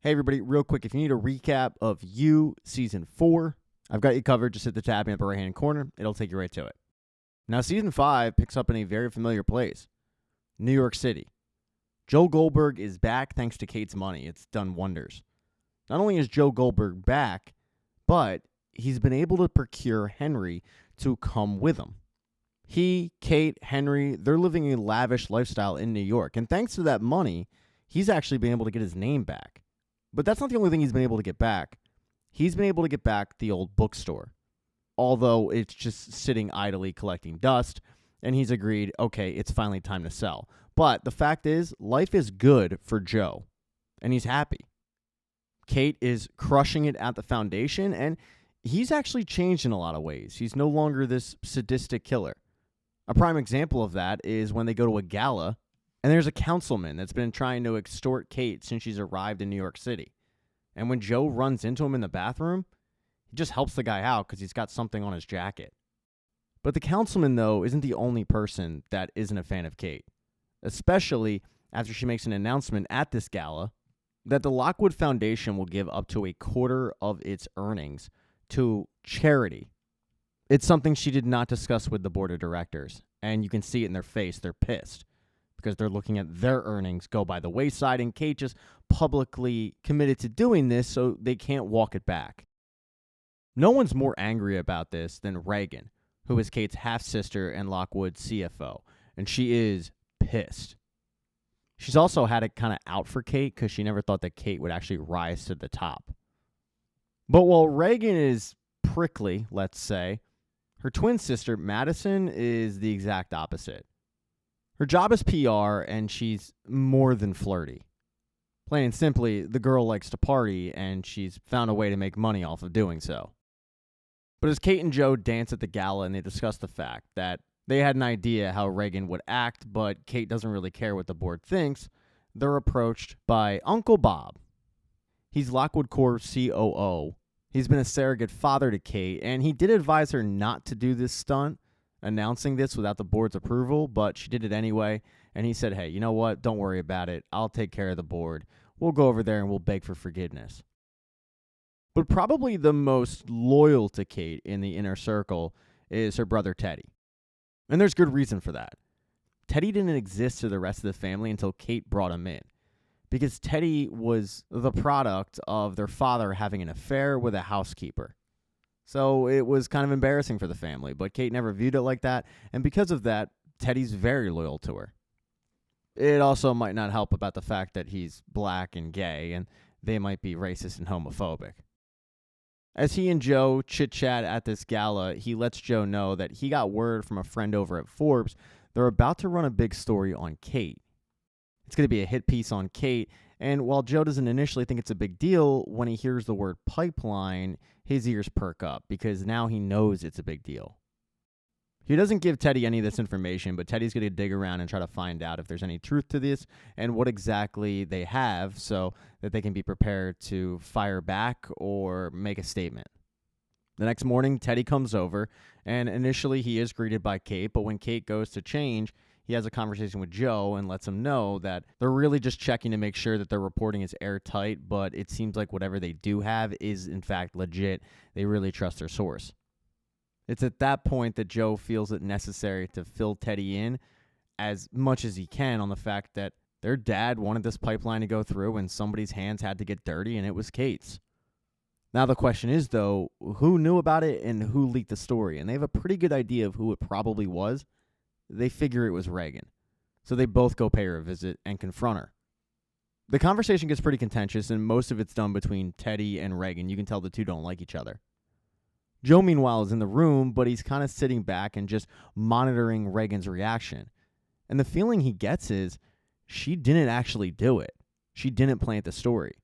Hey, everybody, real quick, if you need a recap of You Season 4, I've got you covered. Just hit the tab in the upper right-hand corner. It'll take you right to it. Now, Season 5 picks up in a very familiar place, New York City. Joe Goldberg is back thanks to Kate's money. It's done wonders. Not only is Joe Goldberg back, but he's been able to procure Henry to come with him. He, Kate, Henry, they're living a lavish lifestyle in New York. And thanks to that money, he's actually been able to get his name back. But that's not the only thing he's been able to get back. He's been able to get back the old bookstore, although it's just sitting idly collecting dust, and he's agreed, okay, it's finally time to sell. But the fact is, life is good for Joe, and he's happy. Kate is crushing it at the foundation, and he's actually changed in a lot of ways. He's no longer this sadistic killer. A prime example of that is when they go to a gala, and there's a councilman that's been trying to extort Kate since she's arrived in New York City. And when Joe runs into him in the bathroom, he just helps the guy out because he's got something on his jacket. But the councilman, though, isn't the only person that isn't a fan of Kate, especially after she makes an announcement at this gala that the Lockwood Foundation will give up to a quarter of its earnings to charity. It's something she did not discuss with the board of directors, and you can see it in their face. They're pissed because they're looking at their earnings go by the wayside, and Kate just publicly committed to doing this, so they can't walk it back. No one's more angry about this than Reagan, who is Kate's half-sister and Lockwood's CFO, and she is pissed. She's also had it kind of out for Kate because she never thought that Kate would actually rise to the top. But while Reagan is prickly, let's say, her twin sister, Madison, is the exact opposite. Her job is PR, and she's more than flirty. Plain and simply, the girl likes to party, and she's found a way to make money off of doing so. But as Kate and Joe dance at the gala and they discuss the fact that they had an idea how Reagan would act, but Kate doesn't really care what the board thinks, they're approached by Uncle Bob. He's Lockwood Corp's COO. He's been a surrogate father to Kate, and he did advise her not to do this stunt, announcing this without the board's approval, but she did it anyway, and he said, hey, you know what? Don't worry about it. I'll take care of the board. We'll go over there and we'll beg for forgiveness. But probably the most loyal to Kate in the inner circle is her brother Teddy. And there's good reason for that. Teddy didn't exist to the rest of the family until Kate brought him in, because Teddy was the product of their father having an affair with a housekeeper. So it was kind of embarrassing for the family, but Kate never viewed it like that, and because of that, Teddy's very loyal to her. It also might not help about the fact that he's black and gay, and they might be racist and homophobic. As he and Joe chit-chat at this gala, he lets Joe know that he got word from a friend over at Forbes they're about to run a big story on Kate. It's going to be a hit piece on Kate, and while Joe doesn't initially think it's a big deal, when he hears the word pipeline, his ears perk up because now he knows it's a big deal. He doesn't give Teddy any of this information, but Teddy's going to dig around and try to find out if there's any truth to this and what exactly they have so that they can be prepared to fire back or make a statement. The next morning, Teddy comes over, and initially he is greeted by Kate, but when Kate goes to change, he has a conversation with Joe and lets him know that they're really just checking to make sure that their reporting is airtight, but it seems like whatever they do have is, in fact, legit. They really trust their source. It's at that point that Joe feels it necessary to fill Teddy in as much as he can on the fact that their dad wanted this pipeline to go through and somebody's hands had to get dirty, and it was Kate's. Now the question is, though, who knew about it and who leaked the story? And they have a pretty good idea of who it probably was. They figure it was Reagan. So they both go pay her a visit and confront her. The conversation gets pretty contentious, and most of it's done between Teddy and Reagan. You can tell the two don't like each other. Joe, meanwhile, is in the room, but he's kind of sitting back and just monitoring Reagan's reaction. And the feeling he gets is she didn't actually do it. She didn't plant the story.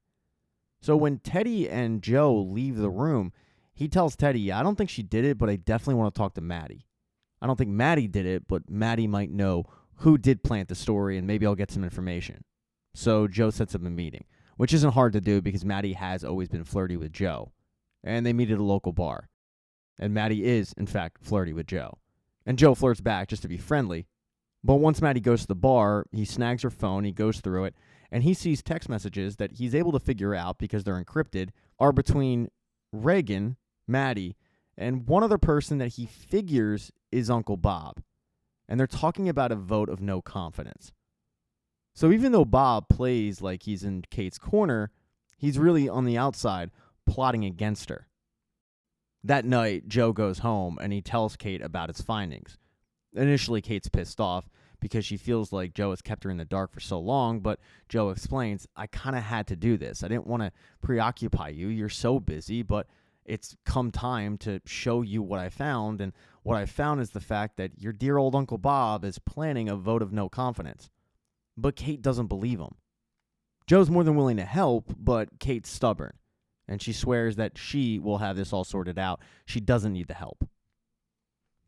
So when Teddy and Joe leave the room, he tells Teddy, yeah, I don't think she did it, but I definitely want to talk to Maddie. I don't think Maddie did it, but Maddie might know who did plant the story, and maybe I'll get some information. So Joe sets up a meeting, which isn't hard to do because Maddie has always been flirty with Joe. And they meet at a local bar. And Maddie is, in fact, flirty with Joe. And Joe flirts back just to be friendly. But once Maddie goes to the bar, he snags her phone, he goes through it, And he sees text messages that he's able to figure out, because they're encrypted, are between Reagan, Maddie, and one other person that he figures is Uncle Bob. And they're talking about a vote of no confidence. So even though Bob plays like he's in Kate's corner, he's really on the outside plotting against her. That night, Joe goes home and he tells Kate about his findings. Initially, Kate's pissed off because she feels like Joe has kept her in the dark for so long, but Joe explains, I kind of had to do this. I didn't want to preoccupy you. You're so busy, but it's come time to show you what I found, and what I found is the fact that your dear old Uncle Bob is planning a vote of no confidence. But Kate doesn't believe him. Joe's more than willing to help, but Kate's stubborn, and she swears that she will have this all sorted out. She doesn't need the help.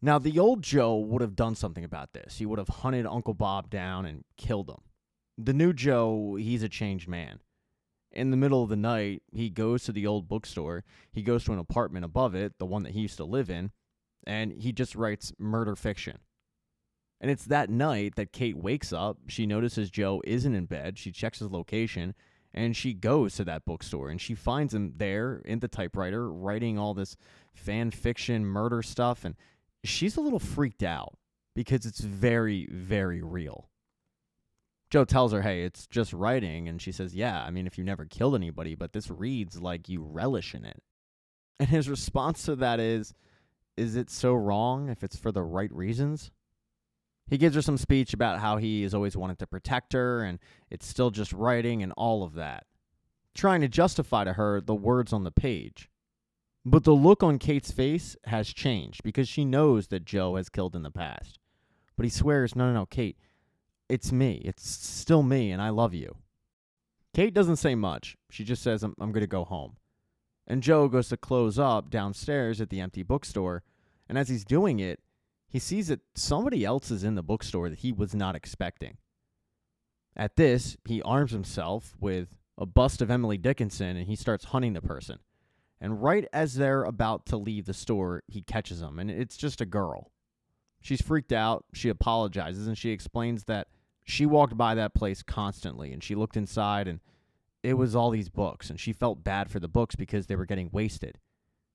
Now, the old Joe would have done something about this. He would have hunted Uncle Bob down and killed him. The new Joe, he's a changed man. In the middle of the night, he goes to the old bookstore. He goes to an apartment above it, the one that he used to live in, and he just writes murder fiction. And it's that night that Kate wakes up. She notices Joe isn't in bed. She checks his location, and she goes to that bookstore, and she finds him there in the typewriter writing all this fan fiction murder stuff, and she's a little freaked out because it's very, very real. Joe tells her, hey, it's just writing, and she says, yeah, I mean, if you never killed anybody, but this reads like you relish in it. And his response to that is it so wrong if it's for the right reasons? He gives her some speech about how he has always wanted to protect her, and it's still just writing and all of that, trying to justify to her the words on the page. But the look on Kate's face has changed because she knows that Joe has killed in the past. But he swears, no, Kate, it's me. It's still me, and I love you. Kate doesn't say much. She just says, I'm going to go home. And Joe goes to close up downstairs at the empty bookstore, and as he's doing it, he sees that somebody else is in the bookstore that he was not expecting. At this, he arms himself with a bust of Emily Dickinson, and he starts hunting the person. And right as they're about to leave the store, he catches them, and it's just a girl. She's freaked out. She apologizes, and she explains that she walked by that place constantly, and she looked inside, and it was all these books, and she felt bad for the books because they were getting wasted.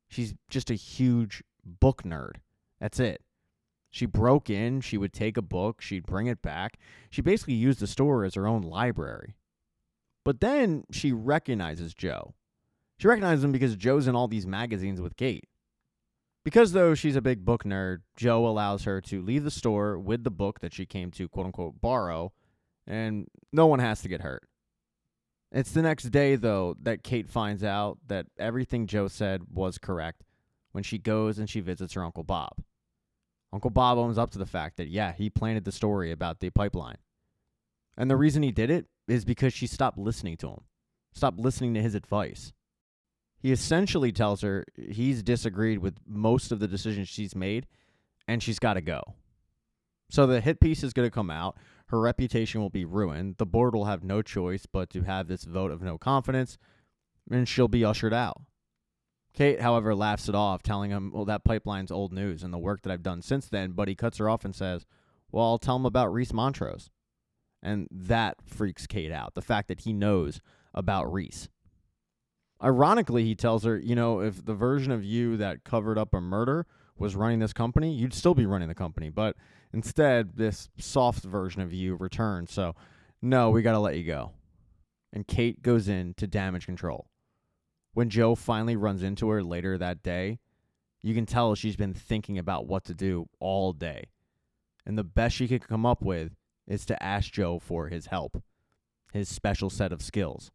She's just a huge book nerd. That's it. She broke in, she would take a book, she'd bring it back. She basically used the store as her own library. But then she recognizes Joe. She recognizes him because Joe's in all these magazines with Kate. Because, though, she's a big book nerd, Joe allows her to leave the store with the book that she came to, quote-unquote, borrow, and no one has to get hurt. It's the next day, though, that Kate finds out that everything Joe said was correct when she goes and she visits her Uncle Bob. Uncle Bob owns up to the fact that, yeah, he planted the story about the pipeline. And the reason he did it is because she stopped listening to him, stopped listening to his advice. He essentially tells her he's disagreed with most of the decisions she's made, and she's got to go. So the hit piece is going to come out. Her reputation will be ruined. The board will have no choice but to have this vote of no confidence, and she'll be ushered out. Kate, however, laughs it off, telling him, well, that pipeline's old news and the work that I've done since then, but he cuts her off and says, well, I'll tell him about Reese Montrose. And that freaks Kate out, the fact that he knows about Reese. Ironically, he tells her, if the version of you that covered up a murder was running this company, you'd still be running the company. But instead, this soft version of you returned. So, no, we got to let you go. And Kate goes in to damage control. When Joe finally runs into her later that day, you can tell she's been thinking about what to do all day. And the best she could come up with is to ask Joe for his help, his special set of skills,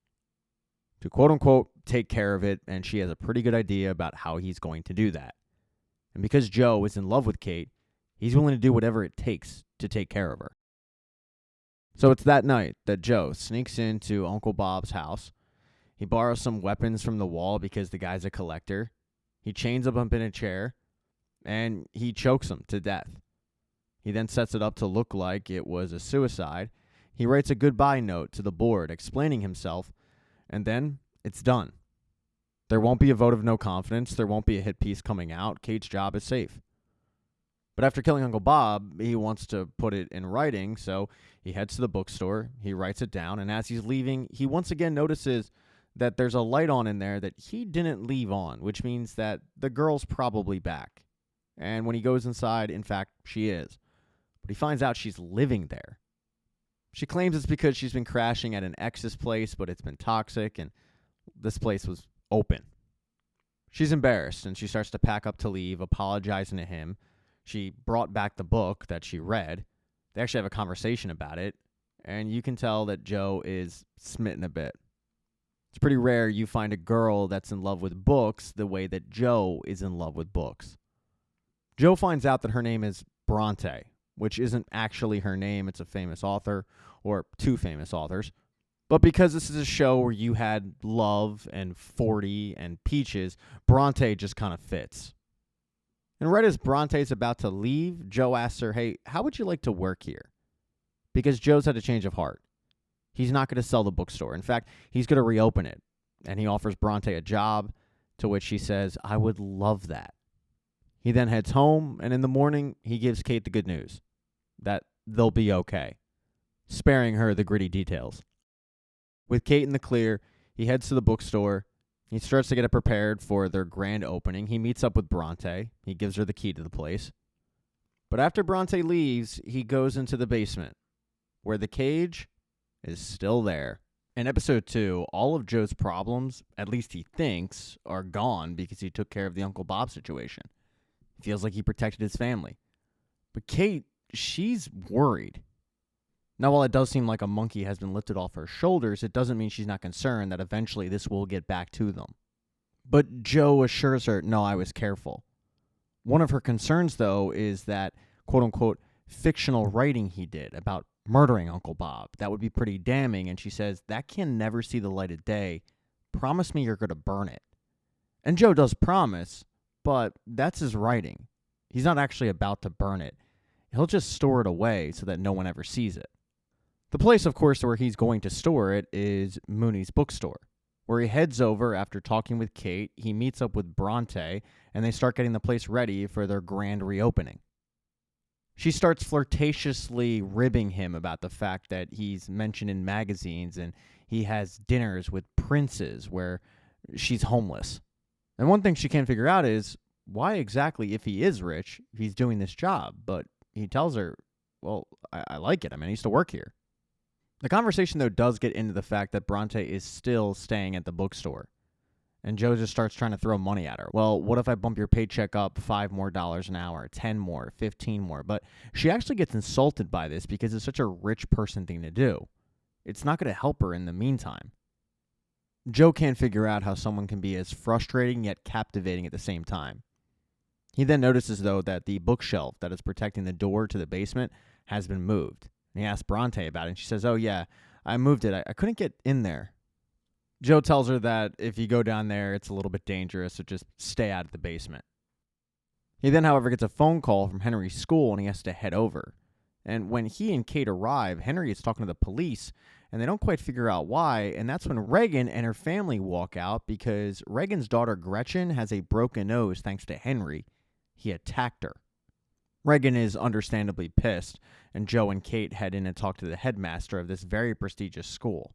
to quote-unquote take care of it, and she has a pretty good idea about how he's going to do that. And because Joe is in love with Kate, he's willing to do whatever it takes to take care of her. So it's that night that Joe sneaks into Uncle Bob's house. He borrows some weapons from the wall because the guy's a collector. He chains him up in a chair, and he chokes him to death. He then sets it up to look like it was a suicide. He writes a goodbye note to the board explaining himself, and then it's done. There won't be a vote of no confidence. There won't be a hit piece coming out. Kate's job is safe. But after killing Uncle Bob, he wants to put it in writing, so he heads to the bookstore, he writes it down, and as he's leaving, he once again notices that there's a light on in there that he didn't leave on, which means that the girl's probably back. And when he goes inside, in fact, she is. But he finds out she's living there. She claims it's because she's been crashing at an ex's place, but it's been toxic, and this place was open. She's embarrassed, and she starts to pack up to leave, apologizing to him. She brought back the book that she read. They actually have a conversation about it, and you can tell that Joe is smitten a bit. It's pretty rare you find a girl that's in love with books the way that Joe is in love with books. Joe finds out that her name is Bronte, which isn't actually her name. It's a famous author, or two famous authors. But because this is a show where you had love and 40 and peaches, Bronte just kind of fits. And right as Bronte's about to leave, Joe asks her, hey, how would you like to work here? Because Joe's had a change of heart. He's not going to sell the bookstore. In fact, he's going to reopen it. And he offers Bronte a job, to which she says, I would love that. He then heads home, and in the morning, he gives Kate the good news that they'll be okay, sparing her the gritty details. With Kate in the clear, he heads to the bookstore. He starts to get it prepared for their grand opening. He meets up with Bronte. He gives her the key to the place. But after Bronte leaves, he goes into the basement, where the cage is still there. In episode 2, all of Joe's problems, at least he thinks, are gone because he took care of the Uncle Bob situation. He feels like he protected his family. But Kate, she's worried. Now, while it does seem like a monkey has been lifted off her shoulders, it doesn't mean she's not concerned that eventually this will get back to them. But Joe assures her, no, I was careful. One of her concerns, though, is that, quote-unquote, fictional writing he did about murdering Uncle Bob. That would be pretty damning, and she says, that can never see the light of day. Promise me you're going to burn it. And Joe does promise, but that's his writing. He's not actually about to burn it. He'll just store it away so that no one ever sees it. The place, of course, where he's going to store it is Mooney's bookstore, where he heads over after talking with Kate. He meets up with Bronte, and they start getting the place ready for their grand reopening. She starts flirtatiously ribbing him about the fact that he's mentioned in magazines and he has dinners with princes where she's homeless. And one thing she can't figure out is why exactly, if he is rich, if he's doing this job. But he tells her, well, I like it. I mean, I used to work here. The conversation, though, does get into the fact that Bronte is still staying at the bookstore. And Joe just starts trying to throw money at her. Well, what if I bump your paycheck up $5 more an hour, 10 more, 15 more? But she actually gets insulted by this because it's such a rich person thing to do. It's not going to help her in the meantime. Joe can't figure out how someone can be as frustrating yet captivating at the same time. He then notices, though, that the bookshelf that is protecting the door to the basement has been moved. And he asks Bronte about it, and she says, oh, yeah, I moved it. I couldn't get in there. Joe tells her that if you go down there, it's a little bit dangerous, so just stay out of the basement. He then, however, gets a phone call from Henry's school, and he has to head over. And when he and Kate arrive, Henry is talking to the police, and they don't quite figure out why, and that's when Regan and her family walk out because Regan's daughter Gretchen has a broken nose thanks to Henry. He attacked her. Regan is understandably pissed, and Joe and Kate head in and talk to the headmaster of this very prestigious school.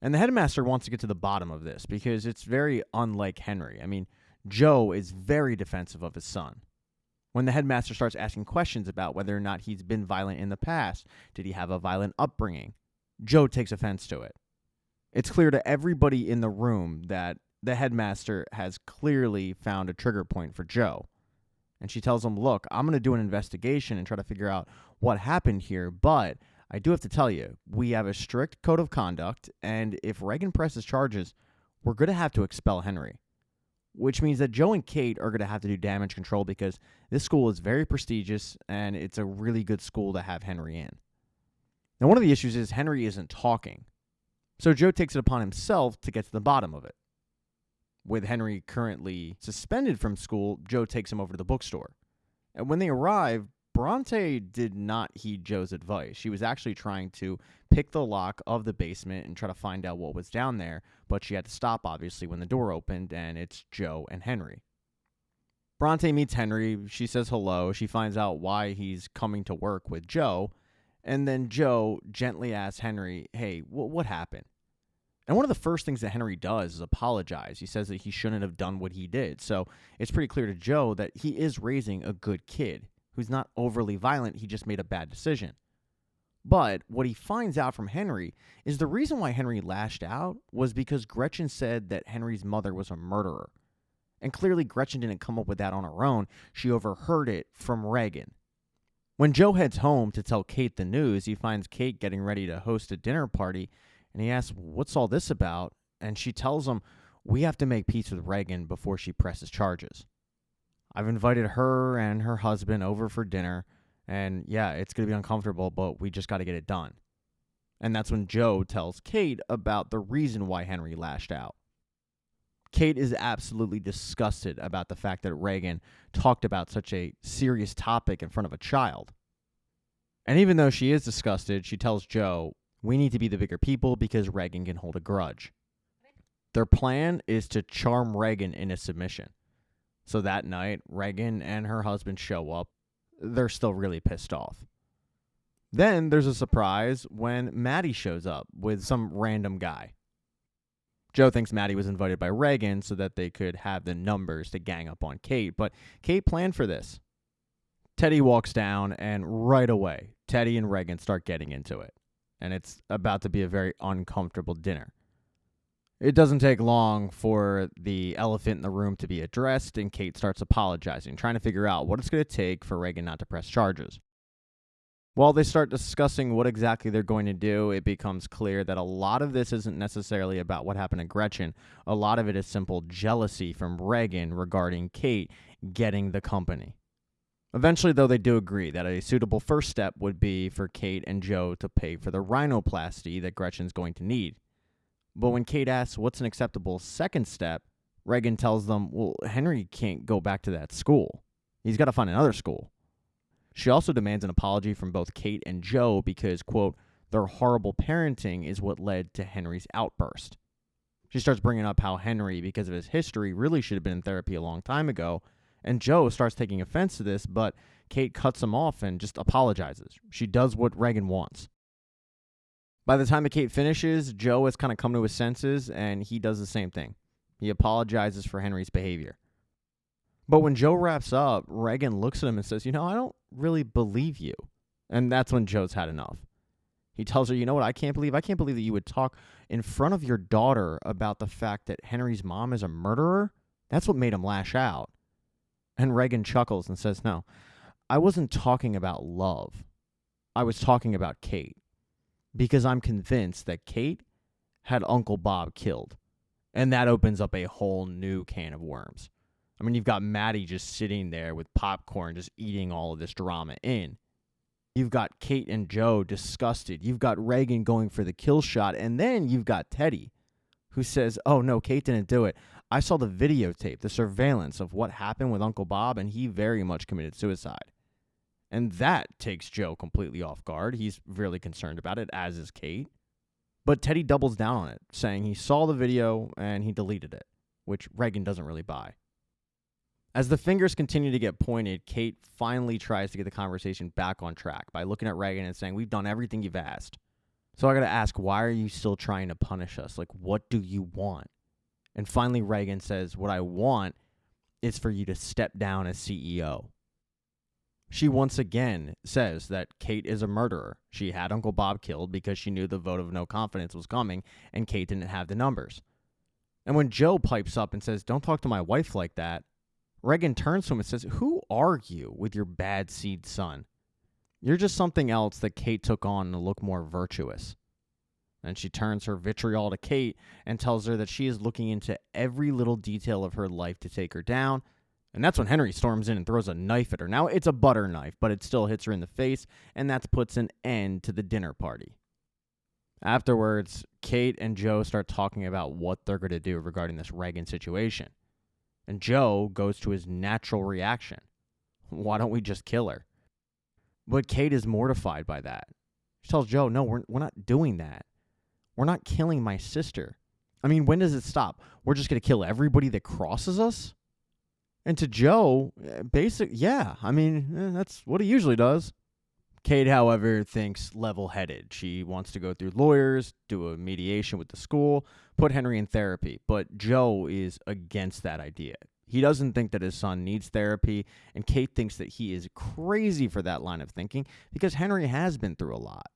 And the headmaster wants to get to the bottom of this because it's very unlike Henry. I mean, Joe is very defensive of his son. When the headmaster starts asking questions about whether or not he's been violent in the past, did he have a violent upbringing, Joe takes offense to it. It's clear to everybody in the room that the headmaster has clearly found a trigger point for Joe. And she tells him, look, I'm going to do an investigation and try to figure out what happened here, but I do have to tell you, we have a strict code of conduct, and if Regan presses charges, we're going to have to expel Henry. Which means that Joe and Kate are going to have to do damage control because this school is very prestigious, and it's a really good school to have Henry in. Now, one of the issues is Henry isn't talking. So Joe takes it upon himself to get to the bottom of it. With Henry currently suspended from school, Joe takes him over to the bookstore. And when they arrive, Bronte did not heed Joe's advice. She was actually trying to pick the lock of the basement and try to find out what was down there, but she had to stop, obviously, when the door opened, and it's Joe and Henry. Bronte meets Henry. She says hello. She finds out why he's coming to work with Joe. And then Joe gently asks Henry, hey, what happened? And one of the first things that Henry does is apologize. He says that he shouldn't have done what he did. So it's pretty clear to Joe that he is raising a good kid who's not overly violent. He just made a bad decision. But what he finds out from Henry is the reason why Henry lashed out was because Gretchen said that Henry's mother was a murderer. And clearly Gretchen didn't come up with that on her own. She overheard it from Regan. When Joe heads home to tell Kate the news, he finds Kate getting ready to host a dinner party, and he asks, what's all this about? And she tells him, we have to make peace with Regan before she presses charges. I've invited her and her husband over for dinner, and yeah, it's going to be uncomfortable, but we just got to get it done. And that's when Joe tells Kate about the reason why Henry lashed out. Kate is absolutely disgusted about the fact that Regan talked about such a serious topic in front of a child. And even though she is disgusted, she tells Joe, we need to be the bigger people because Regan can hold a grudge. Their plan is to charm Regan into submission. So that night, Regan and her husband show up. They're still really pissed off. Then there's a surprise when Maddie shows up with some random guy. Joe thinks Maddie was invited by Regan so that they could have the numbers to gang up on Kate, but Kate planned for this. Teddy walks down, and right away, Teddy and Regan start getting into it, and it's about to be a very uncomfortable dinner. It doesn't take long for the elephant in the room to be addressed, and Kate starts apologizing, trying to figure out what it's going to take for Regan not to press charges. While they start discussing what exactly they're going to do, it becomes clear that a lot of this isn't necessarily about what happened to Gretchen. A lot of it is simple jealousy from Regan regarding Kate getting the company. Eventually, though, they do agree that a suitable first step would be for Kate and Joe to pay for the rhinoplasty that Gretchen's going to need. But when Kate asks what's an acceptable second step, Regan tells them, well, Henry can't go back to that school. He's got to find another school. She also demands an apology from both Kate and Joe because, quote, their horrible parenting is what led to Henry's outburst. She starts bringing up how Henry, because of his history, really should have been in therapy a long time ago, and Joe starts taking offense to this, but Kate cuts him off and just apologizes. She does what Regan wants. By the time that Kate finishes, Joe has kind of come to his senses, and he does the same thing. He apologizes for Henry's behavior. But when Joe wraps up, Regan looks at him and says, I don't really believe you. And that's when Joe's had enough. He tells her, you know what, I can't believe that you would talk in front of your daughter about the fact that Henry's mom is a murderer. That's what made him lash out. And Regan chuckles and says, no, I wasn't talking about love. I was talking about Kate. Because I'm convinced that Kate had Uncle Bob killed. And that opens up a whole new can of worms. I mean, you've got Maddie just sitting there with popcorn, just eating all of this drama in. You've got Kate and Joe disgusted. You've got Regan going for the kill shot. And then you've got Teddy, who says, oh, no, Kate didn't do it. I saw the videotape, the surveillance of what happened with Uncle Bob, and he very much committed suicide. And that takes Joe completely off guard. He's really concerned about it, as is Kate. But Teddy doubles down on it, saying he saw the video and he deleted it, which Regan doesn't really buy. As the fingers continue to get pointed, Kate finally tries to get the conversation back on track by looking at Regan and saying, we've done everything you've asked. So I got to ask, why are you still trying to punish us? Like, what do you want? And finally, Regan says, what I want is for you to step down as CEO. She once again says that Kate is a murderer. She had Uncle Bob killed because she knew the vote of no confidence was coming, and Kate didn't have the numbers. And when Joe pipes up and says, don't talk to my wife like that, Regan turns to him and says, who are you with your bad seed son? You're just something else that Kate took on to look more virtuous. And she turns her vitriol to Kate and tells her that she is looking into every little detail of her life to take her down. And that's when Henry storms in and throws a knife at her. Now, it's a butter knife, but it still hits her in the face, and that puts an end to the dinner party. Afterwards, Kate and Joe start talking about what they're going to do regarding this Regan situation. And Joe goes to his natural reaction. Why don't we just kill her? But Kate is mortified by that. She tells Joe, no, we're not doing that. We're not killing my sister. I mean, when does it stop? We're just going to kill everybody that crosses us? And to Joe, that's what he usually does. Kate, however, thinks level-headed. She wants to go through lawyers, do a mediation with the school, put Henry in therapy. But Joe is against that idea. He doesn't think that his son needs therapy, and Kate thinks that he is crazy for that line of thinking because Henry has been through a lot.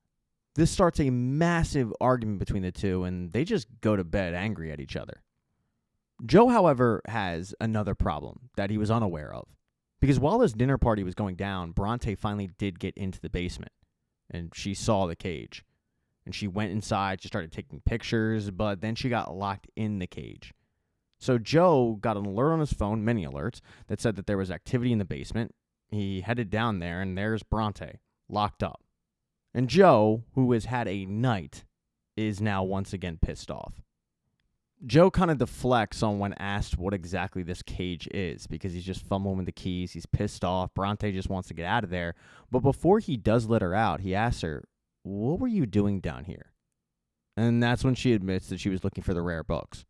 This starts a massive argument between the two, and they just go to bed angry at each other. Joe, however, has another problem that he was unaware of. Because while this dinner party was going down, Bronte finally did get into the basement, and she saw the cage. And she went inside, she started taking pictures, but then she got locked in the cage. So Joe got an alert on his phone, many alerts, that said that there was activity in the basement. He headed down there, and there's Bronte, locked up. And Joe, who has had a night, is now once again pissed off. Joe kind of deflects on when asked what exactly this cage is because he's just fumbling with the keys. He's pissed off. Bronte just wants to get out of there. But before he does let her out, he asks her, "What were you doing down here?" And that's when she admits that she was looking for the rare books.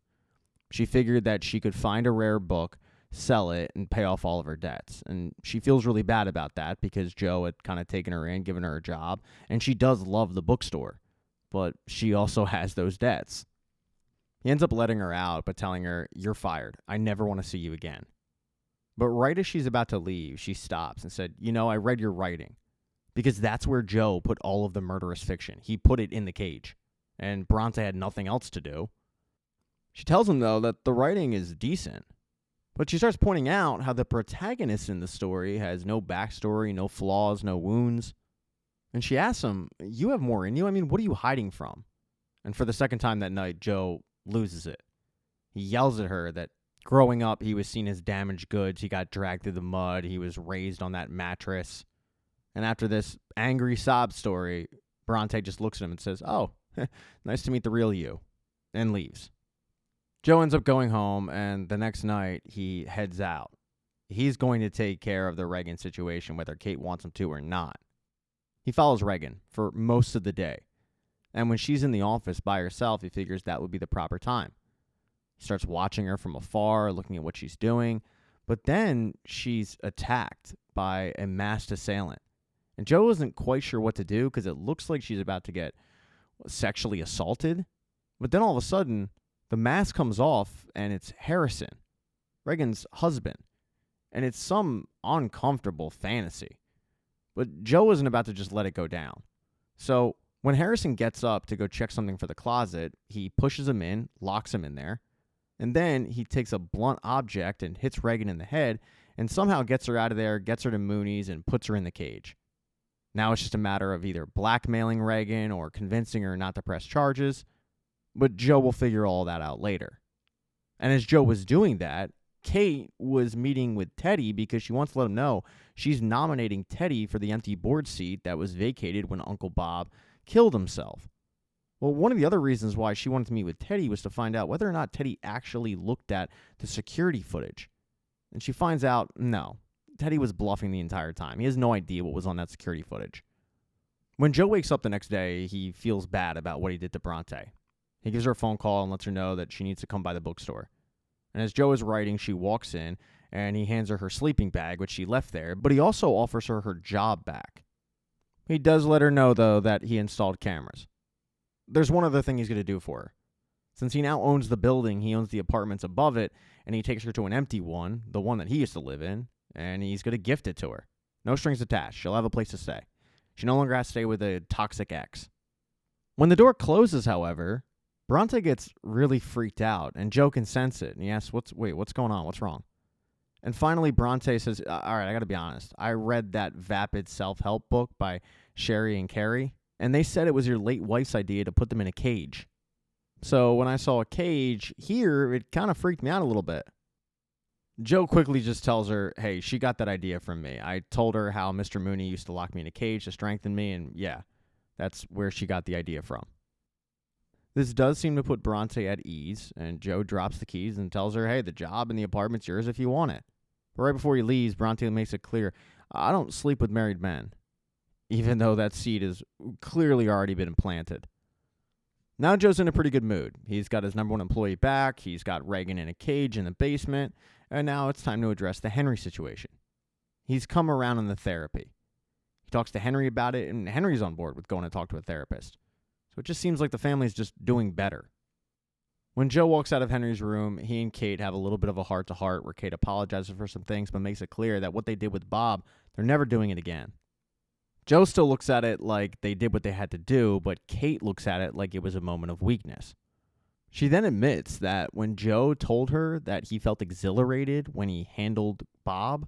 She figured that she could find a rare book, sell it, and pay off all of her debts. And she feels really bad about that because Joe had kind of taken her in, given her a job. And she does love the bookstore. But she also has those debts. He ends up letting her out, but telling her, "You're fired. I never want to see you again." But right as she's about to leave, she stops and said, "I read your writing." Because that's where Joe put all of the murderous fiction. He put it in the cage. And Bronte had nothing else to do. She tells him, though, that the writing is decent. But she starts pointing out how the protagonist in the story has no backstory, no flaws, no wounds. And she asks him, "You have more in you? I mean, what are you hiding from?" And for the second time that night, Joe loses it. He yells at her that growing up, he was seen as damaged goods. He got dragged through the mud. He was raised on that mattress. And after this angry sob story, Bronte just looks at him and says, "Oh, nice to meet the real you," and leaves. Joe ends up going home, and the next night, he heads out. He's going to take care of the Regan situation, whether Kate wants him to or not. He follows Regan for most of the day. And when she's in the office by herself, he figures that would be the proper time. He starts watching her from afar, looking at what she's doing. But then she's attacked by a masked assailant. And Joe isn't quite sure what to do because it looks like she's about to get sexually assaulted. But then all of a sudden, the mask comes off and it's Harrison, Regan's husband. And it's some uncomfortable fantasy. But Joe isn't about to just let it go down. So when Harrison gets up to go check something for the closet, he pushes him in, locks him in there, and then he takes a blunt object and hits Regan in the head and somehow gets her out of there, gets her to Mooney's, and puts her in the cage. Now it's just a matter of either blackmailing Regan or convincing her not to press charges, but Joe will figure all that out later. And as Joe was doing that, Kate was meeting with Teddy because she wants to let him know she's nominating Teddy for the empty board seat that was vacated when Uncle Bob killed himself. Well, one of the other reasons why she wanted to meet with Teddy was to find out whether or not Teddy actually looked at the security footage. And she finds out, no, Teddy was bluffing the entire time. He has no idea what was on that security footage. When Joe wakes up the next day, he feels bad about what he did to Bronte. He gives her a phone call and lets her know that she needs to come by the bookstore. And as Joe is writing, she walks in, and he hands her sleeping bag, which she left there, but he also offers her job back. He does let her know, though, that he installed cameras. There's one other thing he's going to do for her. Since he now owns the building, he owns the apartments above it, and he takes her to an empty one, the one that he used to live in, and he's going to gift it to her. No strings attached. She'll have a place to stay. She no longer has to stay with a toxic ex. When the door closes, however, Bronte gets really freaked out, and Joe can sense it, and he asks, what's going on? What's wrong? And finally, Bronte says, all right, I got to be honest. I read that vapid self-help book by Sherry and Carrie, and they said it was your late wife's idea to put them in a cage. So when I saw a cage here, it kind of freaked me out a little bit. Joe quickly just tells her, hey, she got that idea from me. I told her how Mr. Mooney used to lock me in a cage to strengthen me, and yeah, that's where she got the idea from. This does seem to put Bronte at ease, and Joe drops the keys and tells her, hey, the job and the apartment's yours if you want it. But right before he leaves, Bronte makes it clear, I don't sleep with married men, even though that seed has clearly already been implanted. Now Joe's in a pretty good mood. He's got his number one employee back, he's got Reagan in a cage in the basement, and now it's time to address the Henry situation. He's come around on the therapy. He talks to Henry about it, and Henry's on board with going to talk to a therapist. So it just seems like the family's just doing better. When Joe walks out of Henry's room, he and Kate have a little bit of a heart-to-heart where Kate apologizes for some things but makes it clear that what they did with Bob, they're never doing it again. Joe still looks at it like they did what they had to do, but Kate looks at it like it was a moment of weakness. She then admits that when Joe told her that he felt exhilarated when he handled Bob,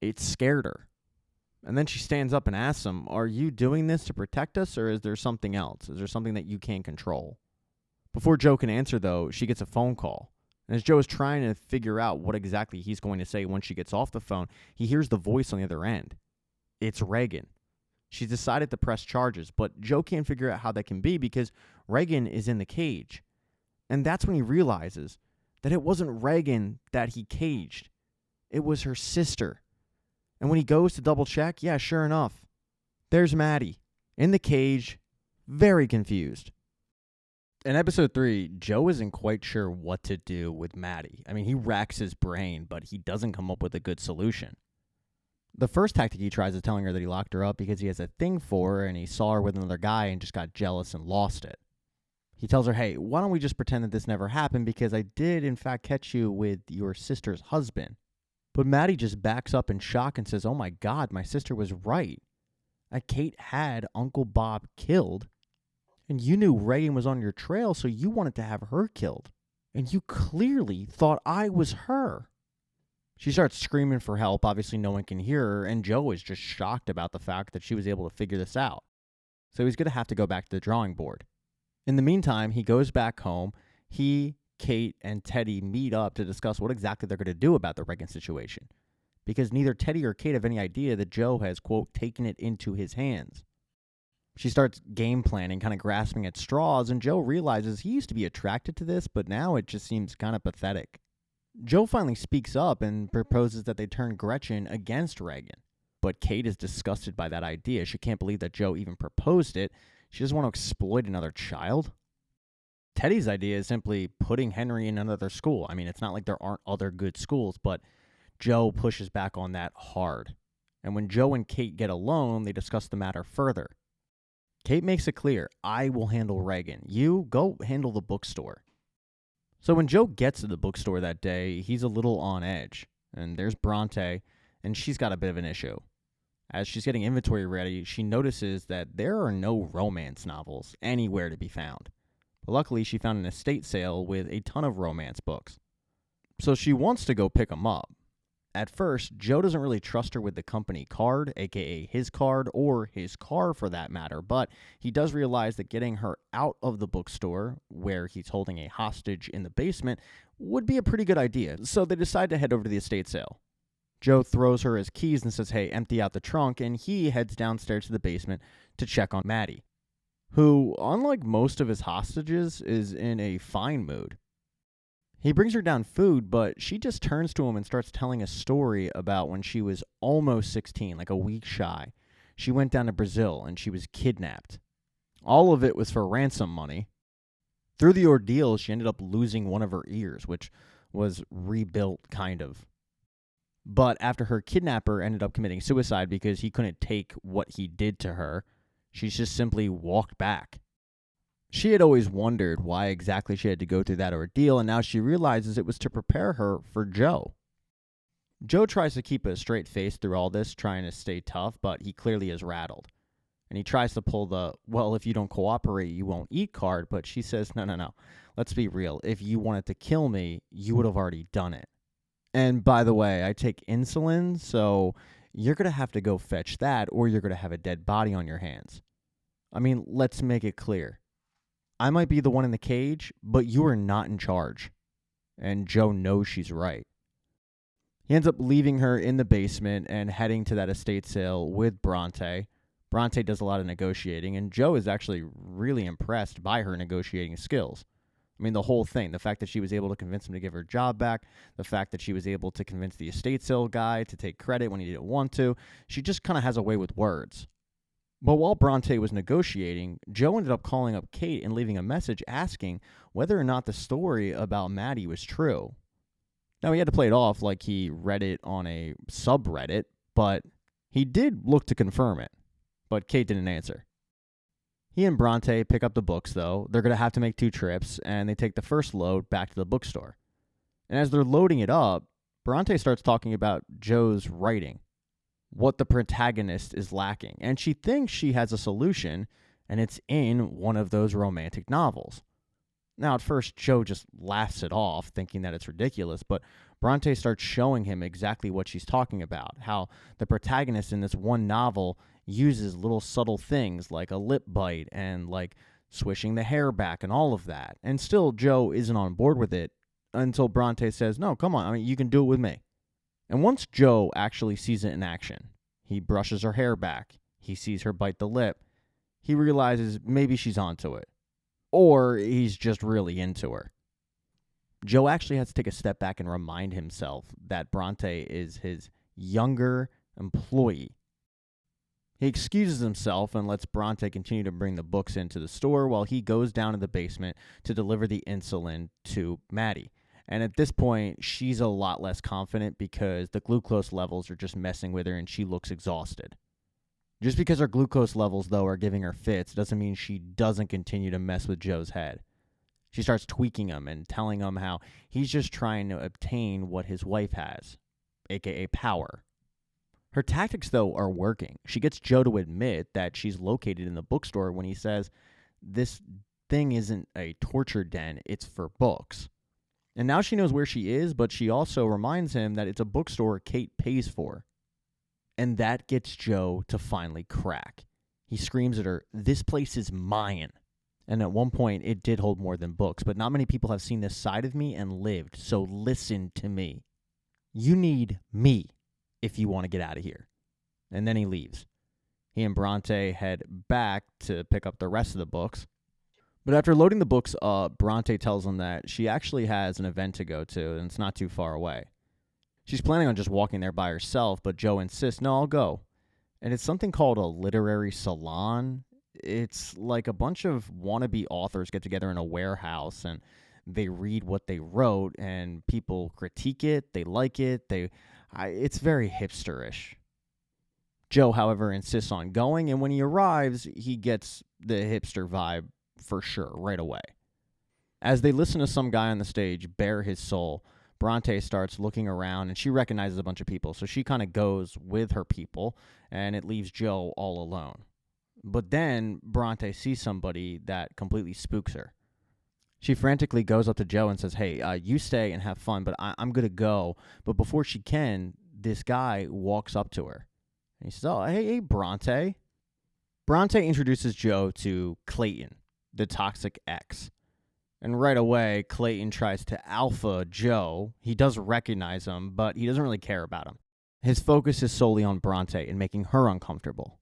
it scared her. And then she stands up and asks him, "Are you doing this to protect us, or is there something else? Is there something that you can't control?" Before Joe can answer, though, she gets a phone call. And as Joe is trying to figure out what exactly he's going to say when she gets off the phone, he hears the voice on the other end. It's Reagan. She's decided to press charges, but Joe can't figure out how that can be because Reagan is in the cage. And that's when he realizes that it wasn't Reagan that he caged. It was her sister. And when he goes to double check, yeah, sure enough, there's Maddie in the cage, very confused. In episode 3, Joe isn't quite sure what to do with Maddie. I mean, he racks his brain, but he doesn't come up with a good solution. The first tactic he tries is telling her that he locked her up because he has a thing for her and he saw her with another guy and just got jealous and lost it. He tells her, "Hey, why don't we just pretend that this never happened because I did, in fact, catch you with your sister's husband." But Maddie just backs up in shock and says, "Oh my God, my sister was right. Kate had Uncle Bob killed, and you knew Reagan was on your trail, so you wanted to have her killed. And you clearly thought I was her." She starts screaming for help. Obviously, no one can hear her, and Joe is just shocked about the fact that she was able to figure this out. So he's going to have to go back to the drawing board. In the meantime, he goes back home. He, Kate, and Teddy meet up to discuss what exactly they're going to do about the Reagan situation, because neither Teddy or Kate have any idea that Joe has, quote, taken it into his hands. She starts game planning, kind of grasping at straws, and Joe realizes he used to be attracted to this, but now it just seems kind of pathetic. Joe finally speaks up and proposes that they turn Gretchen against Reagan. But Kate is disgusted by that idea. She can't believe that Joe even proposed it. She doesn't want to exploit another child. Teddy's idea is simply putting Henry in another school. I mean, it's not like there aren't other good schools, but Joe pushes back on that hard. And when Joe and Kate get alone, they discuss the matter further. Kate makes it clear, "I will handle Reagan. You go handle the bookstore." So when Joe gets to the bookstore that day, he's a little on edge. And there's Bronte, and she's got a bit of an issue. As she's getting inventory ready, she notices that there are no romance novels anywhere to be found. But luckily, she found an estate sale with a ton of romance books. So she wants to go pick them up. At first, Joe doesn't really trust her with the company card, aka his card, or his car for that matter, but he does realize that getting her out of the bookstore, where he's holding a hostage in the basement, would be a pretty good idea, so they decide to head over to the estate sale. Joe throws her his keys and says, "Hey, empty out the trunk," and he heads downstairs to the basement to check on Maddie, who, unlike most of his hostages, is in a fine mood. He brings her down food, but she just turns to him and starts telling a story about when she was almost 16, like a week shy. She went down to Brazil and she was kidnapped. All of it was for ransom money. Through the ordeal, she ended up losing one of her ears, which was rebuilt, kind of. But after her kidnapper ended up committing suicide because he couldn't take what he did to her, she just simply walked back. She had always wondered why exactly she had to go through that ordeal, and now she realizes it was to prepare her for Joe. Joe tries to keep a straight face through all this, trying to stay tough, but he clearly is rattled. And he tries to pull the, "well, if you don't cooperate, you won't eat" card, but she says, no. Let's be real. If you wanted to kill me, you would have already done it. And by the way, I take insulin, so you're going to have to go fetch that, or you're going to have a dead body on your hands. I mean, let's make it clear. I might be the one in the cage, but you are not in charge. And Joe knows she's right. He ends up leaving her in the basement and heading to that estate sale with Bronte. Bronte does a lot of negotiating, and Joe is actually really impressed by her negotiating skills. I mean, the whole thing, the fact that she was able to convince him to give her job back, the fact that she was able to convince the estate sale guy to take credit when he didn't want to, she just kind of has a way with words. But while Bronte was negotiating, Joe ended up calling up Kate and leaving a message asking whether or not the story about Maddie was true. Now, he had to play it off like he read it on a subreddit, but he did look to confirm it. But Kate didn't answer. He and Bronte pick up the books, though. They're going to have to make 2 trips, and they take the first load back to the bookstore. And as they're loading it up, Bronte starts talking about Joe's writing, what the protagonist is lacking, and she thinks she has a solution, and it's in one of those romantic novels. Now, at first, Joe just laughs it off, thinking that it's ridiculous, but Bronte starts showing him exactly what she's talking about, how the protagonist in this one novel uses little subtle things like a lip bite and like swishing the hair back and all of that. And still, Joe isn't on board with it until Bronte says, no, come on, I mean, you can do it with me. And once Joe actually sees it in action, he brushes her hair back, he sees her bite the lip, he realizes maybe she's onto it. Or he's just really into her. Joe actually has to take a step back and remind himself that Bronte is his younger employee. He excuses himself and lets Bronte continue to bring the books into the store while he goes down to the basement to deliver the insulin to Maddie. And at this point, she's a lot less confident because the glucose levels are just messing with her and she looks exhausted. Just because her glucose levels, though, are giving her fits doesn't mean she doesn't continue to mess with Joe's head. She starts tweaking him and telling him how he's just trying to obtain what his wife has, aka power. Her tactics, though, are working. She gets Joe to admit that she's located in the bookstore when he says, this thing isn't a torture den, it's for books. And now she knows where she is, but she also reminds him that it's a bookstore Kate pays for. And that gets Joe to finally crack. He screams at her, this place is mine. And at one point, it did hold more than books, but not many people have seen this side of me and lived, so listen to me. You need me if you want to get out of here. And then he leaves. He and Bronte head back to pick up the rest of the books. But after loading the books up, Bronte tells him that she actually has an event to go to, and it's not too far away. She's planning on just walking there by herself, but Joe insists, no, I'll go. And it's something called a literary salon. It's like a bunch of wannabe authors get together in a warehouse and they read what they wrote and people critique it, they like it, it's very hipsterish. Joe, however, insists on going, and when he arrives, he gets the hipster vibe for sure, right away. As they listen to some guy on the stage bare his soul, Bronte starts looking around, and she recognizes a bunch of people, so she kind of goes with her people, and it leaves Joe all alone. But then Bronte sees somebody that completely spooks her. She frantically goes up to Joe and says, hey, you stay and have fun, but I'm going to go. But before she can, this guy walks up to her. And he says, oh, hey, Bronte. Bronte introduces Joe to Clayton, the Toxic X. And right away, Clayton tries to alpha Joe. He does recognize him, but he doesn't really care about him. His focus is solely on Bronte and making her uncomfortable.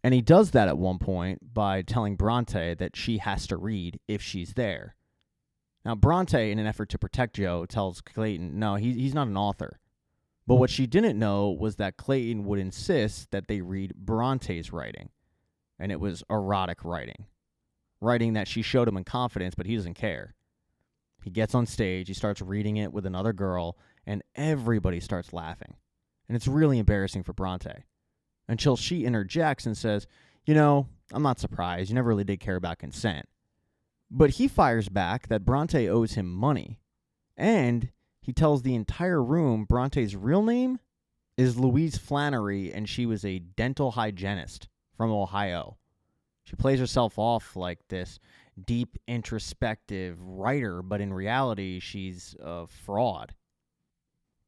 And he does that at one point by telling Bronte that she has to read if she's there. Now, Bronte, in an effort to protect Joe, tells Clayton, no, he's not an author. But what she didn't know was that Clayton would insist that they read Bronte's writing. And it was erotic writing. Writing that she showed him in confidence, but he doesn't care. He gets on stage, he starts reading it with another girl, and everybody starts laughing. And it's really embarrassing for Bronte. Until she interjects and says, you know, I'm not surprised, you never really did care about consent. But he fires back that Bronte owes him money. And he tells the entire room Bronte's real name is Louise Flannery, and she was a dental hygienist from Ohio. She plays herself off like this deep, introspective writer, but in reality, she's a fraud.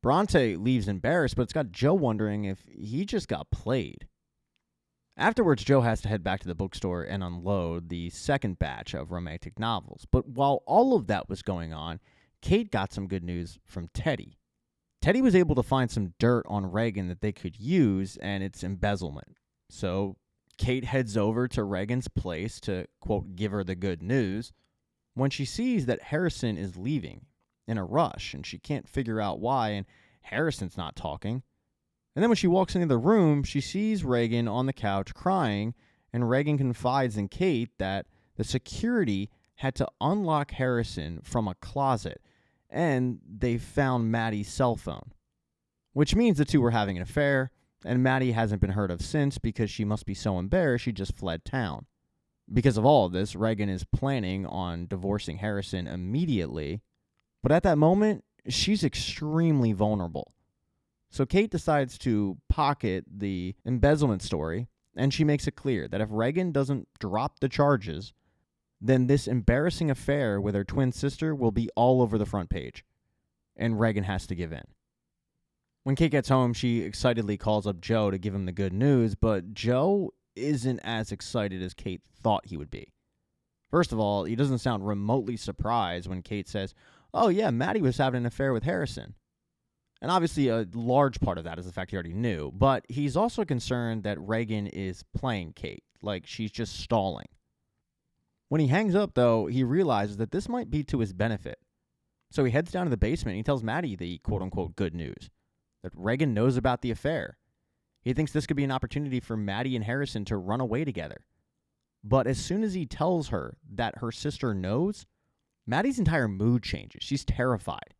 Bronte leaves embarrassed, but it's got Joe wondering if he just got played. Afterwards, Joe has to head back to the bookstore and unload the second batch of romantic novels. But while all of that was going on, Kate got some good news from Teddy. Teddy was able to find some dirt on Regan that they could use, and it's embezzlement. So Kate heads over to Regan's place to, quote, give her the good news when she sees that Harrison is leaving in a rush, and she can't figure out why, and Harrison's not talking. And then when she walks into the room, she sees Reagan on the couch crying, and Reagan confides in Kate that the security had to unlock Harrison from a closet, and they found Maddie's cell phone, which means the two were having an affair, and Maddie hasn't been heard of since because she must be so embarrassed she just fled town. Because of all of this, Reagan is planning on divorcing Harrison immediately, but at that moment, she's extremely vulnerable. So Kate decides to pocket the embezzlement story, and she makes it clear that if Reagan doesn't drop the charges, then this embarrassing affair with her twin sister will be all over the front page, and Reagan has to give in. When Kate gets home, she excitedly calls up Joe to give him the good news, but Joe isn't as excited as Kate thought he would be. First of all, he doesn't sound remotely surprised when Kate says, "Oh yeah, Maddie was having an affair with Harrison." And obviously a large part of that is the fact he already knew, but he's also concerned that Reagan is playing Kate, like she's just stalling. When he hangs up, though, he realizes that this might be to his benefit. So he heads down to the basement and he tells Maddie the quote-unquote good news, that Reagan knows about the affair. He thinks this could be an opportunity for Maddie and Harrison to run away together. But as soon as he tells her that her sister knows, Maddie's entire mood changes. She's terrified.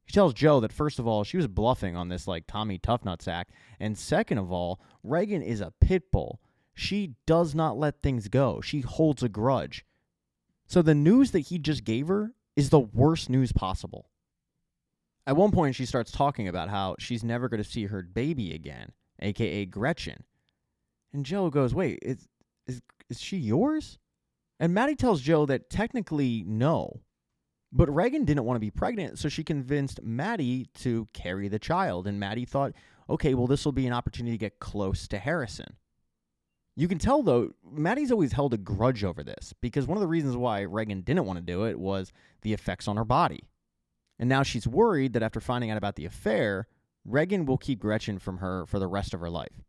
She tells Joe that, first of all, she was bluffing on this like Tommy Toughnuts act, and second of all, Reagan is a pit bull. She does not let things go. She holds a grudge. So the news that he just gave her is the worst news possible. At one point, she starts talking about how she's never going to see her baby again, a.k.a. Gretchen. And Joe goes, "Wait, is she yours?" And Maddie tells Joe that technically no. But Reagan didn't want to be pregnant, so she convinced Maddie to carry the child. And Maddie thought, okay, well, this will be an opportunity to get close to Harrison. You can tell, though, Maddie's always held a grudge over this, because one of the reasons why Reagan didn't want to do it was the effects on her body. And now she's worried that after finding out about the affair, Reagan will keep Gretchen from her for the rest of her life.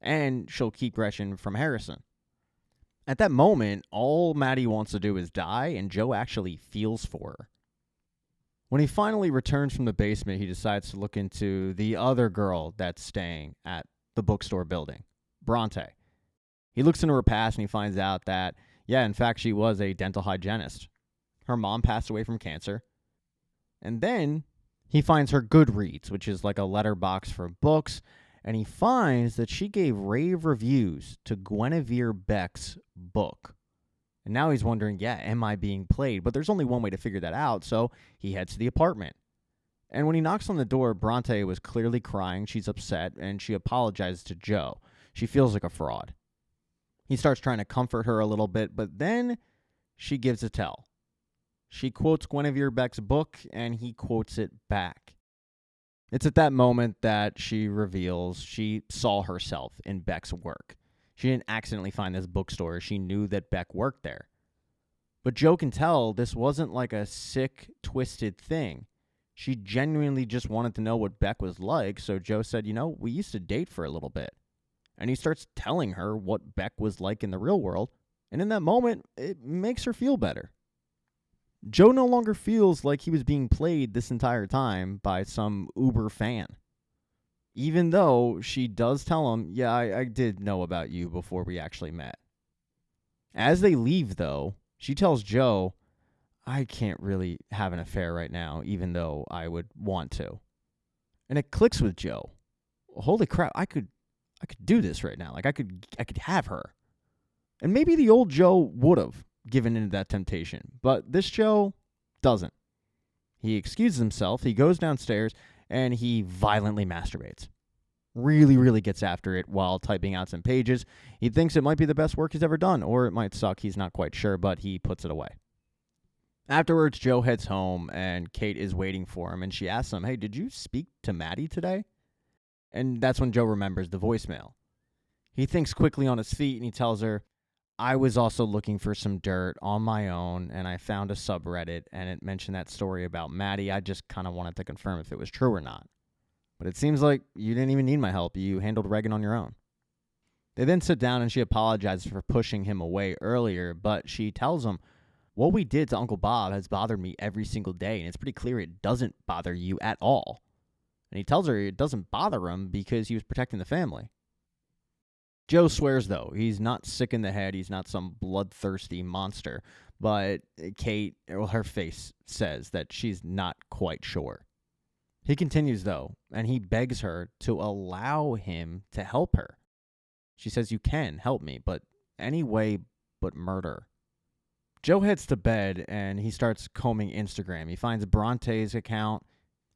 And she'll keep Gretchen from Harrison. At that moment, all Maddie wants to do is die, and Joe actually feels for her. When he finally returns from the basement, he decides to look into the other girl that's staying at the bookstore building, Bronte. He looks into her past and he finds out that, yeah, in fact, she was a dental hygienist. Her mom passed away from cancer. And then he finds her Goodreads, which is like a letterbox for books, and he finds that she gave rave reviews to Guinevere Beck's book. And now he's wondering, yeah, am I being played? But there's only one way to figure that out, so he heads to the apartment. And when he knocks on the door, Bronte was clearly crying. She's upset, and she apologizes to Joe. She feels like a fraud. He starts trying to comfort her a little bit, but then she gives a tell. She quotes Guinevere Beck's book, and he quotes it back. It's at that moment that she reveals she saw herself in Beck's work. She didn't accidentally find this bookstore. She knew that Beck worked there. But Joe can tell this wasn't like a sick, twisted thing. She genuinely just wanted to know what Beck was like, so Joe said, we used to date for a little bit. And he starts telling her what Beck was like in the real world, and in that moment, it makes her feel better. Joe no longer feels like he was being played this entire time by some uber fan. Even though she does tell him, yeah, I did know about you before we actually met. As they leave, though, she tells Joe, I can't really have an affair right now, even though I would want to. And it clicks with Joe. Holy crap, I could do this right now. Like I could have her. And maybe the old Joe would have given into that temptation, but this Joe doesn't. He excuses himself, he goes downstairs, and he violently masturbates. Really, really gets after it while typing out some pages. He thinks it might be the best work he's ever done, or it might suck, he's not quite sure, but he puts it away. Afterwards, Joe heads home, and Kate is waiting for him, and she asks him, hey, did you speak to Maddie today? And that's when Joe remembers the voicemail. He thinks quickly on his feet, and he tells her, I was also looking for some dirt on my own, and I found a subreddit, and it mentioned that story about Maddie. I just kind of wanted to confirm if it was true or not. But it seems like you didn't even need my help. You handled Reagan on your own. They then sit down, and she apologizes for pushing him away earlier, but she tells him, what we did to Uncle Bob has bothered me every single day, and it's pretty clear it doesn't bother you at all. And he tells her it doesn't bother him because he was protecting the family. Joe swears, though, he's not sick in the head. He's not some bloodthirsty monster. But Kate, well, her face says that she's not quite sure. He continues, though, and he begs her to allow him to help her. She says, "You can help me, but any way but murder." Joe heads to bed, and he starts combing Instagram. He finds Bronte's account.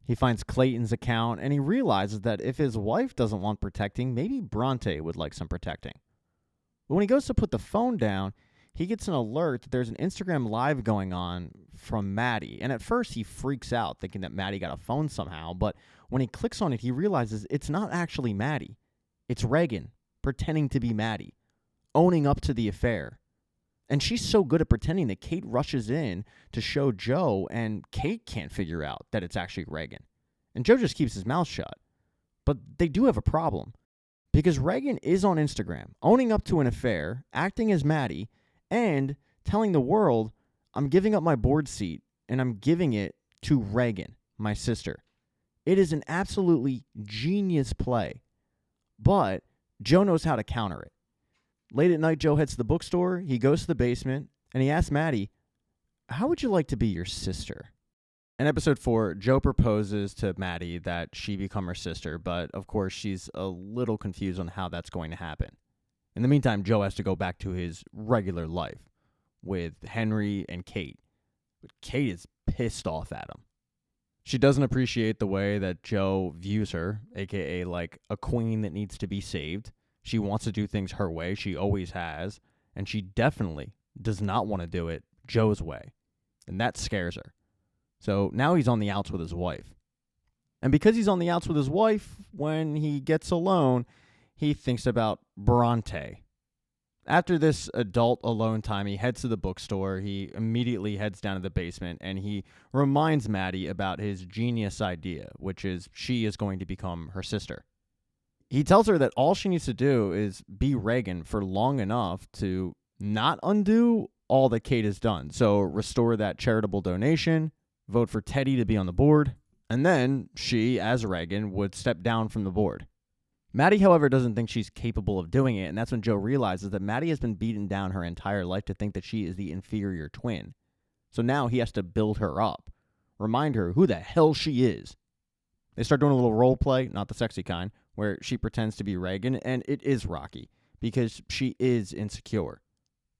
He finds Clayton's account, and he realizes that if his wife doesn't want protecting, maybe Bronte would like some protecting. But when he goes to put the phone down, he gets an alert that there's an Instagram Live going on from Maddie. And at first, he freaks out, thinking that Maddie got a phone somehow. But when he clicks on it, he realizes it's not actually Maddie. It's Reagan, pretending to be Maddie, owning up to the affair. And she's so good at pretending that Kate rushes in to show Joe, and Kate can't figure out that it's actually Reagan. And Joe just keeps his mouth shut. But they do have a problem, because Reagan is on Instagram, owning up to an affair, acting as Maddie, and telling the world, "I'm giving up my board seat, and I'm giving it to Reagan, my sister." It is an absolutely genius play. But Joe knows how to counter it. Late at night, Joe heads to the bookstore. He goes to the basement, and he asks Maddie, "How would you like to be your sister?" In episode 4, Joe proposes to Maddie that she become her sister, but of course she's a little confused on how that's going to happen. In the meantime, Joe has to go back to his regular life with Henry and Kate. But Kate is pissed off at him. She doesn't appreciate the way that Joe views her, aka like a queen that needs to be saved. She wants to do things her way. She always has. And she definitely does not want to do it Joe's way. And that scares her. So now he's on the outs with his wife. And because he's on the outs with his wife, when he gets alone, he thinks about Bronte. After this adult alone time, he heads to the bookstore. He immediately heads down to the basement, and he reminds Maddie about his genius idea, which is she is going to become her sister. He tells her that all she needs to do is be Reagan for long enough to not undo all that Kate has done. So restore that charitable donation, vote for Teddy to be on the board, and then she, as Reagan, would step down from the board. Maddie, however, doesn't think she's capable of doing it, and that's when Joe realizes that Maddie has been beaten down her entire life to think that she is the inferior twin. So now he has to build her up, remind her who the hell she is. They start doing a little role play, not the sexy kind, where she pretends to be Reagan, and it is rocky, because she is insecure.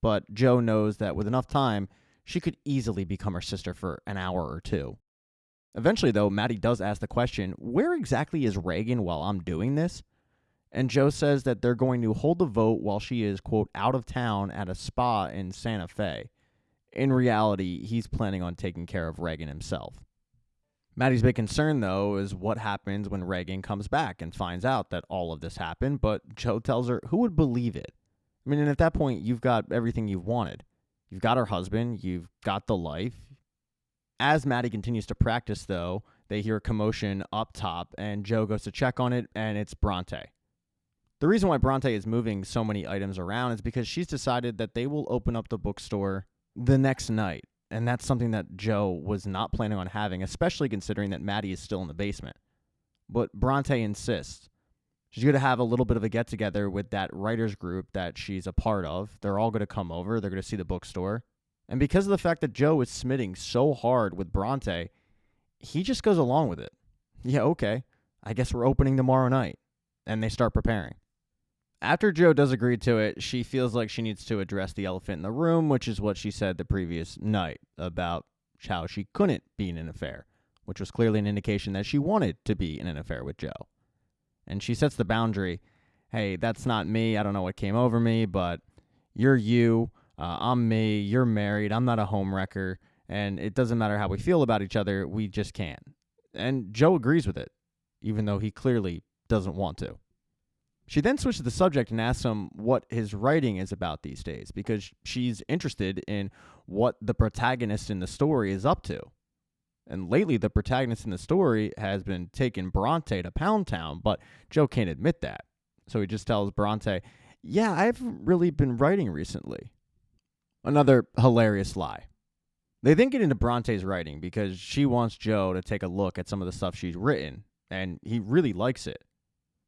But Joe knows that with enough time, she could easily become her sister for an hour or two. Eventually, though, Maddie does ask the question, where exactly is Reagan while I'm doing this? And Joe says that they're going to hold the vote while she is, quote, out of town at a spa in Santa Fe. In reality, he's planning on taking care of Reagan himself. Maddie's big concern, though, is what happens when Reagan comes back and finds out that all of this happened, but Joe tells her, who would believe it? I mean, and at that point, you've got everything you've wanted. You've got her husband, you've got the life. As Maddie continues to practice, though, they hear a commotion up top, and Joe goes to check on it, and it's Bronte. The reason why Bronte is moving so many items around is because she's decided that they will open up the bookstore the next night. And that's something that Joe was not planning on having, especially considering that Maddie is still in the basement. But Bronte insists. She's going to have a little bit of a get-together with that writers group that she's a part of. They're all going to come over. They're going to see the bookstore. And because of the fact that Joe is smitten so hard with Bronte, he just goes along with it. Yeah, okay. I guess we're opening tomorrow night. And they start preparing. After Joe does agree to it, she feels like she needs to address the elephant in the room, which is what she said the previous night about how she couldn't be in an affair, which was clearly an indication that she wanted to be in an affair with Joe. And she sets the boundary, hey, that's not me, I don't know what came over me, but you're you, I'm me, you're married, I'm not a homewrecker, and it doesn't matter how we feel about each other, we just can't. And Joe agrees with it, even though he clearly doesn't want to. She then switches the subject and asks him what his writing is about these days, because she's interested in what the protagonist in the story is up to. And lately, the protagonist in the story has been taking Bronte to Pound Town, but Joe can't admit that. So he just tells Bronte, yeah, I haven't really been writing recently. Another hilarious lie. They then get into Bronte's writing because she wants Joe to take a look at some of the stuff she's written, and he really likes it.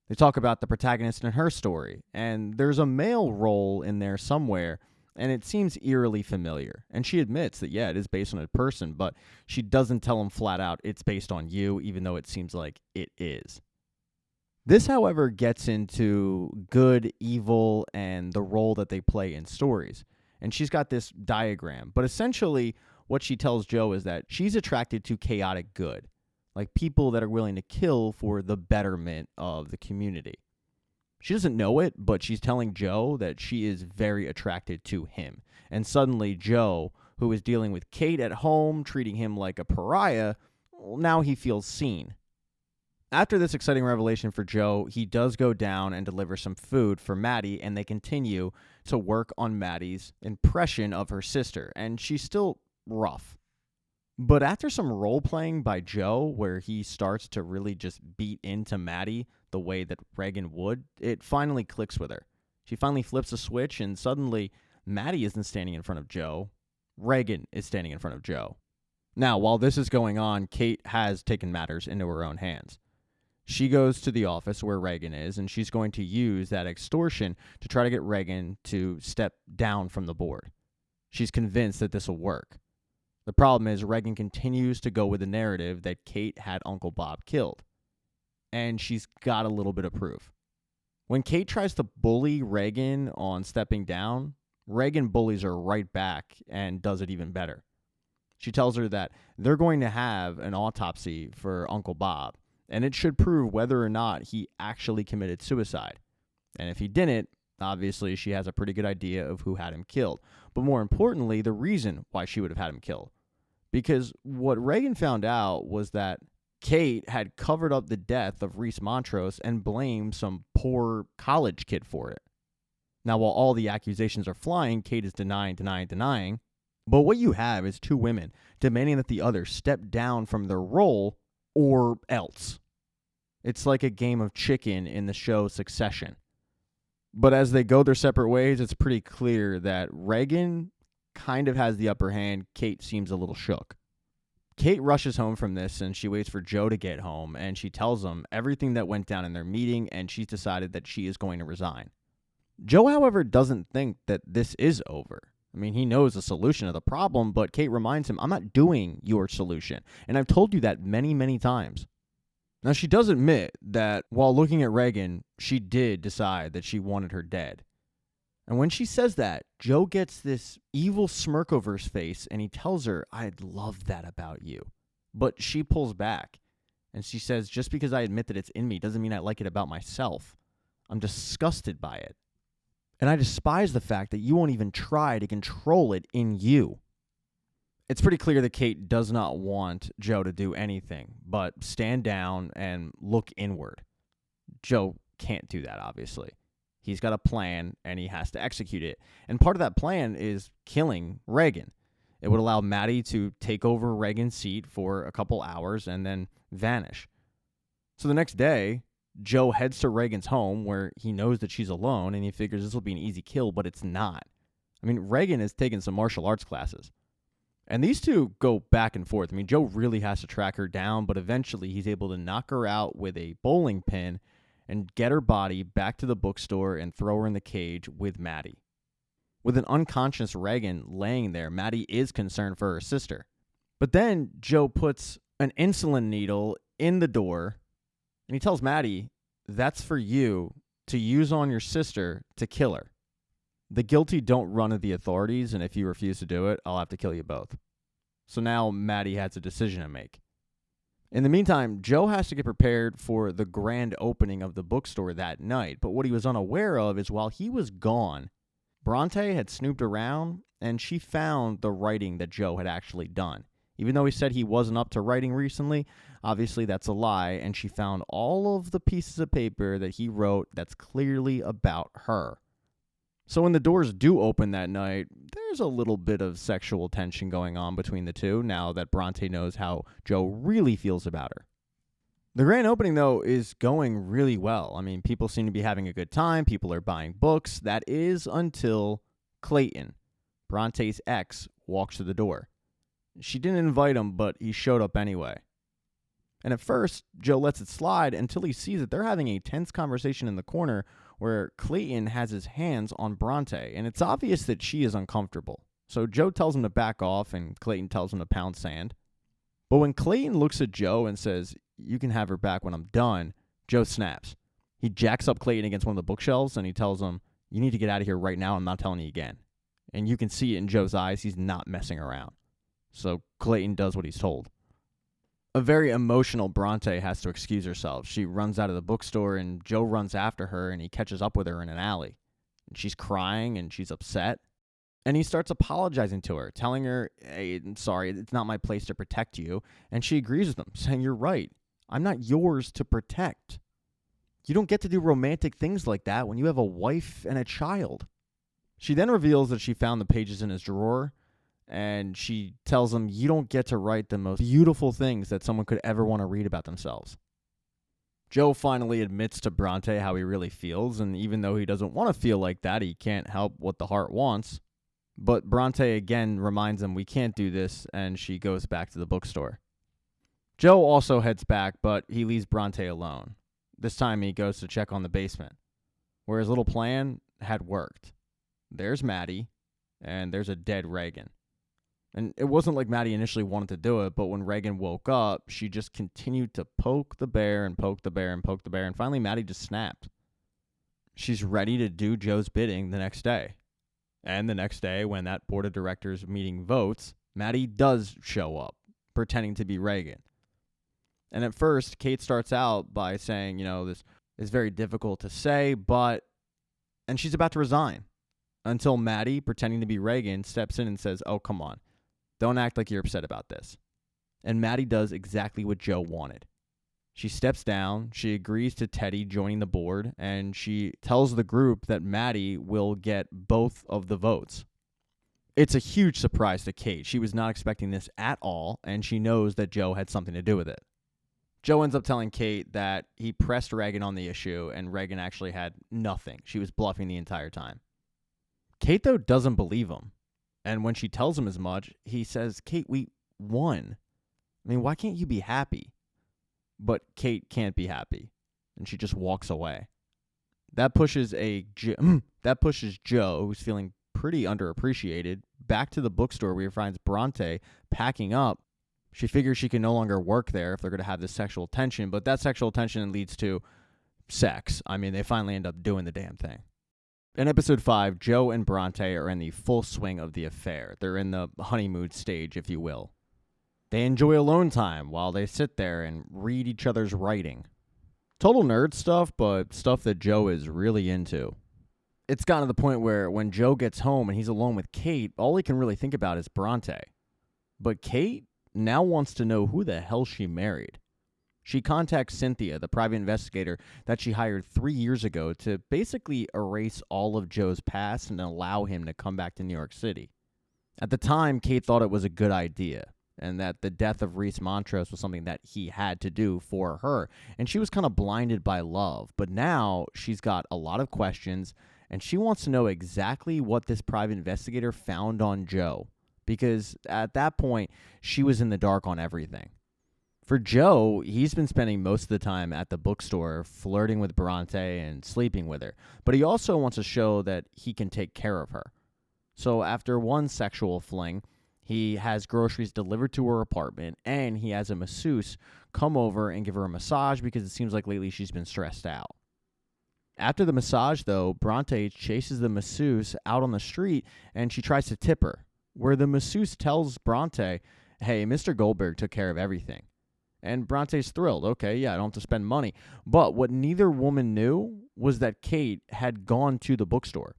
They talk about the protagonist in her story, and there's a male role in there somewhere, and it seems eerily familiar. And she admits that, yeah, it is based on a person, but she doesn't tell him flat out it's based on you, even though it seems like it is. This, however, gets into good, evil, and the role that they play in stories. And she's got this diagram, but essentially what she tells Joe is that she's attracted to chaotic good, like people that are willing to kill for the betterment of the community. She doesn't know it, but she's telling Joe that she is very attracted to him. And suddenly Joe, who is dealing with Kate at home, treating him like a pariah, well, now he feels seen. After this exciting revelation for Joe, he does go down and deliver some food for Maddie, and they continue to work on Maddie's impression of her sister, and she's still rough. But after some role-playing by Joe, where he starts to really just beat into Maddie the way that Regan would, it finally clicks with her. She finally flips a switch, and suddenly Maddie isn't standing in front of Joe. Regan is standing in front of Joe. Now, while this is going on, Kate has taken matters into her own hands. She goes to the office where Regan is, and she's going to use that extortion to try to get Regan to step down from the board. She's convinced that this will work. The problem is Regan continues to go with the narrative that Kate had Uncle Bob killed. And she's got a little bit of proof. When Kate tries to bully Regan on stepping down, Regan bullies her right back and does it even better. She tells her that they're going to have an autopsy for Uncle Bob, and it should prove whether or not he actually committed suicide. And if he didn't, obviously she has a pretty good idea of who had him killed. But more importantly, the reason why she would have had him killed. Because what Regan found out was that Kate had covered up the death of Reese Montrose and blamed some poor college kid for it. Now, while all the accusations are flying, Kate is denying. But what you have is two women demanding that the other step down from their role or else. It's like a game of chicken in the show Succession. But as they go their separate ways, it's pretty clear that Regan kind of has the upper hand. Kate seems a little shook. Kate rushes home from this, and she waits for Joe to get home, and she tells him everything that went down in their meeting, and she's decided that she is going to resign. Joe, however, doesn't think that this is over. I mean, he knows the solution of the problem, but Kate reminds him, I'm not doing your solution, and I've told you that many, many times. Now, she does admit that while looking at Regan, she did decide that she wanted her dead. And when she says that, Joe gets this evil smirk over his face, and he tells her, I love that about you. But she pulls back, and she says, just because I admit that it's in me doesn't mean I like it about myself. I'm disgusted by it. And I despise the fact that you won't even try to control it in you. It's pretty clear that Kate does not want Joe to do anything but stand down and look inward. Joe can't do that, obviously. He's got a plan, and he has to execute it. And part of that plan is killing Regan. It would allow Maddie to take over Regan's seat for a couple hours and then vanish. So the next day, Joe heads to Regan's home where he knows that she's alone, and he figures this will be an easy kill, but it's not. I mean, Regan has taken some martial arts classes. And these two go back and forth. I mean, Joe really has to track her down, but eventually he's able to knock her out with a bowling pin and get her body back to the bookstore and throw her in the cage with Maddie. With an unconscious Regan laying there, Maddie is concerned for her sister. But then Joe puts an insulin needle in the door, and he tells Maddie, that's for you to use on your sister to kill her. The guilty don't run to the authorities, and if you refuse to do it, I'll have to kill you both. So now Maddie has a decision to make. In the meantime, Joe has to get prepared for the grand opening of the bookstore that night, but what he was unaware of is while he was gone, Bronte had snooped around, and she found the writing that Joe had actually done. Even though he said he wasn't up to writing recently, obviously that's a lie, and she found all of the pieces of paper that he wrote that's clearly about her. So when the doors do open that night, there's a little bit of sexual tension going on between the two now that Bronte knows how Joe really feels about her. The grand opening, though, is going really well. I mean, people seem to be having a good time. People are buying books. That is until Clayton, Bronte's ex, walks to the door. She didn't invite him, but he showed up anyway. And at first, Joe lets it slide until he sees that they're having a tense conversation in the corner where Clayton has his hands on Bronte, and it's obvious that she is uncomfortable. So Joe tells him to back off, and Clayton tells him to pound sand. But when Clayton looks at Joe and says, "You can have her back when I'm done," Joe snaps. He jacks up Clayton against one of the bookshelves, and he tells him, "You need to get out of here right now. I'm not telling you again." And you can see it in Joe's eyes. He's not messing around. So Clayton does what he's told. A very emotional Bronte has to excuse herself. She runs out of the bookstore, and Joe runs after her, and he catches up with her in an alley. And she's crying, and she's upset. And he starts apologizing to her, telling her, "Hey, I'm sorry, it's not my place to protect you." And she agrees with him, saying, "You're right. I'm not yours to protect. You don't get to do romantic things like that when you have a wife and a child." She then reveals that she found the pages in his drawer, and she tells him, "You don't get to write the most beautiful things that someone could ever want to read about themselves." Joe finally admits to Bronte how he really feels, and even though he doesn't want to feel like that, he can't help what the heart wants. But Bronte again reminds him we can't do this, and she goes back to the bookstore. Joe also heads back, but he leaves Bronte alone. This time he goes to check on the basement, where his little plan had worked. There's Maddie, and there's a dead Reagan. And it wasn't like Maddie initially wanted to do it, but when Reagan woke up, she just continued to poke the bear and poke the bear and poke the bear, and finally Maddie just snapped. She's ready to do Joe's bidding the next day. And the next day, when that board of directors meeting votes, Maddie does show up, pretending to be Reagan. And at first, Kate starts out by saying, this is very difficult to say, but... And she's about to resign. Until Maddie, pretending to be Reagan, steps in and says, "Oh, come on. Don't act like you're upset about this." And Maddie does exactly what Joe wanted. She steps down, she agrees to Teddy joining the board, and she tells the group that Maddie will get both of the votes. It's a huge surprise to Kate. She was not expecting this at all, and she knows that Joe had something to do with it. Joe ends up telling Kate that he pressed Reagan on the issue, and Reagan actually had nothing. She was bluffing the entire time. Kate, though, doesn't believe him. And when she tells him as much, he says, "Kate, we won. I mean, why can't you be happy?" But Kate can't be happy, and she just walks away. That pushes Joe, who's feeling pretty underappreciated, back to the bookstore where he finds Bronte packing up. She figures she can no longer work there if they're going to have this sexual tension, but that sexual tension leads to sex. I mean, they finally end up doing the damn thing. In episode 5, Joe and Bronte are in the full swing of the affair. They're in the honeymoon stage, if you will. They enjoy alone time while they sit there and read each other's writing. Total nerd stuff, but stuff that Joe is really into. It's gotten to the point where when Joe gets home and he's alone with Kate, all he can really think about is Bronte. But Kate now wants to know who the hell she married. She contacts Cynthia, the private investigator that she hired 3 years ago, to basically erase all of Joe's past and allow him to come back to New York City. At the time, Kate thought it was a good idea, and that the death of Reese Montrose was something that he had to do for her, and she was kind of blinded by love. But now she's got a lot of questions, and she wants to know exactly what this private investigator found on Joe, because at that point, she was in the dark on everything. For Joe, he's been spending most of the time at the bookstore flirting with Bronte and sleeping with her, but he also wants to show that he can take care of her. So after one sexual fling, he has groceries delivered to her apartment, and he has a masseuse come over and give her a massage because it seems like lately she's been stressed out. After the massage, though, Bronte chases the masseuse out on the street, and she tries to tip her, where the masseuse tells Bronte, "Hey, Mr. Goldberg took care of everything." And Bronte's thrilled. Okay, yeah, I don't have to spend money. But what neither woman knew was that Kate had gone to the bookstore.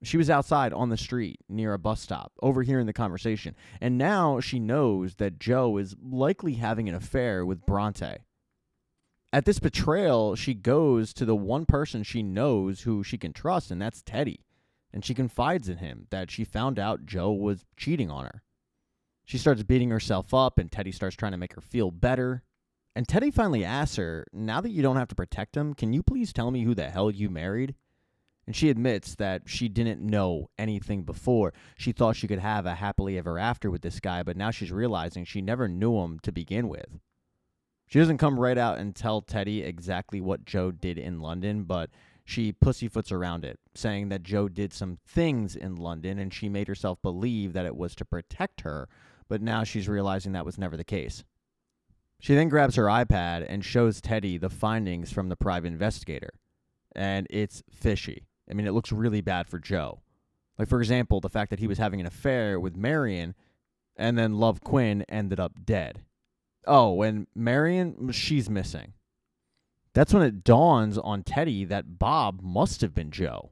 She was outside on the street near a bus stop, overhearing the conversation. And now she knows that Joe is likely having an affair with Bronte. At this betrayal, she goes to the one person she knows who she can trust, and that's Teddy. And she confides in him that she found out Joe was cheating on her. She starts beating herself up, and Teddy starts trying to make her feel better. And Teddy finally asks her, "Now that you don't have to protect him, can you please tell me who the hell you married?" And she admits that she didn't know anything before. She thought she could have a happily ever after with this guy, but now she's realizing she never knew him to begin with. She doesn't come right out and tell Teddy exactly what Joe did in London, but she pussyfoots around it, saying that Joe did some things in London and she made herself believe that it was to protect her, but now she's realizing that was never the case. She then grabs her iPad and shows Teddy the findings from the private investigator, and it's fishy. I mean, it looks really bad for Joe. Like, for example, the fact that he was having an affair with Marion and then Love Quinn ended up dead. Oh, and Marion, she's missing. That's when it dawns on Teddy that Bob must have been Joe.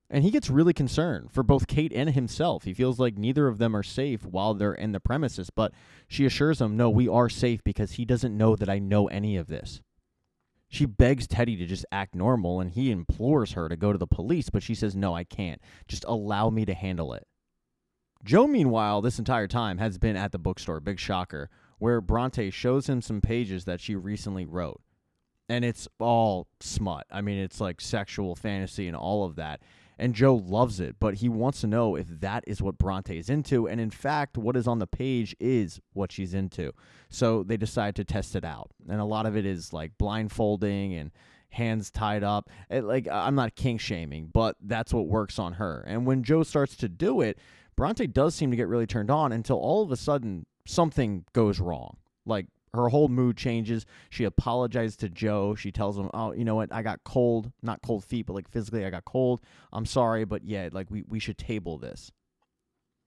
And he gets really concerned for both Kate and himself. He feels like neither of them are safe while they're in the premises, but she assures him, no, we are safe because he doesn't know that I know any of this. She begs Teddy to just act normal, and he implores her to go to the police, but she says, no, I can't. Just allow me to handle it. Joe, meanwhile, this entire time has been at the bookstore, big shocker, where Bronte shows him some pages that she recently wrote. And it's all smut. I mean, it's like sexual fantasy and all of that. And Joe loves it, but he wants to know if that is what Bronte is into. And in fact, what is on the page is what she's into. So they decide to test it out. And a lot of it is like blindfolding and hands tied up. I'm not kink shaming, but that's what works on her. And when Joe starts to do it, Bronte does seem to get really turned on until all of a sudden something goes wrong. Like, her whole mood changes. She apologizes to Joe. She tells him, oh, you know what? I got cold. Not cold feet, but like physically I got cold. I'm sorry, but yeah, like we should table this.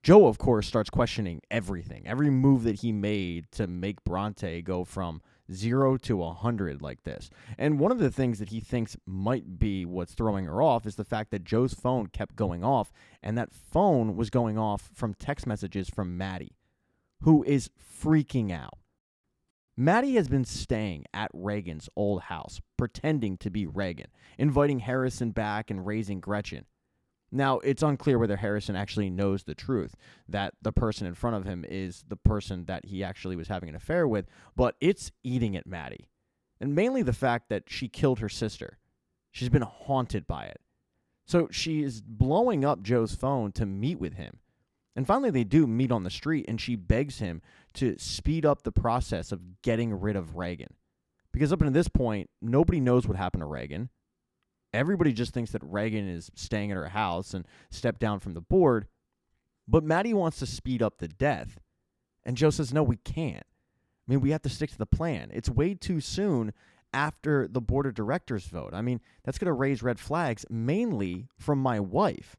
Joe, of course, starts questioning everything. Every move that he made to make Bronte go from 0 to 100 like this. And one of the things that he thinks might be what's throwing her off is the fact that Joe's phone kept going off, and that phone was going off from text messages from Maddie, who is freaking out. Maddie has been staying at Reagan's old house, pretending to be Reagan, inviting Harrison back and raising Gretchen. Now, it's unclear whether Harrison actually knows the truth, that the person in front of him is the person that he actually was having an affair with, but it's eating at Maddie. And mainly the fact that she killed her sister. She's been haunted by it. So she is blowing up Joe's phone to meet with him. And finally, they do meet on the street, and she begs him to speed up the process of getting rid of Reagan. Because up until this point, nobody knows what happened to Reagan. Everybody just thinks that Reagan is staying at her house and stepped down from the board. But Maddie wants to speed up the death. And Joe says, no, we can't. I mean, we have to stick to the plan. It's way too soon after the board of directors vote. I mean, that's going to raise red flags, mainly from my wife.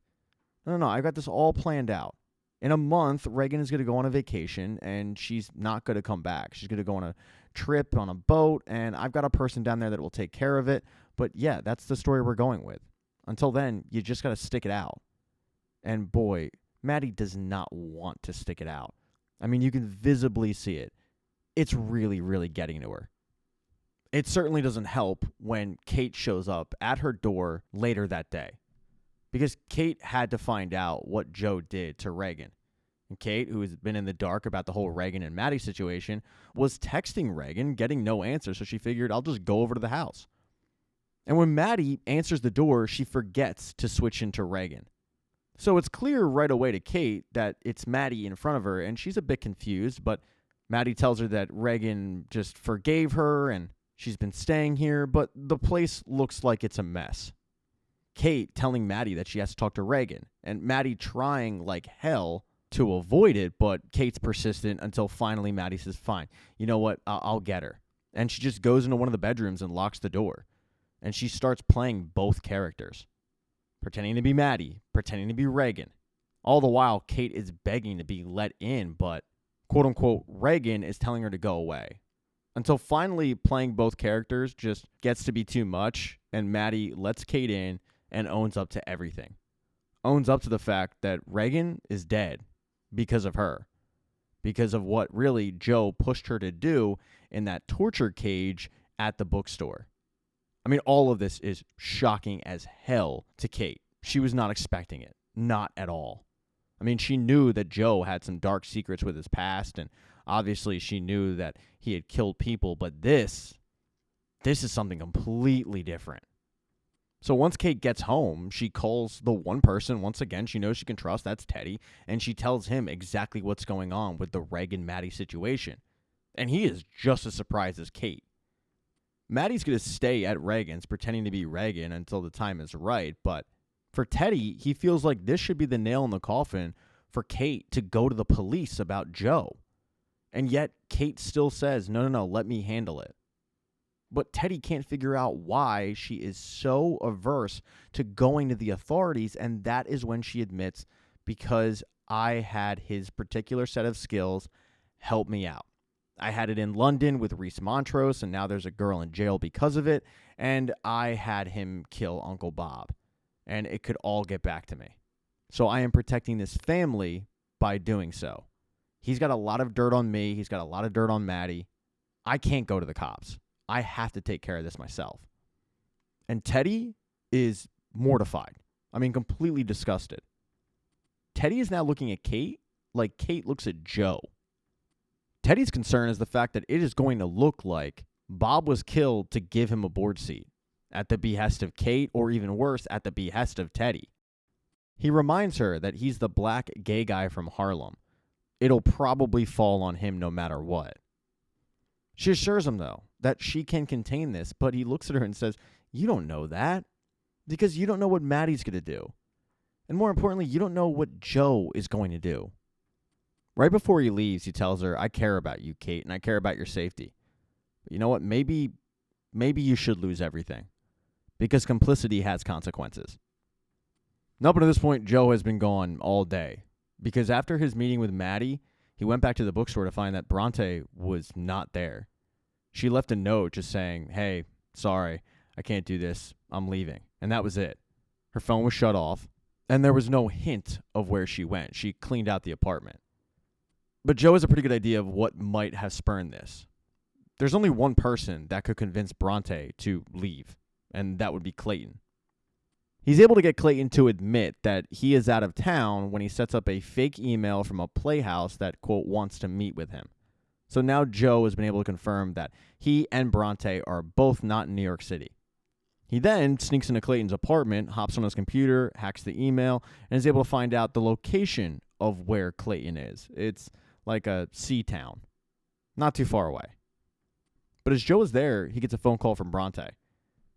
No, I got this all planned out. In a month, Reagan is going to go on a vacation, and she's not going to come back. She's going to go on a trip on a boat, and I've got a person down there that will take care of it. But yeah, that's the story we're going with. Until then, you just got to stick it out. And boy, Maddie does not want to stick it out. I mean, you can visibly see it. It's really, really getting to her. It certainly doesn't help when Kate shows up at her door later that day. Because Kate had to find out what Joe did to Reagan. And Kate, who has been in the dark about the whole Reagan and Maddie situation, was texting Reagan, getting no answer, so she figured, I'll just go over to the house. And when Maddie answers the door, she forgets to switch into Reagan. So it's clear right away to Kate that it's Maddie in front of her, and she's a bit confused, but Maddie tells her that Reagan just forgave her, and she's been staying here, but the place looks like it's a mess. Kate telling Maddie that she has to talk to Reagan, and Maddie trying like hell to avoid it, but Kate's persistent until finally Maddie says, fine, you know what, I'll get her. And she just goes into one of the bedrooms and locks the door. And she starts playing both characters, pretending to be Maddie, pretending to be Reagan. All the while, Kate is begging to be let in, but quote-unquote Reagan is telling her to go away. Until finally playing both characters just gets to be too much, and Maddie lets Kate in and owns up to everything. Owns up to the fact that Reagan is dead because of her. Because of what really Joe pushed her to do in that torture cage at the bookstore. I mean, all of this is shocking as hell to Kate. She was not expecting it. Not at all. I mean, she knew that Joe had some dark secrets with his past, and obviously she knew that he had killed people, but this is something completely different. So once Kate gets home, she calls the one person, once again, she knows she can trust, that's Teddy, and she tells him exactly what's going on with the Reagan-Maddie situation. And he is just as surprised as Kate. Maddie's going to stay at Reagan's pretending to be Reagan until the time is right, but for Teddy, he feels like this should be the nail in the coffin for Kate to go to the police about Joe. And yet, Kate still says, no, let me handle it. But Teddy can't figure out why she is so averse to going to the authorities, and that is when she admits, because I had his particular set of skills help me out. I had it in London with Reese Montrose, and now there's a girl in jail because of it, and I had him kill Uncle Bob, and it could all get back to me. So I am protecting this family by doing so. He's got a lot of dirt on me. He's got a lot of dirt on Maddie. I can't go to the cops. I have to take care of this myself. And Teddy is mortified. I mean, completely disgusted. Teddy is now looking at Kate like Kate looks at Joe. Teddy's concern is the fact that it is going to look like Bob was killed to give him a board seat, at the behest of Kate, or even worse, at the behest of Teddy. He reminds her that he's the black gay guy from Harlem. It'll probably fall on him no matter what. She assures him, though, that she can contain this, but he looks at her and says, you don't know that, because you don't know what Maddie's going to do. And more importantly, you don't know what Joe is going to do. Right before he leaves, he tells her, I care about you, Kate, and I care about your safety. But you know what? Maybe you should lose everything, because complicity has consequences. Up until this point, Joe has been gone all day, because after his meeting with Maddie, he went back to the bookstore to find that Bronte was not there. She left a note just saying, hey, sorry, I can't do this. I'm leaving. And that was it. Her phone was shut off, and there was no hint of where she went. She cleaned out the apartment. But Joe has a pretty good idea of what might have spurned this. There's only one person that could convince Bronte to leave, and that would be Clayton. He's able to get Clayton to admit that he is out of town when he sets up a fake email from a playhouse that, quote, wants to meet with him. So now Joe has been able to confirm that he and Bronte are both not in New York City. He then sneaks into Clayton's apartment, hops on his computer, hacks the email, and is able to find out the location of where Clayton is. It's like a sea town, not too far away. But as Joe is there, he gets a phone call from Bronte.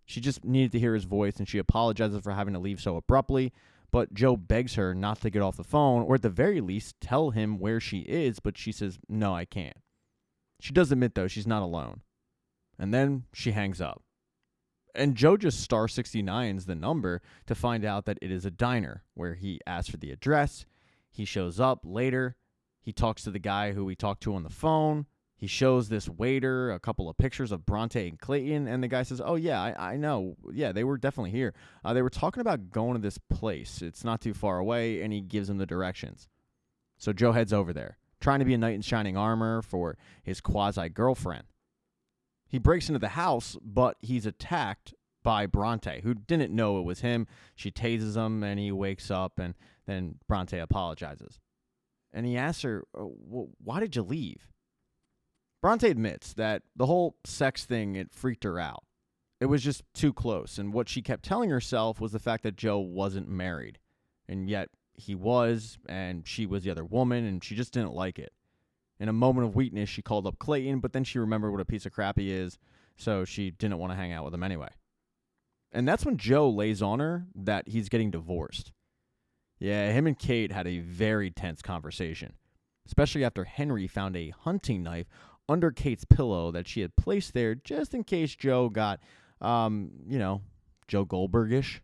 She just needed to hear his voice, and she apologizes for having to leave so abruptly, but Joe begs her not to get off the phone, or at the very least, tell him where she is, but she says, no, I can't. She does admit, though, she's not alone. And then she hangs up. And Joe just star 69s the number to find out that it is a diner, where he asks for the address. He shows up later. He talks to the guy who he talked to on the phone. He shows this waiter a couple of pictures of Bronte and Clayton, and the guy says, oh, yeah, I know. Yeah, they were definitely here. They were talking about going to this place. It's not too far away, and he gives him the directions. So Joe heads over there, trying to be a knight in shining armor for his quasi-girlfriend. He breaks into the house, but he's attacked by Bronte, who didn't know it was him. She tases him, and he wakes up, and then Bronte apologizes. And he asks her, why did you leave? Bronte admits that the whole sex thing, it freaked her out. It was just too close, and what she kept telling herself was the fact that Joe wasn't married. And yet he was, and she was the other woman, and she just didn't like it. In a moment of weakness, she called up Clayton, but then she remembered what a piece of crap he is, so she didn't want to hang out with him anyway. And that's when Joe lays on her that he's getting divorced. Yeah, him and Kate had a very tense conversation, especially after Henry found a hunting knife under Kate's pillow that she had placed there just in case Joe got, Joe Goldberg-ish.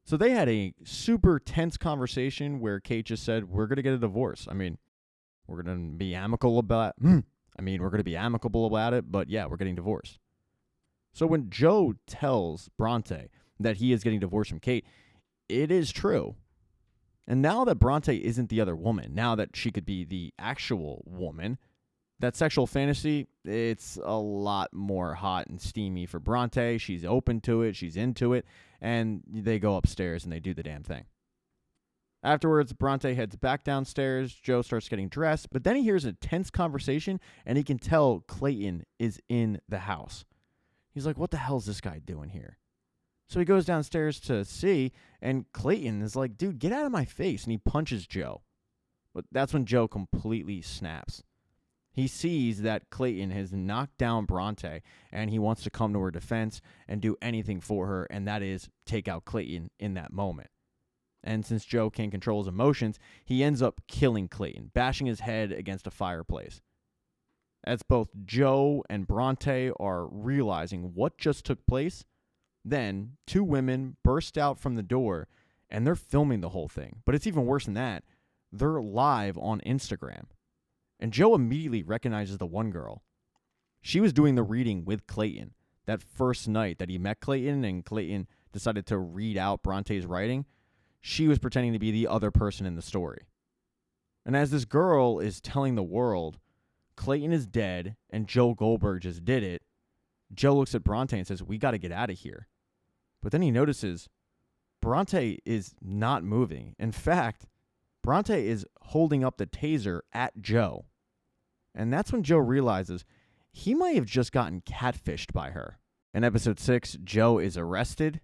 So they had a super tense conversation where Kate just said, we're going to get a divorce. I mean, we're going to be amicable about it, but yeah, we're getting divorced. So when Joe tells Bronte that he is getting divorced from Kate, it is true. And now that Bronte isn't the other woman, now that she could be the actual woman, that sexual fantasy, it's a lot more hot and steamy for Bronte. She's open to it. She's into it. And they go upstairs and they do the damn thing. Afterwards, Bronte heads back downstairs. Joe starts getting dressed. But then he hears a tense conversation, and he can tell Clayton is in the house. He's like, what the hell is this guy doing here? So he goes downstairs to see, and Clayton is like, dude, get out of my face. And he punches Joe. But that's when Joe completely snaps. He sees that Clayton has knocked down Bronte, and he wants to come to her defense and do anything for her, and that is take out Clayton in that moment. And since Joe can't control his emotions, he ends up killing Clayton, bashing his head against a fireplace. As both Joe and Bronte are realizing what just took place, then two women burst out from the door, and they're filming the whole thing. But it's even worse than that. They're live on Instagram. And Joe immediately recognizes the one girl. She was doing the reading with Clayton that first night that he met Clayton and Clayton decided to read out Bronte's writing. She was pretending to be the other person in the story. And as this girl is telling the world, Clayton is dead and Joe Goldberg just did it, Joe looks at Bronte and says, we got to get out of here. But then he notices Bronte is not moving. In fact, Bronte is holding up the taser at Joe. And that's when Joe realizes he might have just gotten catfished by her. In episode 6, Joe is arrested,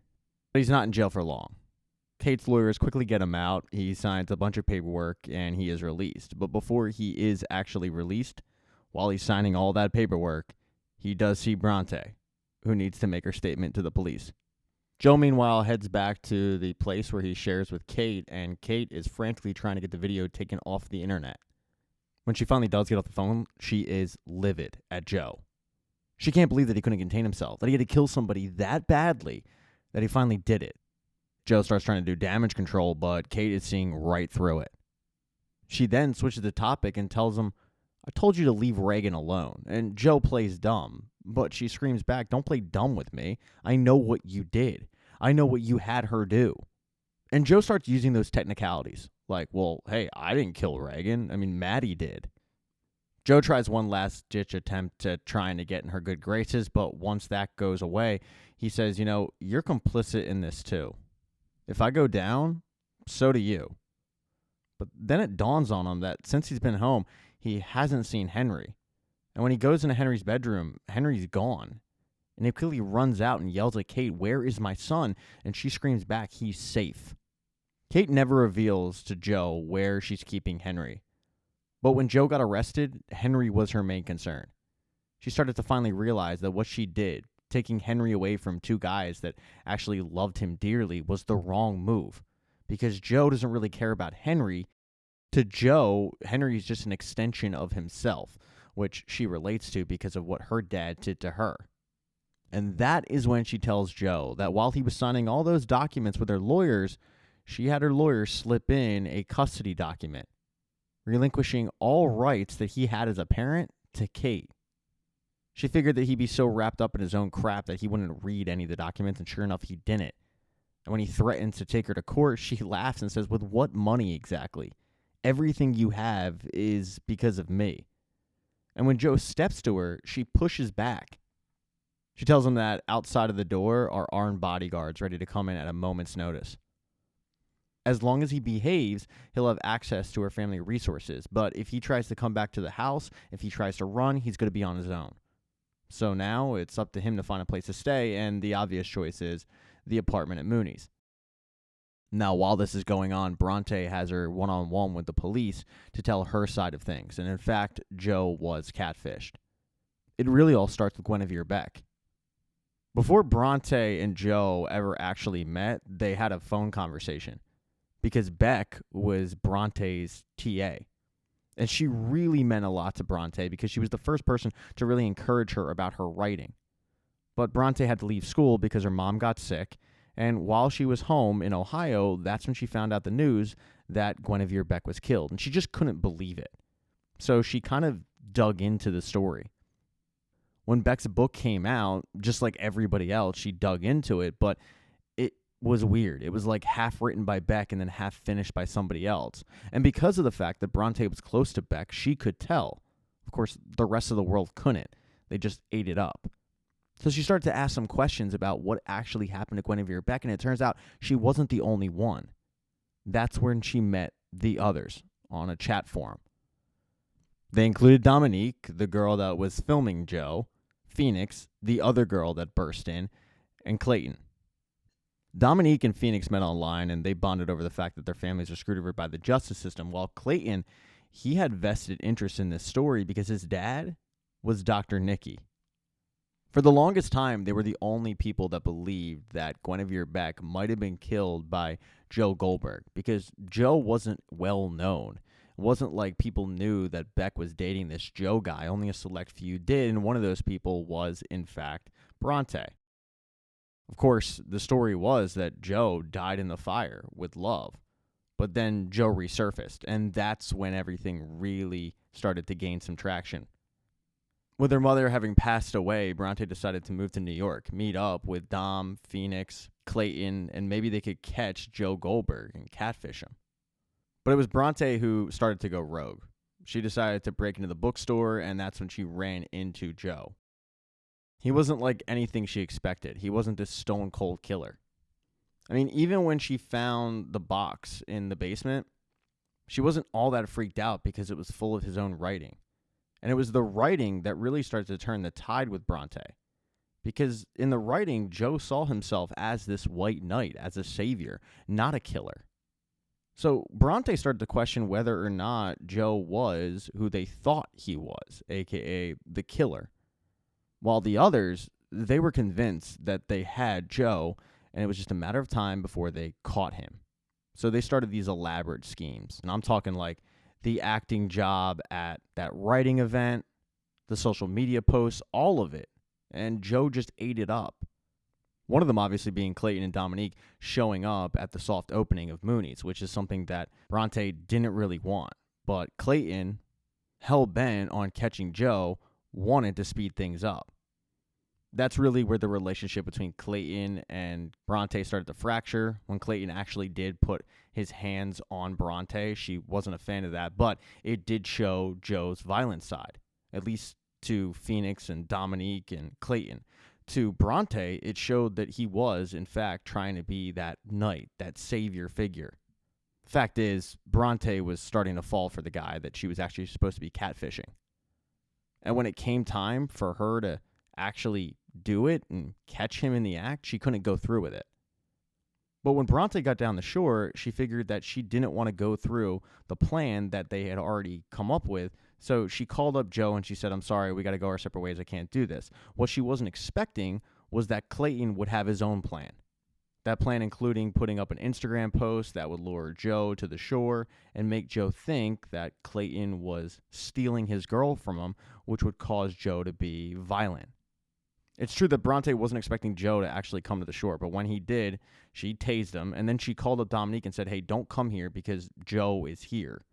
but he's not in jail for long. Kate's lawyers quickly get him out. He signs a bunch of paperwork, and he is released. But before he is actually released, while he's signing all that paperwork, he does see Bronte, who needs to make her statement to the police. Joe, meanwhile, heads back to the place where he shares with Kate, and Kate is frantically trying to get the video taken off the internet. When she finally does get off the phone, she is livid at Joe. She can't believe that he couldn't contain himself, that he had to kill somebody that badly, that he finally did it. Joe starts trying to do damage control, but Kate is seeing right through it. She then switches the topic and tells him, I told you to leave Reagan alone. And Joe plays dumb, but she screams back, don't play dumb with me. I know what you did. I know what you had her do. And Joe starts using those technicalities. Like, well, hey, I didn't kill Reagan. I mean, Maddie did. Joe tries one last-ditch attempt at trying to get in her good graces, but once that goes away, he says, you're complicit in this too. If I go down, so do you. But then it dawns on him that since he's been home, he hasn't seen Henry. And when he goes into Henry's bedroom, Henry's gone. And he quickly runs out and yells at Kate, where is my son? And she screams back, he's safe. Kate never reveals to Joe where she's keeping Henry. But when Joe got arrested, Henry was her main concern. She started to finally realize that what she did, taking Henry away from two guys that actually loved him dearly, was the wrong move. Because Joe doesn't really care about Henry. To Joe, Henry is just an extension of himself, which she relates to because of what her dad did to her. And that is when she tells Joe that while he was signing all those documents with her lawyers, she had her lawyers slip in a custody document, relinquishing all rights that he had as a parent to Kate. She figured that he'd be so wrapped up in his own crap that he wouldn't read any of the documents, and sure enough, he didn't. And when he threatens to take her to court, she laughs and says, with what money exactly? Everything you have is because of me. And when Joe steps to her, she pushes back. She tells him that outside of the door are armed bodyguards ready to come in at a moment's notice. As long as he behaves, he'll have access to her family resources. But if he tries to come back to the house, if he tries to run, he's going to be on his own. So now it's up to him to find a place to stay, and the obvious choice is the apartment at Mooney's. Now, while this is going on, Bronte has her one-on-one with the police to tell her side of things. And in fact, Joe was catfished. It really all starts with Guinevere Beck. Before Bronte and Joe ever actually met, they had a phone conversation. Because Beck was Bronte's TA. And she really meant a lot to Bronte because she was the first person to really encourage her about her writing. But Bronte had to leave school because her mom got sick, and while she was home in Ohio, that's when she found out the news that Guinevere Beck was killed, and she just couldn't believe it. So she kind of dug into the story. When Beck's book came out, just like everybody else, she dug into it, but was weird. It was like half written by Beck and then half finished by somebody else. And because of the fact that Bronte was close to Beck, she could tell. Of course, the rest of the world couldn't. They just ate it up. So she started to ask some questions about what actually happened to Guinevere Beck, and it turns out she wasn't the only one. That's when she met the others on a chat forum. They included Dominique, the girl that was filming Joe, Phoenix, the other girl that burst in, and Clayton. Dominique and Phoenix met online, and they bonded over the fact that their families are screwed over by the justice system, while Clayton he had vested interest in this story because his dad was Dr. Nicky. For the longest time, they were the only people that believed that Guinevere Beck might have been killed by Joe Goldberg because Joe wasn't well known. It wasn't like people knew that Beck was dating this Joe guy. Only a select few did, and one of those people was, in fact, Bronte. Of course, the story was that Joe died in the fire with Love, but then Joe resurfaced, and that's when everything really started to gain some traction. With her mother having passed away, Bronte decided to move to New York, meet up with Dom, Phoenix, Clayton, and maybe they could catch Joe Goldberg and catfish him. But it was Bronte who started to go rogue. She decided to break into the bookstore, and that's when she ran into Joe. He wasn't like anything she expected. He wasn't this stone-cold killer. I mean, even when she found the box in the basement, she wasn't all that freaked out because it was full of his own writing. And it was the writing that really started to turn the tide with Bronte. Because in the writing, Joe saw himself as this white knight, as a savior, not a killer. So Bronte started to question whether or not Joe was who they thought he was, a.k.a. the killer. While the others, they were convinced that they had Joe, and it was just a matter of time before they caught him. So they started these elaborate schemes. And I'm talking like the acting job at that writing event, the social media posts, all of it. And Joe just ate it up. One of them obviously being Clayton and Dominique showing up at the soft opening of Mooney's, which is something that Bronte didn't really want. But Clayton, hell-bent on catching Joe, wanted to speed things up. That's really where the relationship between Clayton and Bronte started to fracture. When Clayton actually did put his hands on Bronte, she wasn't a fan of that, but it did show Joe's violent side, at least to Phoenix and Dominique and Clayton. To Bronte, it showed that he was, in fact, trying to be that knight, that savior figure. Fact is, Bronte was starting to fall for the guy that she was actually supposed to be catfishing. And when it came time for her to actually do it and catch him in the act, she couldn't go through with it. But when Bronte got down the shore, she figured that she didn't want to go through the plan that they had already come up with, so she called up Joe and she said, "I'm sorry, we got to go our separate ways, I can't do this." What she wasn't expecting was that Clayton would have his own plan. That plan including putting up an Instagram post that would lure Joe to the shore and make Joe think that Clayton was stealing his girl from him, which would cause Joe to be violent. It's true that Bronte wasn't expecting Joe to actually come to the shore, but when he did, she tased him, and then she called up Dominique and said, "Hey, don't come here because Joe is here."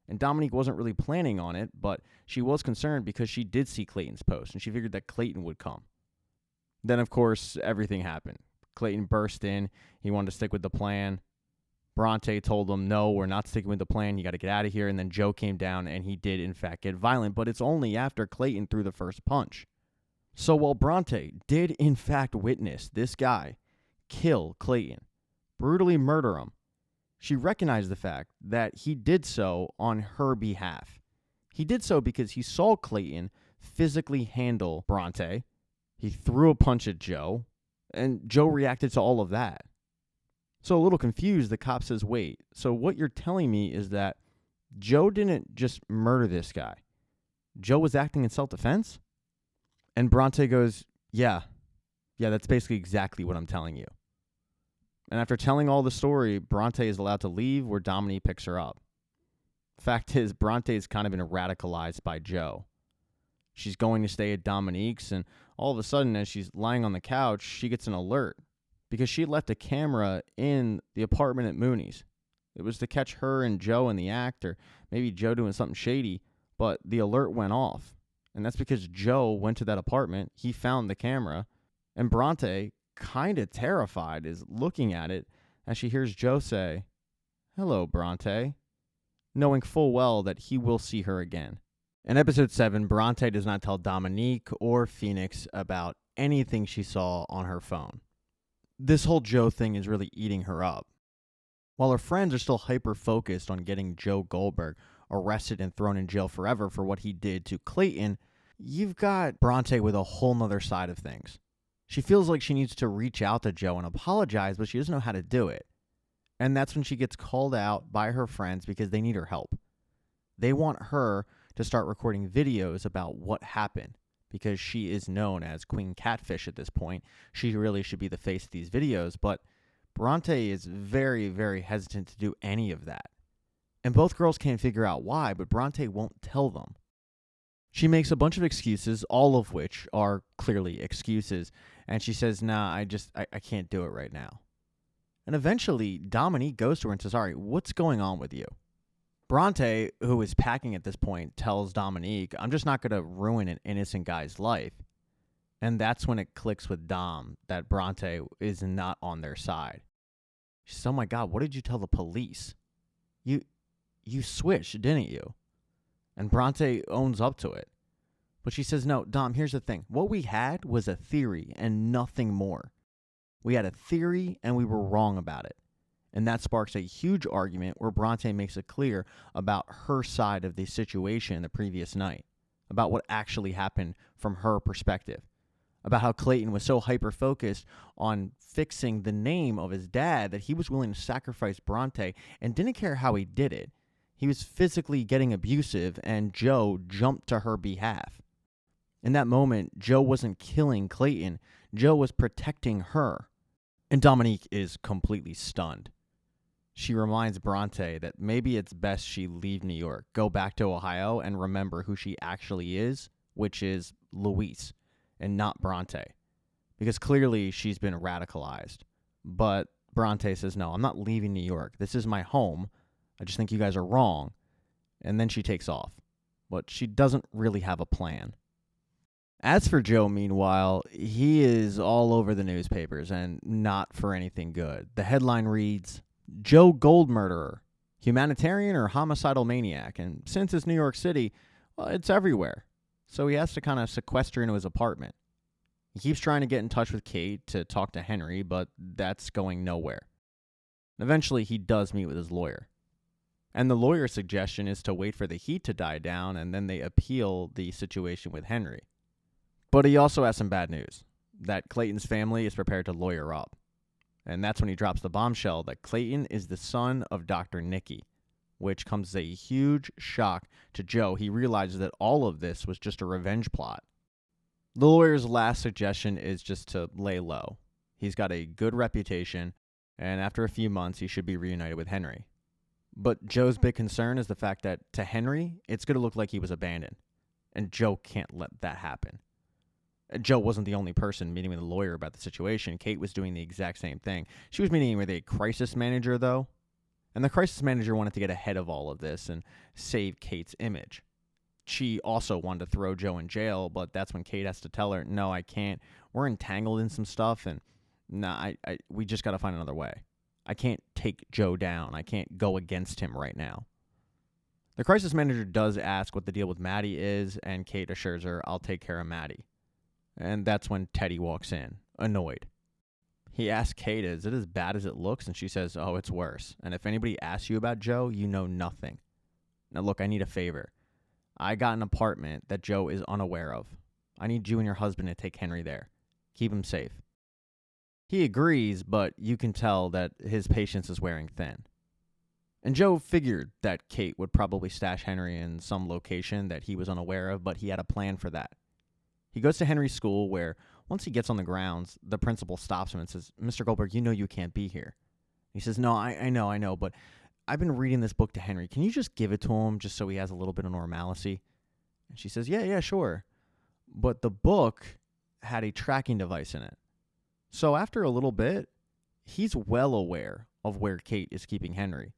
And Dominique wasn't really planning on it, but she was concerned because she did see Clayton's post, and she figured that Clayton would come. Then, of course, everything happened. Clayton burst in. He wanted to stick with the plan. Bronte told him, "No, we're not sticking with the plan. You got to get out of here." And then Joe came down, and he did, in fact, get violent, but it's only after Clayton threw the first punch. So while Bronte did, in fact, witness this guy kill Clayton, brutally murder him, she recognized the fact that he did so on her behalf. He did so because he saw Clayton physically handle Bronte. He threw a punch at Joe, and Joe reacted to all of that. So a little confused, the cop says, "Wait, so what you're telling me is that Joe didn't just murder this guy. Joe was acting in self-defense?" And Bronte goes, Yeah, that's basically exactly what I'm telling you." And after telling all the story, Bronte is allowed to leave where Dominique picks her up. Fact is, Bronte has kind of been radicalized by Joe. She's going to stay at Dominique's, and all of a sudden, as she's lying on the couch, she gets an alert because she left a camera in the apartment at Mooney's. It was to catch her and Joe in the act, or maybe Joe doing something shady, but the alert went off. And that's because Joe went to that apartment, he found the camera, and Bronte, kind of terrified, is looking at it as she hears Joe say, "Hello, Bronte," knowing full well that he will see her again. In episode 7, Bronte does not tell Dominique or Phoenix about anything she saw on her phone. This whole Joe thing is really eating her up. While her friends are still hyper-focused on getting Joe Goldberg arrested and thrown in jail forever for what he did to Clayton, you've got Bronte with a whole nother side of things. She feels like she needs to reach out to Joe and apologize, but she doesn't know how to do it. And that's when she gets called out by her friends because they need her help. They want her to start recording videos about what happened because she is known as Queen Catfish at this point. She really should be the face of these videos, but Bronte is very, very hesitant to do any of that. And both girls can't figure out why, but Bronte won't tell them. She makes a bunch of excuses, all of which are clearly excuses, and she says, nah, I can't do it right now. And eventually, Dominique goes to her and says, all right, what's going on with you? Bronte, who is packing at this point, tells Dominique, I'm just not going to ruin an innocent guy's life. And that's when it clicks with Dom that Bronte is not on their side. She says, oh my God, what did you tell the police? You switched, didn't you? And Bronte owns up to it. But she says, no, Dom, here's the thing. What we had was a theory and nothing more. We had a theory and we were wrong about it. And that sparks a huge argument where Bronte makes it clear about her side of the situation the previous night, about what actually happened from her perspective, about how Clayton was so hyper-focused on fixing the name of his dad that he was willing to sacrifice Bronte and didn't care how he did it. He was physically getting abusive, and Joe jumped to her behalf. In that moment, Joe wasn't killing Clayton. Joe was protecting her. And Dominique is completely stunned. She reminds Bronte that maybe it's best she leave New York, go back to Ohio, and remember who she actually is, which is Luis, and not Bronte. Because clearly she's been radicalized. But Bronte says, no, I'm not leaving New York. This is my home. I just think you guys are wrong. And then she takes off. But she doesn't really have a plan. As for Joe, meanwhile, he is all over the newspapers and not for anything good. The headline reads, Joe Gold murderer, humanitarian or homicidal maniac. And since it's New York City, well, it's everywhere. So he has to kind of sequester into his apartment. He keeps trying to get in touch with Kate to talk to Henry, but that's going nowhere. And eventually, he does meet with his lawyer. And the lawyer's suggestion is to wait for the heat to die down, and then they appeal the situation with Henry. But he also has some bad news, that Clayton's family is prepared to lawyer up. And that's when he drops the bombshell that Clayton is the son of Dr. Nicky, which comes as a huge shock to Joe. He realizes that all of this was just a revenge plot. The lawyer's last suggestion is just to lay low. He's got a good reputation, and after a few months, he should be reunited with Henry. But Joe's big concern is the fact that to Henry, it's going to look like he was abandoned. And Joe can't let that happen. Joe wasn't the only person meeting with a lawyer about the situation. Kate was doing the exact same thing. She was meeting with a crisis manager, though. And the crisis manager wanted to get ahead of all of this and save Kate's image. She also wanted to throw Joe in jail, but that's when Kate has to tell her, no, I can't. We're entangled in some stuff, and we just got to find another way. I can't take Joe down. I can't go against him right now. The crisis manager does ask what the deal with Maddie is, and Kate assures her, I'll take care of Maddie. And that's when Teddy walks in, annoyed. He asks Kate, is it as bad as it looks? And she says, oh, it's worse. And if anybody asks you about Joe, you know nothing. Now, look, I need a favor. I got an apartment that Joe is unaware of. I need you and your husband to take Henry there. Keep him safe. He agrees, but you can tell that his patience is wearing thin. And Joe figured that Kate would probably stash Henry in some location that he was unaware of, but he had a plan for that. He goes to Henry's school where, once he gets on the grounds, the principal stops him and says, Mr. Goldberg, you know you can't be here. He says, no, I know, but I've been reading this book to Henry. Can you just give it to him just so he has a little bit of normalcy? And she says, yeah, sure. But the book had a tracking device in it. So after a little bit, he's well aware of where Kate is keeping Henry.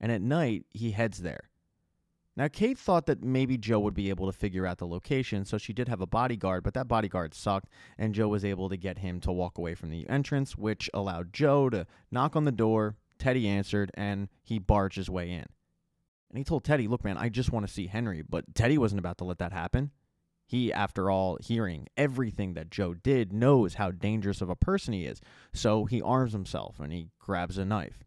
And at night, he heads there. Now, Kate thought that maybe Joe would be able to figure out the location, so she did have a bodyguard, but that bodyguard sucked, and Joe was able to get him to walk away from the entrance, which allowed Joe to knock on the door. Teddy answered, and he barged his way in. And he told Teddy, look, man, I just want to see Henry, but Teddy wasn't about to let that happen. He, after all, hearing everything that Joe did, knows how dangerous of a person he is, so he arms himself, and he grabs a knife.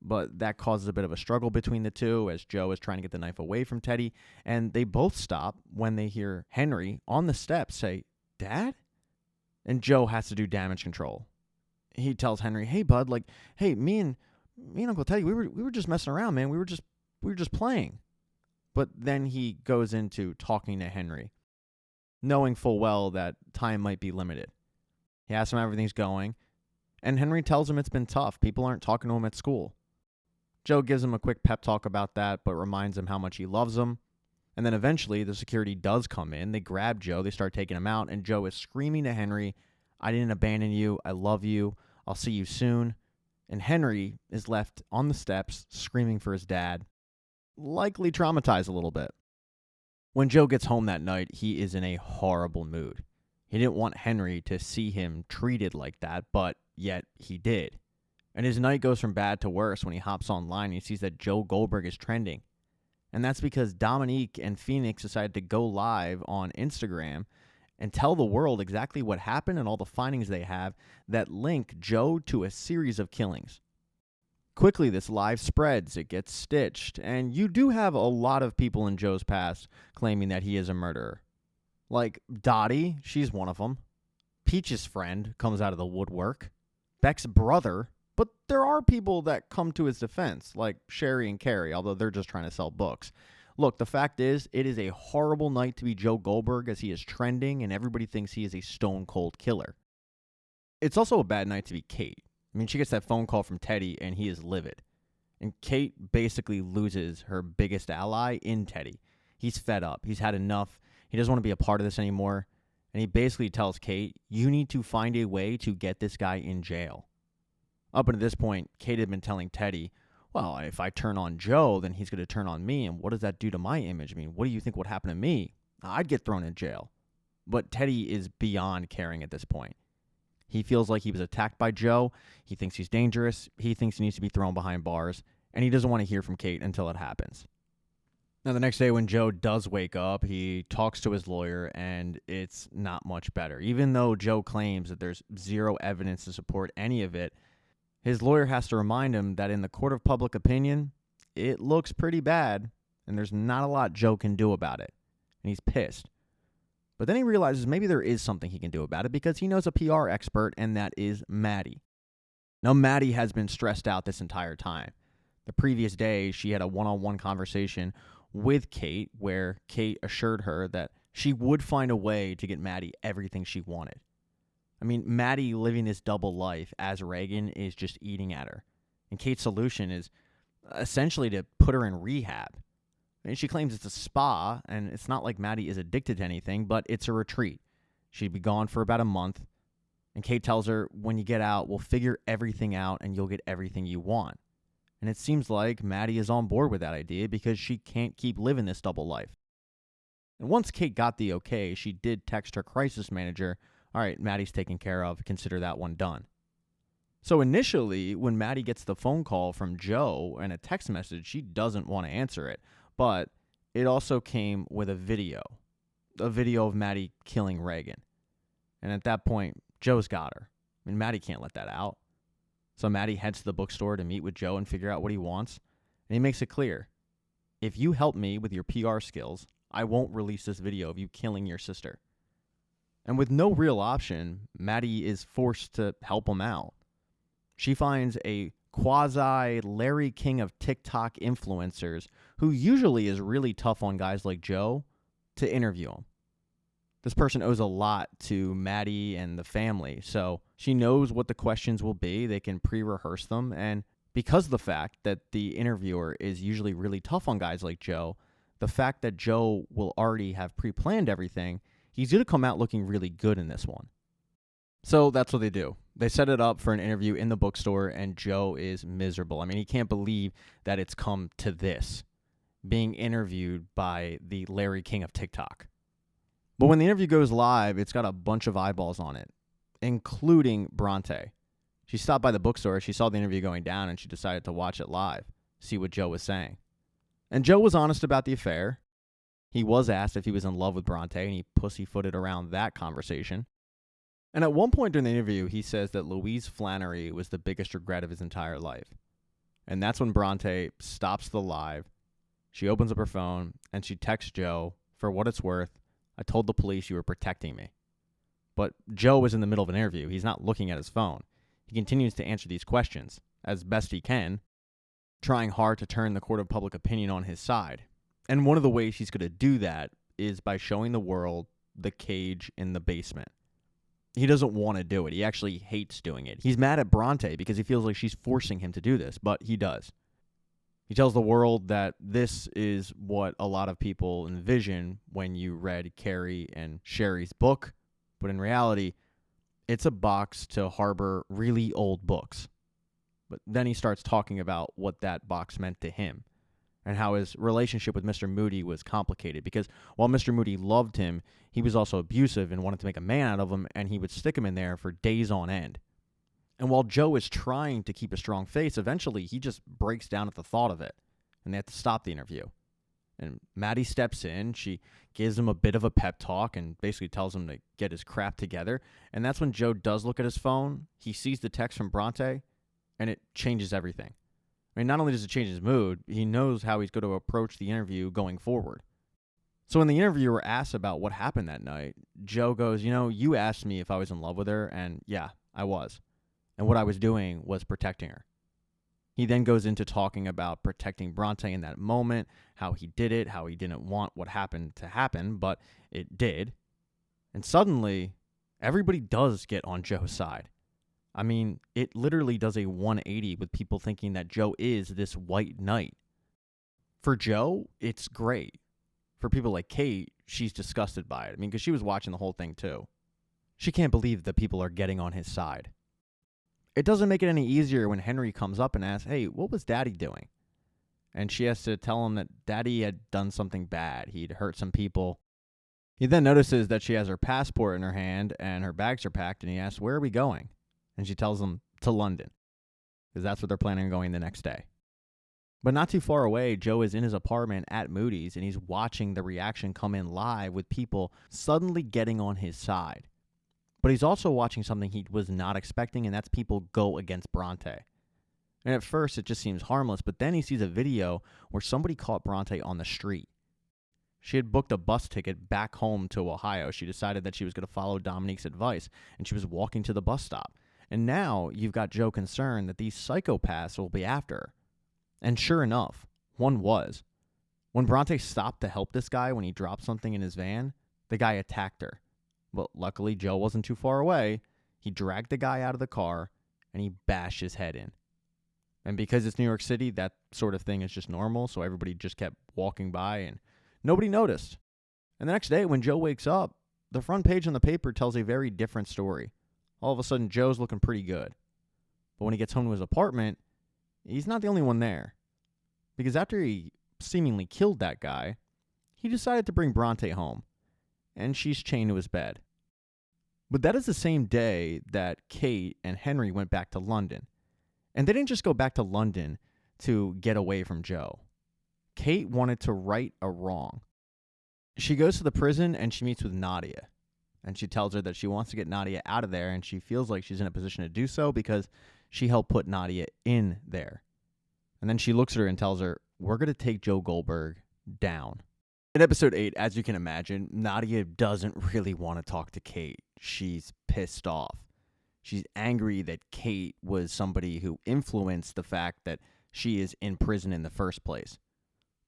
But that causes a bit of a struggle between the two as Joe is trying to get the knife away from Teddy. And they both stop when they hear Henry on the steps say, Dad? And Joe has to do damage control. He tells Henry, hey, bud, me and Uncle Teddy, we were just messing around, man. We were just playing. But then he goes into talking to Henry, knowing full well that time might be limited. He asks him how everything's going, and Henry tells him it's been tough. People aren't talking to him at school. Joe gives him a quick pep talk about that, but reminds him how much he loves him. And then eventually the security does come in. They grab Joe. They start taking him out. And Joe is screaming to Henry, "I didn't abandon you. I love you. I'll see you soon." And Henry is left on the steps screaming for his dad, likely traumatized a little bit. When Joe gets home that night, he is in a horrible mood. He didn't want Henry to see him treated like that, but yet he did. And his night goes from bad to worse when he hops online and he sees that Joe Goldberg is trending. And that's because Dominique and Phoenix decided to go live on Instagram and tell the world exactly what happened and all the findings they have that link Joe to a series of killings. Quickly, this live spreads, it gets stitched, and you do have a lot of people in Joe's past claiming that he is a murderer. Like Dottie, she's one of them. Peach's friend comes out of the woodwork. Beck's brother. But there are people that come to his defense, like Sherry and Carrie, although they're just trying to sell books. Look, the fact is, it is a horrible night to be Joe Goldberg as he is trending and everybody thinks he is a stone-cold killer. It's also a bad night to be Kate. I mean, she gets that phone call from Teddy and he is livid. And Kate basically loses her biggest ally in Teddy. He's fed up. He's had enough. He doesn't want to be a part of this anymore. And he basically tells Kate, you need to find a way to get this guy in jail. Up until this point, Kate had been telling Teddy, well, if I turn on Joe, then he's going to turn on me, and what does that do to my image? I mean, what do you think would happen to me? I'd get thrown in jail. But Teddy is beyond caring at this point. He feels like he was attacked by Joe. He thinks he's dangerous. He thinks he needs to be thrown behind bars, and he doesn't want to hear from Kate until it happens. Now, the next day when Joe does wake up, he talks to his lawyer, and it's not much better. Even though Joe claims that there's zero evidence to support any of it, his lawyer has to remind him that in the court of public opinion, it looks pretty bad, and there's not a lot Joe can do about it. And he's pissed. But then he realizes maybe there is something he can do about it because he knows a PR expert, and that is Maddie. Now, Maddie has been stressed out this entire time. The previous day, she had a one-on-one conversation with Kate where Kate assured her that she would find a way to get Maddie everything she wanted. I mean, Maddie living this double life as Reagan is just eating at her. And Kate's solution is essentially to put her in rehab. I mean, she claims it's a spa, and it's not like Maddie is addicted to anything, but it's a retreat. She'd be gone for about a month, and Kate tells her, when you get out, we'll figure everything out, and you'll get everything you want. And it seems like Maddie is on board with that idea because she can't keep living this double life. And once Kate got the okay, she did text her crisis manager, all right, Maddie's taken care of. Consider that one done. So initially, when Maddie gets the phone call from Joe and a text message, she doesn't want to answer it. But it also came with a video of Maddie killing Reagan. And at that point, Joe's got her. I mean, Maddie can't let that out. So Maddie heads to the bookstore to meet with Joe and figure out what he wants. And he makes it clear, if you help me with your PR skills, I won't release this video of you killing your sister. And with no real option, Maddie is forced to help him out. She finds a quasi Larry King of TikTok influencers who usually is really tough on guys like Joe to interview him. This person owes a lot to Maddie and the family, so she knows what the questions will be. They can pre-rehearse them, and because of the fact that the interviewer is usually really tough on guys like Joe, the fact that Joe will already have pre-planned everything, he's going to come out looking really good in this one. So that's what they do. They set it up for an interview in the bookstore, and Joe is miserable. I mean, he can't believe that it's come to this, being interviewed by the Larry King of TikTok. But when the interview goes live, it's got a bunch of eyeballs on it, including Bronte. She stopped by the bookstore, she saw the interview going down, and she decided to watch it live, see what Joe was saying. And Joe was honest about the affair. He was asked if he was in love with Bronte, and he pussyfooted around that conversation. And at one point during the interview, he says that Louise Flannery was the biggest regret of his entire life. And that's when Bronte stops the live. She opens up her phone, and she texts Joe, for what it's worth, I told the police you were protecting me. But Joe was in the middle of an interview. He's not looking at his phone. He continues to answer these questions, as best he can, trying hard to turn the court of public opinion on his side. And one of the ways he's going to do that is by showing the world the cage in the basement. He doesn't want to do it. He actually hates doing it. He's mad at Bronte because he feels like she's forcing him to do this, but he does. He tells the world that this is what a lot of people envision when you read Carrie and Sherry's book, but in reality, it's a box to harbor really old books. But then he starts talking about what that box meant to him and how his relationship with Mr. Moody was complicated because while Mr. Moody loved him, he was also abusive and wanted to make a man out of him, and he would stick him in there for days on end. And while Joe is trying to keep a strong face, eventually he just breaks down at the thought of it, and they have to stop the interview. And Maddie steps in. She gives him a bit of a pep talk and basically tells him to get his crap together. And that's when Joe does look at his phone. He sees the text from Bronte, and it changes everything. I mean, not only does it change his mood, he knows how he's going to approach the interview going forward. So when the interviewer asks about what happened that night, Joe goes, you asked me if I was in love with her, and yeah, I was. And what I was doing was protecting her. He then goes into talking about protecting Bronte in that moment, how he did it, how he didn't want what happened to happen, but it did. And suddenly, everybody does get on Joe's side. I mean, it literally does a 180 with people thinking that Joe is this white knight. For Joe, it's great. For people like Kate, she's disgusted by it. I mean, because she was watching the whole thing too. She can't believe that people are getting on his side. It doesn't make it any easier when Henry comes up and asks, hey, what was Daddy doing? And she has to tell him that Daddy had done something bad. He'd hurt some people. He then notices that she has her passport in her hand and her bags are packed, and he asks, where are we going? And she tells him to London, because that's what they're planning on going the next day. But not too far away, Joe is in his apartment at Moody's, and he's watching the reaction come in live with people suddenly getting on his side. But he's also watching something he was not expecting, and that's people go against Bronte. And at first, it just seems harmless, but then he sees a video where somebody caught Bronte on the street. She had booked a bus ticket back home to Ohio. She decided that she was going to follow Dominique's advice, and she was walking to the bus stop. And now you've got Joe concerned that these psychopaths will be after her. And sure enough, one was. When Bronte stopped to help this guy when he dropped something in his van, the guy attacked her. But luckily, Joe wasn't too far away. He dragged the guy out of the car, and he bashed his head in. And because it's New York City, that sort of thing is just normal, so everybody just kept walking by, and nobody noticed. And the next day, when Joe wakes up, the front page on the paper tells a very different story. All of a sudden, Joe's looking pretty good. But when he gets home to his apartment, he's not the only one there. Because after he seemingly killed that guy, he decided to bring Bronte home. And she's chained to his bed. But that is the same day that Kate and Henry went back to London. And they didn't just go back to London to get away from Joe. Kate wanted to right a wrong. She goes to the prison and she meets with Nadia. And she tells her that she wants to get Nadia out of there, and she feels like she's in a position to do so because she helped put Nadia in there. And then she looks at her and tells her, we're going to take Joe Goldberg down. In episode 8, as you can imagine, Nadia doesn't really want to talk to Kate. She's pissed off. She's angry that Kate was somebody who influenced the fact that she is in prison in the first place.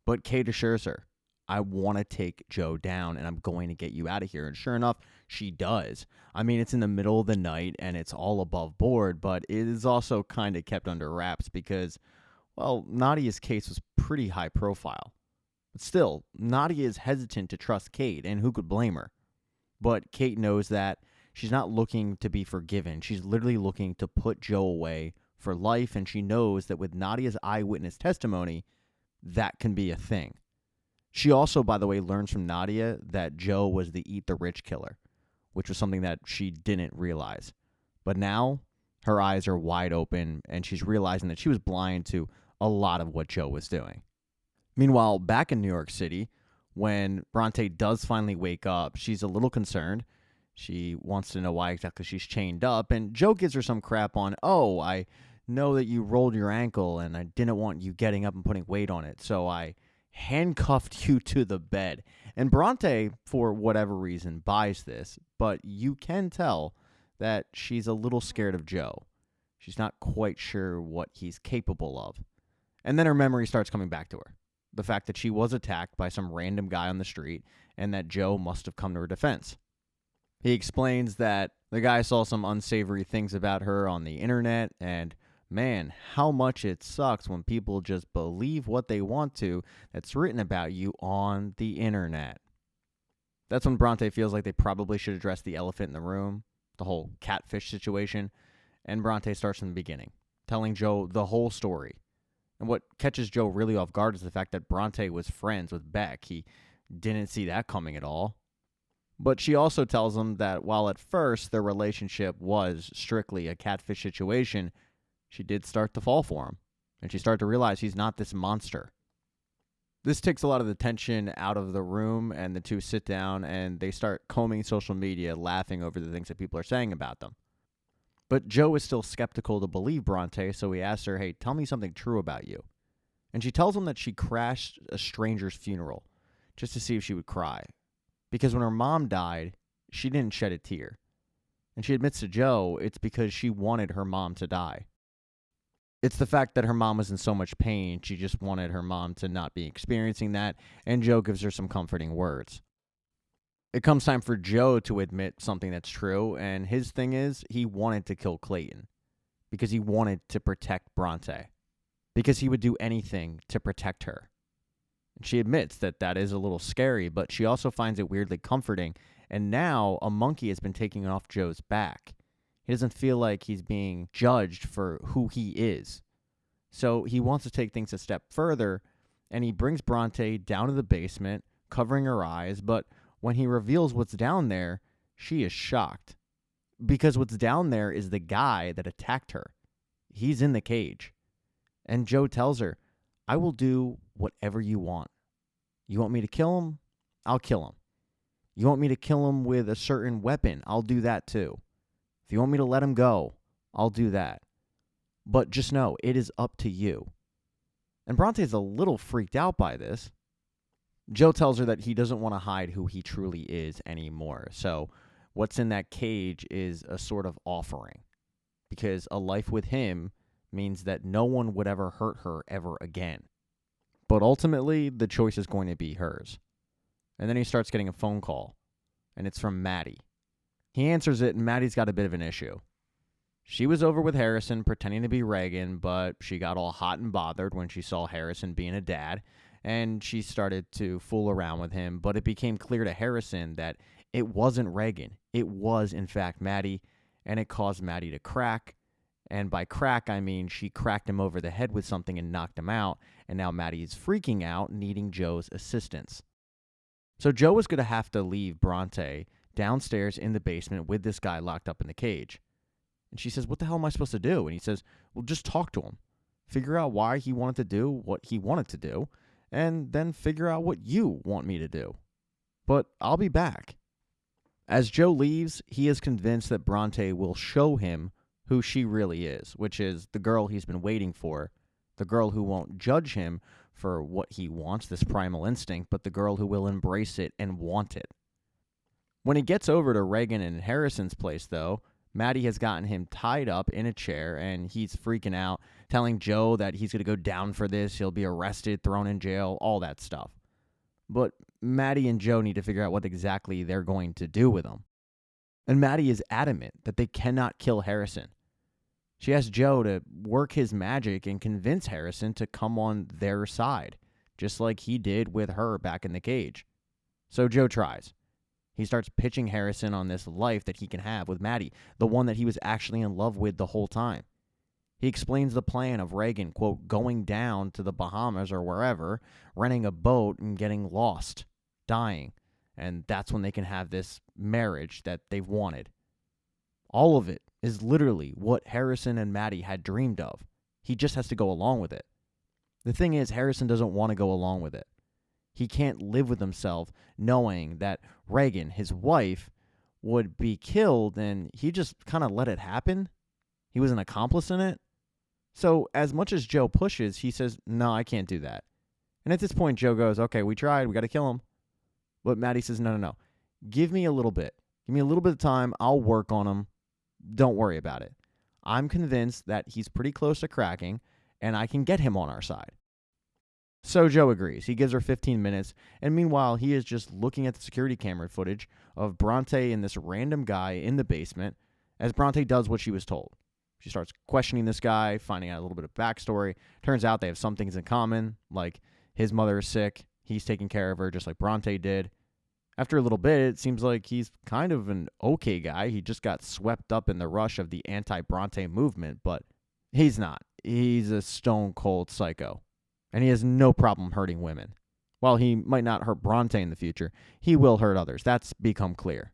But Kate assures her, I want to take Joe down, and I'm going to get you out of here. And sure enough, she does. I mean, it's in the middle of the night, and it's all above board, but it is also kind of kept under wraps because, well, Nadia's case was pretty high profile. But still, Nadia is hesitant to trust Kate, and who could blame her? But Kate knows that she's not looking to be forgiven. She's literally looking to put Joe away for life, and she knows that with Nadia's eyewitness testimony, that can be a thing. She also, by the way, learns from Nadia that Joe was the Eat the Rich killer, which was something that she didn't realize. But now, her eyes are wide open, and she's realizing that she was blind to a lot of what Joe was doing. Meanwhile, back in New York City, when Bronte does finally wake up, she's a little concerned. She wants to know why exactly she's chained up, and Joe gives her some crap on, oh, I know that you rolled your ankle, and I didn't want you getting up and putting weight on it, so I handcuffed you to the bed. And Bronte, for whatever reason, buys this, but you can tell that she's a little scared of Joe. She's not quite sure what he's capable of. And then her memory starts coming back to her. the fact that she was attacked by some random guy on the street and that Joe must have come to her defense. He explains that the guy saw some unsavory things about her on the internet, and man, how much it sucks when people just believe what they want to that's written about you on the internet. That's when Bronte feels like they probably should address the elephant in the room, the whole catfish situation, and Bronte starts from the beginning, telling Joe the whole story. And what catches Joe really off guard is the fact that Bronte was friends with Beck. He didn't see that coming at all. But she also tells him that while at first their relationship was strictly a catfish situation, she did start to fall for him. And she started to realize he's not this monster. This takes a lot of the tension out of the room, and the two sit down and they start combing social media, laughing over the things that people are saying about them. But Joe is still skeptical to believe Bronte, so he asks her, hey, tell me something true about you. And she tells him that she crashed a stranger's funeral just to see if she would cry. Because when her mom died, she didn't shed a tear. And she admits to Joe it's because she wanted her mom to die. It's the fact that her mom was in so much pain, she just wanted her mom to not be experiencing that, and Joe gives her some comforting words. It comes time for Joe to admit something that's true, and his thing is he wanted to kill Clayton because he wanted to protect Bronte, because he would do anything to protect her. And she admits that that is a little scary, but she also finds it weirdly comforting, and now a monkey has been taking off Joe's back. He doesn't feel like he's being judged for who he is. So he wants to take things a step further, and he brings Bronte down to the basement, covering her eyes, but when he reveals what's down there, she is shocked. Because what's down there is the guy that attacked her. He's in the cage. And Joe tells her, I will do whatever you want. You want me to kill him? I'll kill him. You want me to kill him with a certain weapon? I'll do that too. If you want me to let him go, I'll do that. But just know, it is up to you. And Bronte is a little freaked out by this. Joe tells her that he doesn't want to hide who he truly is anymore. So what's in that cage is a sort of offering. Because a life with him means that no one would ever hurt her ever again. But ultimately, the choice is going to be hers. And then he starts getting a phone call. And it's from Maddie. He answers it, and Maddie's got a bit of an issue. She was over with Harrison pretending to be Reagan, but she got all hot and bothered when she saw Harrison being a dad, and she started to fool around with him, but it became clear to Harrison that it wasn't Reagan. It was, in fact, Maddie, and it caused Maddie to crack. And by crack, I mean she cracked him over the head with something and knocked him out, and now Maddie is freaking out, needing Joe's assistance. So Joe was going to have to leave Bronte downstairs in the basement with this guy locked up in the cage. And she says, what the hell am I supposed to do? And he says, well, just talk to him. Figure out why he wanted to do what he wanted to do, and then figure out what you want me to do. But I'll be back. As Joe leaves, he is convinced that Bronte will show him who she really is, which is the girl he's been waiting for, the girl who won't judge him for what he wants, this primal instinct, but the girl who will embrace it and want it. When he gets over to Reagan and Harrison's place, though, Maddie has gotten him tied up in a chair, and he's freaking out, telling Joe that he's going to go down for this, he'll be arrested, thrown in jail, all that stuff. But Maddie and Joe need to figure out what exactly they're going to do with him. And Maddie is adamant that they cannot kill Harrison. She asks Joe to work his magic and convince Harrison to come on their side, just like he did with her back in the cage. So Joe tries. He starts pitching Harrison on this life that he can have with Maddie, the one that he was actually in love with the whole time. He explains the plan of Reagan, quote, going down to the Bahamas or wherever, renting a boat and getting lost, dying. And that's when they can have this marriage that they've wanted. All of it is literally what Harrison and Maddie had dreamed of. He just has to go along with it. The thing is, Harrison doesn't want to go along with it. He can't live with himself knowing that Reagan, his wife, would be killed, and he just kind of let it happen. He was an accomplice in it. So as much as Joe pushes, he says, no, I can't do that. And at this point, Joe goes, okay, we tried. We got to kill him. But Maddie says, no. Give me a little bit. Give me a little bit of time. I'll work on him. Don't worry about it. I'm convinced that he's pretty close to cracking, and I can get him on our side. So Joe agrees. He gives her 15 minutes, and meanwhile, he is just looking at the security camera footage of Bronte and this random guy in the basement as Bronte does what she was told. She starts questioning this guy, finding out a little bit of backstory. Turns out they have some things in common, like his mother is sick, he's taking care of her just like Bronte did. After a little bit, it seems like he's kind of an okay guy. He just got swept up in the rush of the anti-Bronte movement, but he's not. He's a stone-cold psycho, and he has no problem hurting women. While he might not hurt Bronte in the future, he will hurt others. That's become clear.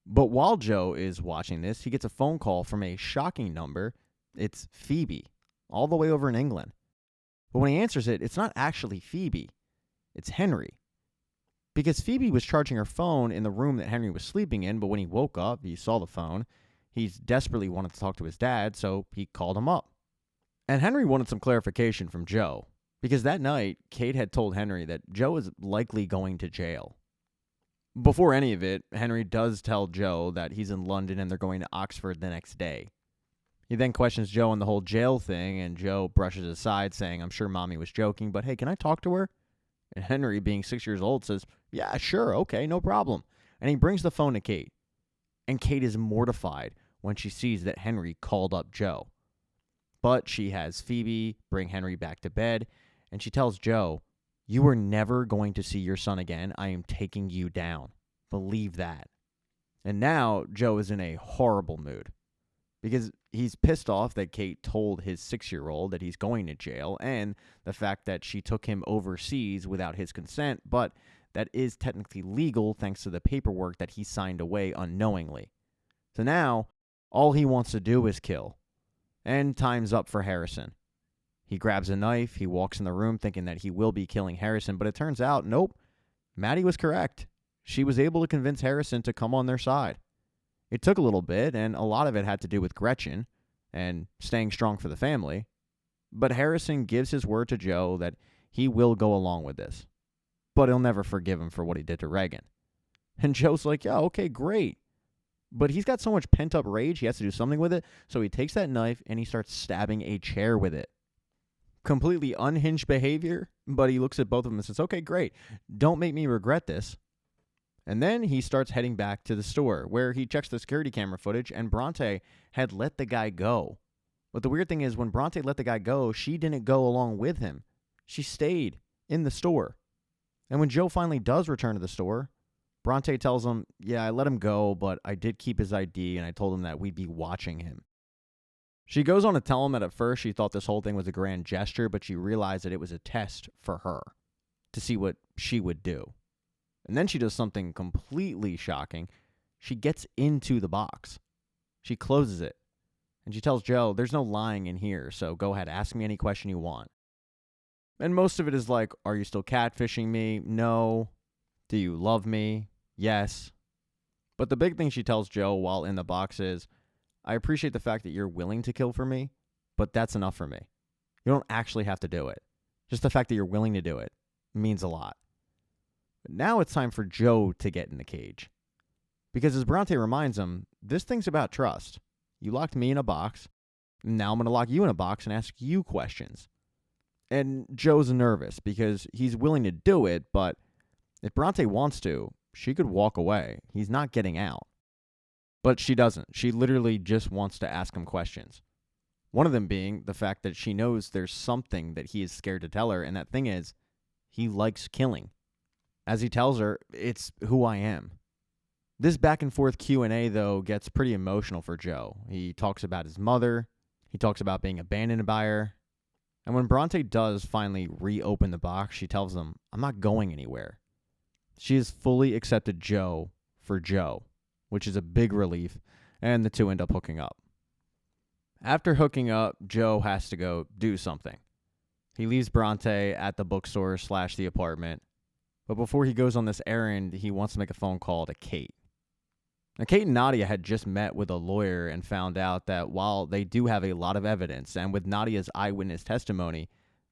But while Joe is watching this, he gets a phone call from a shocking number. It's Phoebe, all the way over in England. But when he answers it, it's not actually Phoebe. It's Henry. Because Phoebe was charging her phone in the room that Henry was sleeping in, but when he woke up, he saw the phone. He desperately wanted to talk to his dad, so he called him up. And Henry wanted some clarification from Joe, because that night, Kate had told Henry that Joe is likely going to jail. Before any of it, Henry does tell Joe that he's in London and they're going to Oxford the next day. He then questions Joe on the whole jail thing, and Joe brushes it aside, saying, I'm sure Mommy was joking, but hey, can I talk to her? And Henry, being 6 years old, says, yeah, sure, okay, no problem. And he brings the phone to Kate. And Kate is mortified when she sees that Henry called up Joe. But she has Phoebe bring Henry back to bed, and she tells Joe, you are never going to see your son again. I am taking you down. Believe that. And now Joe is in a horrible mood because he's pissed off that Kate told his 6-year-old that he's going to jail, and the fact that she took him overseas without his consent, but that is technically legal thanks to the paperwork that he signed away unknowingly. So now all he wants to do is kill. And time's up for Harrison. He grabs a knife, he walks in the room thinking that he will be killing Harrison, but it turns out, nope, Maddie was correct. She was able to convince Harrison to come on their side. It took a little bit, and a lot of it had to do with Gretchen and staying strong for the family, but Harrison gives his word to Joe that he will go along with this, but he'll never forgive him for what he did to Regan. And Joe's like, yeah, okay, great. But he's got so much pent-up rage, he has to do something with it, so he takes that knife and he starts stabbing a chair with it. Completely unhinged behavior, but he looks at both of them and says, okay, great, don't make me regret this. And then he starts heading back to the store, where he checks the security camera footage, and Bronte had let the guy go. But the weird thing is, when Bronte let the guy go, she didn't go along with him. She stayed in the store. And when Joe finally does return to the store, Bronte tells him, yeah, I let him go, but I did keep his ID, and I told him that we'd be watching him. She goes on to tell him that at first she thought this whole thing was a grand gesture, but she realized that it was a test for her to see what she would do. And then she does something completely shocking. She gets into the box. She closes it. And she tells Joe, there's no lying in here, so go ahead, ask me any question you want. And most of it is like, are you still catfishing me? No. Do you love me? Yes. But the big thing she tells Joe while in the box is, I appreciate the fact that you're willing to kill for me, but that's enough for me. You don't actually have to do it. Just the fact that you're willing to do it means a lot. But now it's time for Joe to get in the cage. Because as Bronte reminds him, this thing's about trust. You locked me in a box, and now I'm going to lock you in a box and ask you questions. And Joe's nervous because he's willing to do it, but if Bronte wants to, she could walk away. He's not getting out. But she doesn't. She literally just wants to ask him questions. One of them being the fact that she knows there's something that he is scared to tell her, and that thing is, he likes killing. As he tells her, it's who I am. This back and forth Q&A, though, gets pretty emotional for Joe. He talks about his mother. He talks about being abandoned by her. And when Bronte does finally reopen the box, she tells him, I'm not going anywhere. She has fully accepted Joe for Joe, which is a big relief, and the two end up hooking up. After hooking up, Joe has to go do something. He leaves Bronte at the bookstore / the apartment, but before he goes on this errand, he wants to make a phone call to Kate. Now, Kate and Nadia had just met with a lawyer and found out that while they do have a lot of evidence, and with Nadia's eyewitness testimony,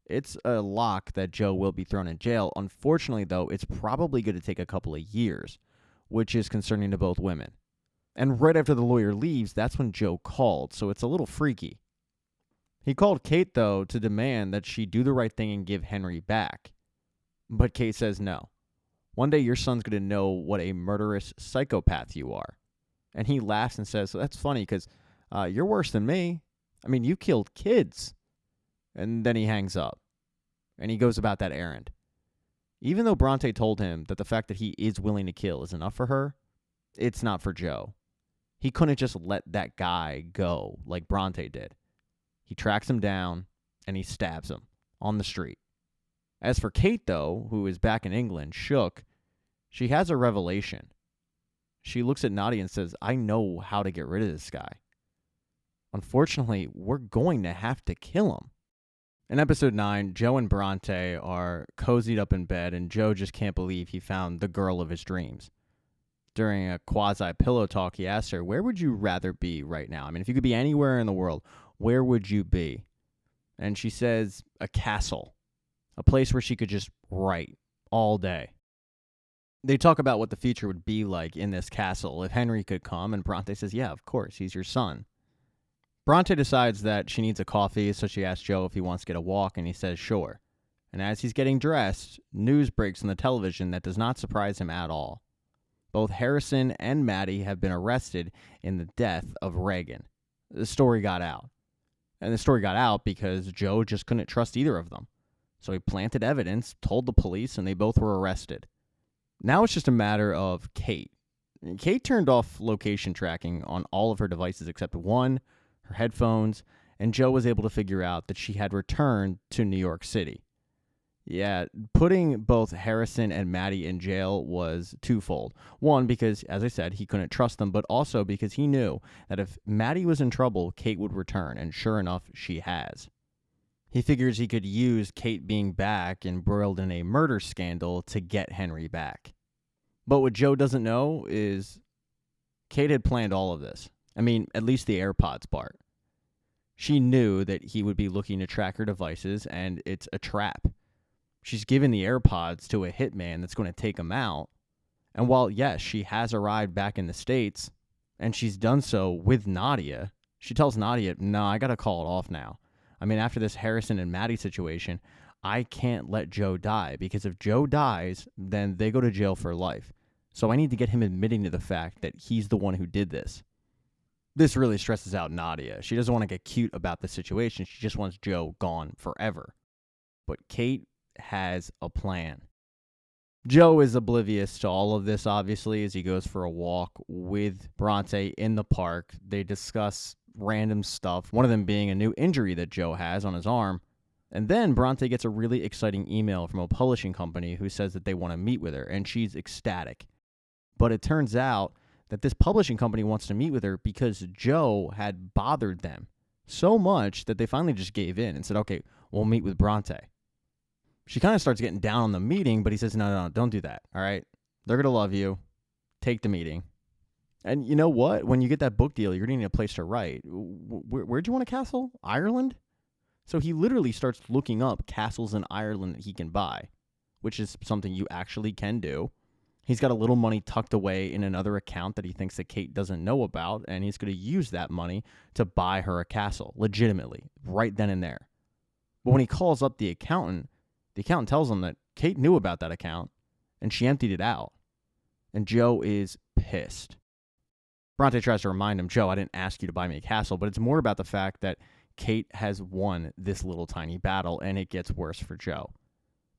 it's a lock that Joe will be thrown in jail. Unfortunately, though, it's probably going to take a couple of years, which is concerning to both women. And right after the lawyer leaves, that's when Joe called, so it's a little freaky. He called Kate, though, to demand that she do the right thing and give Henry back. But Kate says no. One day your son's going to know what a murderous psychopath you are. And he laughs and says, that's funny because you're worse than me. I mean, you killed kids. And then he hangs up. And he goes about that errand. Even though Bronte told him that the fact that he is willing to kill is enough for her, it's not for Joe. He couldn't just let that guy go like Bronte did. He tracks him down and he stabs him on the street. As for Kate, though, who is back in England, shook, she has a revelation. She looks at Nadia and says, I know how to get rid of this guy. Unfortunately, we're going to have to kill him. In episode 9, Joe and Bronte are cozied up in bed, and Joe just can't believe he found the girl of his dreams. During a quasi-pillow talk, he asks her, where would you rather be right now? I mean, if you could be anywhere in the world, where would you be? And she says, a castle. A place where she could just write all day. They talk about what the future would be like in this castle if Henry could come, and Bronte says, yeah, of course, he's your son. Bronte decides that she needs a coffee, so she asks Joe if he wants to get a walk, and he says sure. And as he's getting dressed, news breaks on the television that does not surprise him at all. Both Harrison and Maddie have been arrested in the death of Reagan. The story got out. And the story got out because Joe just couldn't trust either of them. So he planted evidence, told the police, and they both were arrested. Now it's just a matter of Kate. Kate turned off location tracking on all of her devices except one, her headphones, and Joe was able to figure out that she had returned to New York City. Yeah, putting both Harrison and Maddie in jail was twofold. One, because, as I said, he couldn't trust them, but also because he knew that if Maddie was in trouble, Kate would return, and sure enough, she has. He figures he could use Kate being back embroiled in a murder scandal to get Henry back. But what Joe doesn't know is Kate had planned all of this. I mean, at least the AirPods part. She knew that he would be looking to track her devices, and it's a trap. She's given the AirPods to a hitman that's going to take him out. And while, yes, she has arrived back in the States, and she's done so with Nadia, she tells Nadia, no, I got to call it off now. I mean, after this Harrison and Maddie situation, I can't let Joe die, because if Joe dies, then they go to jail for life. So I need to get him admitting to the fact that he's the one who did this. This really stresses out Nadia. She doesn't want to get cute about the situation. She just wants Joe gone forever. But Kate has a plan. Joe is oblivious to all of this, obviously, as he goes for a walk with Bronte in the park. They discuss random stuff, one of them being a new injury that Joe has on his arm. And then Bronte gets a really exciting email from a publishing company who says that they want to meet with her, and she's ecstatic. But it turns out that this publishing company wants to meet with her because Joe had bothered them so much that they finally just gave in and said, okay, we'll meet with Bronte. She kind of starts getting down on the meeting, but he says, no, don't do that, all right? They're going to love you. Take the meeting. And you know what? When you get that book deal, you're going to need a place to write. Where'd you want a castle? Ireland? So he literally starts looking up castles in Ireland that he can buy, which is something you actually can do. He's got a little money tucked away in another account that he thinks that Kate doesn't know about, and he's going to use that money to buy her a castle, legitimately, right then and there. But when he calls up the accountant tells him that Kate knew about that account, and she emptied it out. And Joe is pissed. Bronte tries to remind him, Joe, I didn't ask you to buy me a castle, but it's more about the fact that Kate has won this little tiny battle, and it gets worse for Joe.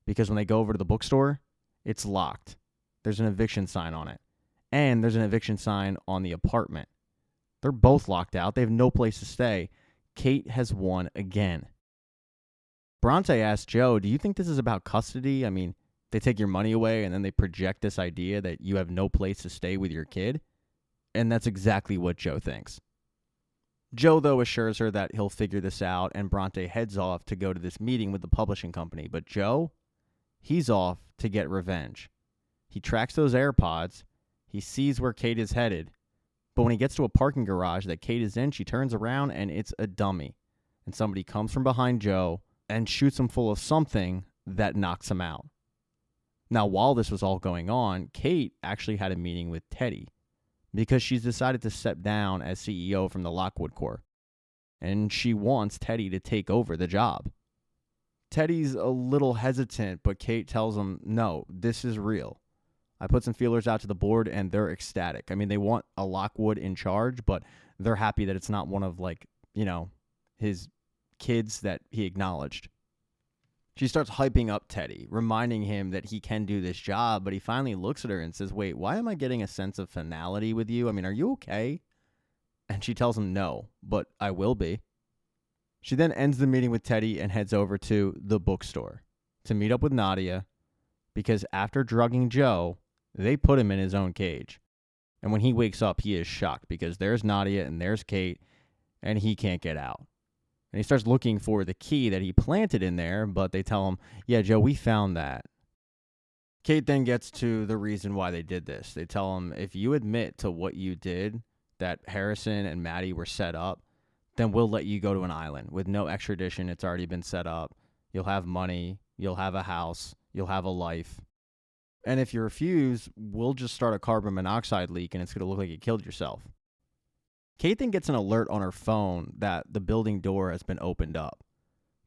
Because when they go over to the bookstore, it's locked. There's an eviction sign on it. And there's an eviction sign on the apartment. They're both locked out. They have no place to stay. Kate has won again. Bronte asks Joe, do you think this is about custody? I mean, they take your money away and then they project this idea that you have no place to stay with your kid? And that's exactly what Joe thinks. Joe, though, assures her that he'll figure this out, and Bronte heads off to go to this meeting with the publishing company. But Joe, he's off to get revenge. He tracks those AirPods. He sees where Kate is headed. But when he gets to a parking garage that Kate is in, she turns around and it's a dummy. And somebody comes from behind Joe and shoots him full of something that knocks him out. Now, while this was all going on, Kate actually had a meeting with Teddy because she's decided to step down as CEO from the Lockwood Corp. and she wants Teddy to take over the job. Teddy's a little hesitant, but Kate tells him, no, this is real. I put some feelers out to the board, and they're ecstatic. I mean, they want a Lockwood in charge, but they're happy that it's not one of, his kids that he acknowledged. She starts hyping up Teddy, reminding him that he can do this job, but he finally looks at her and says, wait, why am I getting a sense of finality with you? I mean, are you okay? And she tells him, no, but I will be. She then ends the meeting with Teddy and heads over to the bookstore to meet up with Nadia, because after drugging Joe, they put him in his own cage. And when he wakes up, he is shocked because there's Nadia and there's Kate, and he can't get out. And he starts looking for the key that he planted in there, but they tell him, yeah, Joe, we found that. Kate then gets to the reason why they did this. They tell him, if you admit to what you did, that Harrison and Maddie were set up, then we'll let you go to an island with no extradition. It's already been set up. You'll have money. You'll have a house. You'll have a life. And if you refuse, we'll just start a carbon monoxide leak and it's going to look like you killed yourself. Kate then gets an alert on her phone that the building door has been opened up.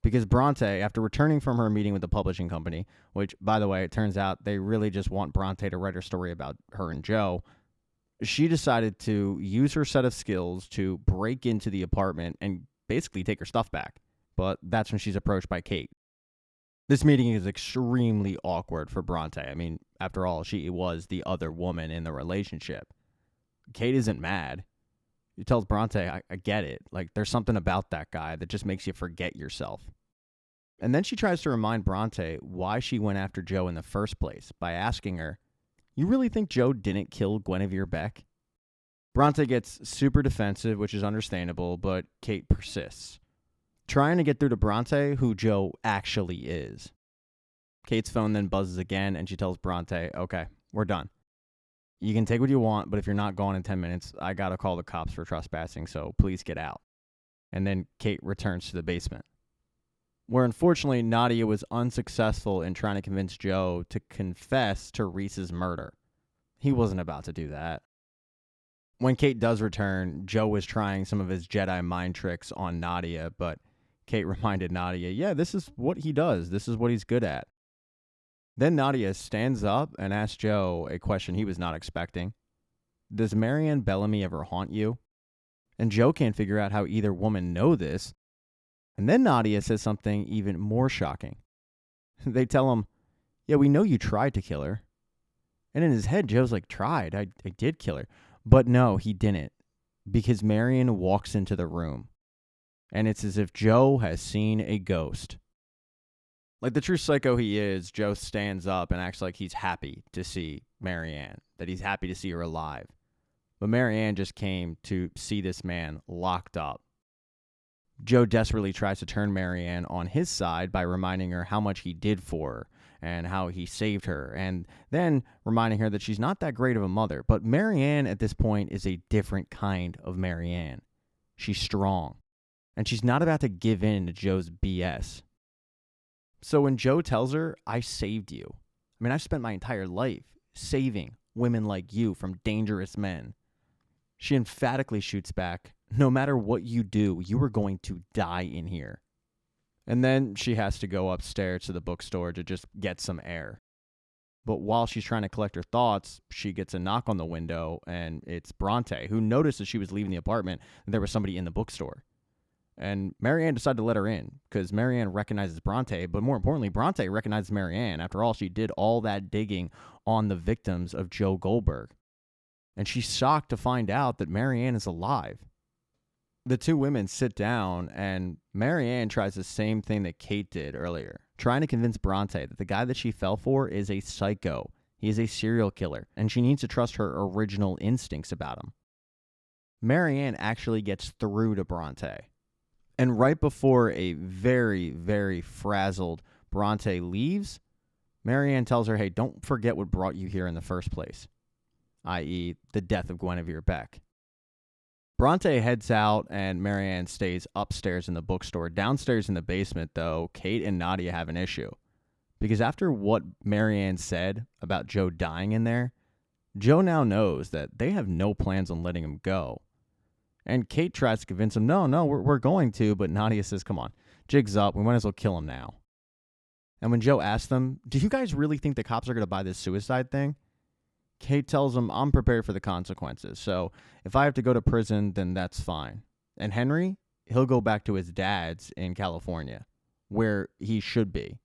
Because Bronte, after returning from her meeting with the publishing company, which, by the way, it turns out they really just want Bronte to write her story about her and Joe, she decided to use her set of skills to break into the apartment and basically take her stuff back. But that's when she's approached by Kate. This meeting is extremely awkward for Bronte. I mean, after all, she was the other woman in the relationship. Kate isn't mad. She tells Bronte, I get it. Like, there's something about that guy that just makes you forget yourself. And then she tries to remind Bronte why she went after Joe in the first place by asking her, you really think Joe didn't kill Guinevere Beck? Bronte gets super defensive, which is understandable, but Kate persists, trying to get through to Bronte who Joe actually is. Kate's phone then buzzes again, and she tells Bronte, okay, we're done. You can take what you want, but if you're not gone in 10 minutes, I gotta call the cops for trespassing, so please get out. And then Kate returns to the basement, where unfortunately Nadia was unsuccessful in trying to convince Joe to confess to Reese's murder. He wasn't about to do that. When Kate does return, Joe was trying some of his Jedi mind tricks on Nadia, but Kate reminded Nadia, yeah, this is what he does. This is what he's good at. Then Nadia stands up and asks Joe a question he was not expecting. Does Marianne Bellamy ever haunt you? And Joe can't figure out how either woman know this. And then Nadia says something even more shocking. They tell him, yeah, we know you tried to kill her. And in his head, Joe's like, tried? I did kill her. But no, he didn't. Because Marianne walks into the room. And it's as if Joe has seen a ghost. Like the true psycho he is, Joe stands up and acts like he's happy to see Marianne, that he's happy to see her alive. But Marianne just came to see this man locked up. Joe desperately tries to turn Marianne on his side by reminding her how much he did for her and how he saved her, and then reminding her that she's not that great of a mother. But Marianne at this point is a different kind of Marianne. She's strong, and she's not about to give in to Joe's BS. So when Joe tells her, I saved you. I mean, I've spent my entire life saving women like you from dangerous men. She emphatically shoots back, no matter what you do, you are going to die in here. And then she has to go upstairs to the bookstore to just get some air. But while she's trying to collect her thoughts, she gets a knock on the window, and it's Bronte, who noticed as she was leaving the apartment that there was somebody in the bookstore. And Marianne decided to let her in because Marianne recognizes Bronte, but more importantly, Bronte recognizes Marianne. After all, she did all that digging on the victims of Joe Goldberg. And she's shocked to find out that Marianne is alive. The two women sit down, and Marianne tries the same thing that Kate did earlier, trying to convince Bronte that the guy that she fell for is a psycho. He is a serial killer, and she needs to trust her original instincts about him. Marianne actually gets through to Bronte. And right before a very, very frazzled Bronte leaves, Marianne tells her, hey, don't forget what brought you here in the first place, i.e. the death of Guinevere Beck. Bronte heads out, and Marianne stays upstairs in the bookstore. Downstairs in the basement, though, Kate and Nadia have an issue. Because after what Marianne said about Joe dying in there, Joe now knows that they have no plans on letting him go. And Kate tries to convince him, no, we're going to. But Nadia says, come on, jig's up. We might as well kill him now. And when Joe asks them, do you guys really think the cops are going to buy this suicide thing? Kate tells him, I'm prepared for the consequences. So if I have to go to prison, then that's fine. And Henry, he'll go back to his dad's in California, where he should be.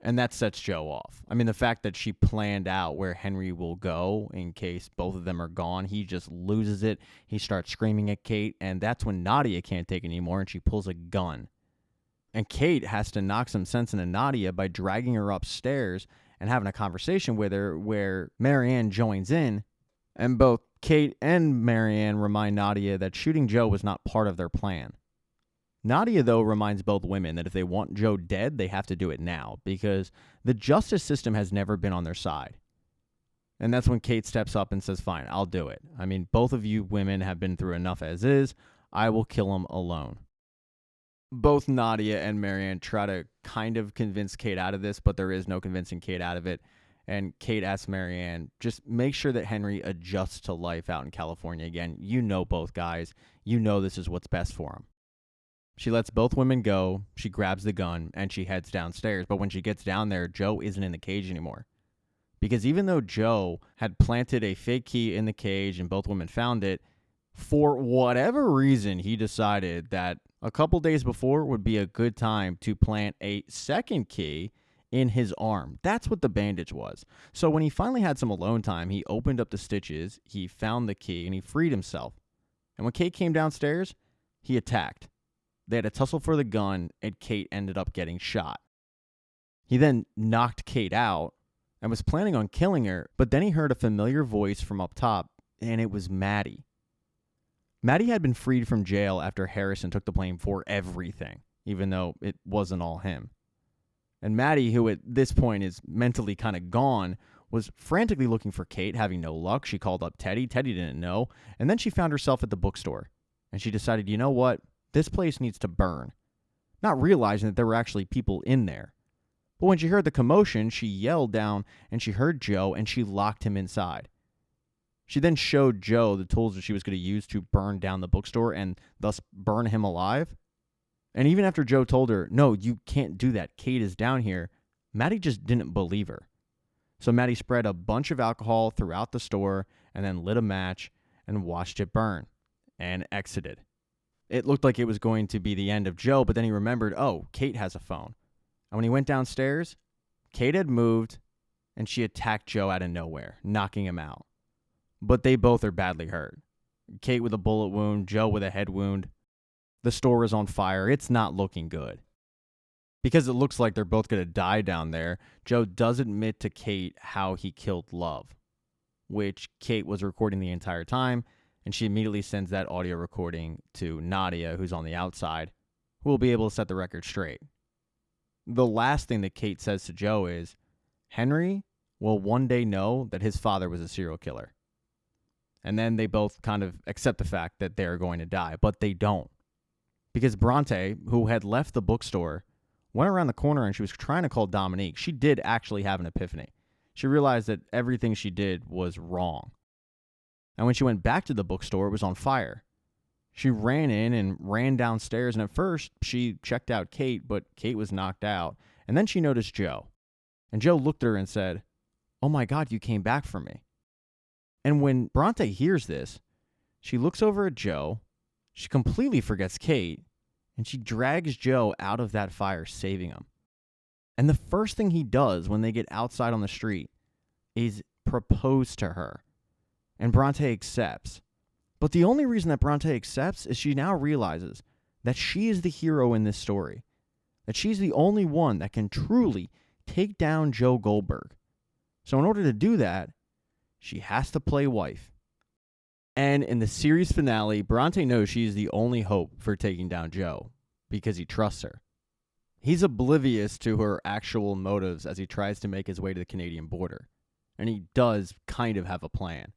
And that sets Joe off. I mean, the fact that she planned out where Henry will go in case both of them are gone, he just loses it. He starts screaming at Kate, and that's when Nadia can't take it anymore, and she pulls a gun. And Kate has to knock some sense into Nadia by dragging her upstairs and having a conversation with her where Marianne joins in. And both Kate and Marianne remind Nadia that shooting Joe was not part of their plan. Nadia, though, reminds both women that if they want Joe dead, they have to do it now because the justice system has never been on their side. And that's when Kate steps up and says, fine, I'll do it. I mean, both of you women have been through enough as is. I will kill him alone. Both Nadia and Marianne try to kind of convince Kate out of this, but there is no convincing Kate out of it. And Kate asks Marianne, just make sure that Henry adjusts to life out in California again. You know both guys. You know this is what's best for him. She lets both women go. She grabs the gun and she heads downstairs. But when she gets down there, Joe isn't in the cage anymore. Because even though Joe had planted a fake key in the cage and both women found it, for whatever reason, he decided that a couple days before would be a good time to plant a second key in his arm. That's what the bandage was. So when he finally had some alone time, he opened up the stitches, he found the key, and he freed himself. And when Kate came downstairs, he attacked. They had a tussle for the gun, and Kate ended up getting shot. He then knocked Kate out and was planning on killing her, but then he heard a familiar voice from up top, and it was Maddie. Maddie had been freed from jail after Harrison took the blame for everything, even though it wasn't all him. And Maddie, who at this point is mentally kind of gone, was frantically looking for Kate, having no luck. She called up Teddy. Teddy didn't know. And then she found herself at the bookstore. And she decided, you know what? This place needs to burn. Not realizing that there were actually people in there. But when she heard the commotion, she yelled down and she heard Joe and she locked him inside. She then showed Joe the tools that she was going to use to burn down the bookstore and thus burn him alive. And even after Joe told her, no, you can't do that, Kate is down here, Maddie just didn't believe her. So Maddie spread a bunch of alcohol throughout the store and then lit a match and watched it burn and exited. It looked like it was going to be the end of Joe, but then he remembered, oh, Kate has a phone. And when he went downstairs, Kate had moved and she attacked Joe out of nowhere, knocking him out. But they both are badly hurt. Kate with a bullet wound, Joe with a head wound. The store is on fire. It's not looking good. Because it looks like they're both going to die down there, Joe does admit to Kate how he killed Love, which Kate was recording the entire time, and she immediately sends that audio recording to Nadia, who's on the outside, who will be able to set the record straight. The last thing that Kate says to Joe is, Henry will one day know that his father was a serial killer. And then they both kind of accept the fact that they're going to die, but they don't. Because Bronte, who had left the bookstore, went around the corner and she was trying to call Dominique. She did actually have an epiphany. She realized that everything she did was wrong. And when she went back to the bookstore, it was on fire. She ran in and ran downstairs, and at first she checked out Kate, but Kate was knocked out. And then she noticed Joe. And Joe looked at her and said, oh my God, you came back for me. And when Bronte hears this, she looks over at Joe, she completely forgets Kate, and she drags Joe out of that fire, saving him. And the first thing he does when they get outside on the street is propose to her. And Bronte accepts. But the only reason that Bronte accepts is she now realizes that she is the hero in this story. That she's the only one that can truly take down Joe Goldberg. So in order to do that, she has to play wife. And in the series finale, Bronte knows she's the only hope for taking down Joe because he trusts her. He's oblivious to her actual motives as he tries to make his way to the Canadian border. And he does kind of have a plan.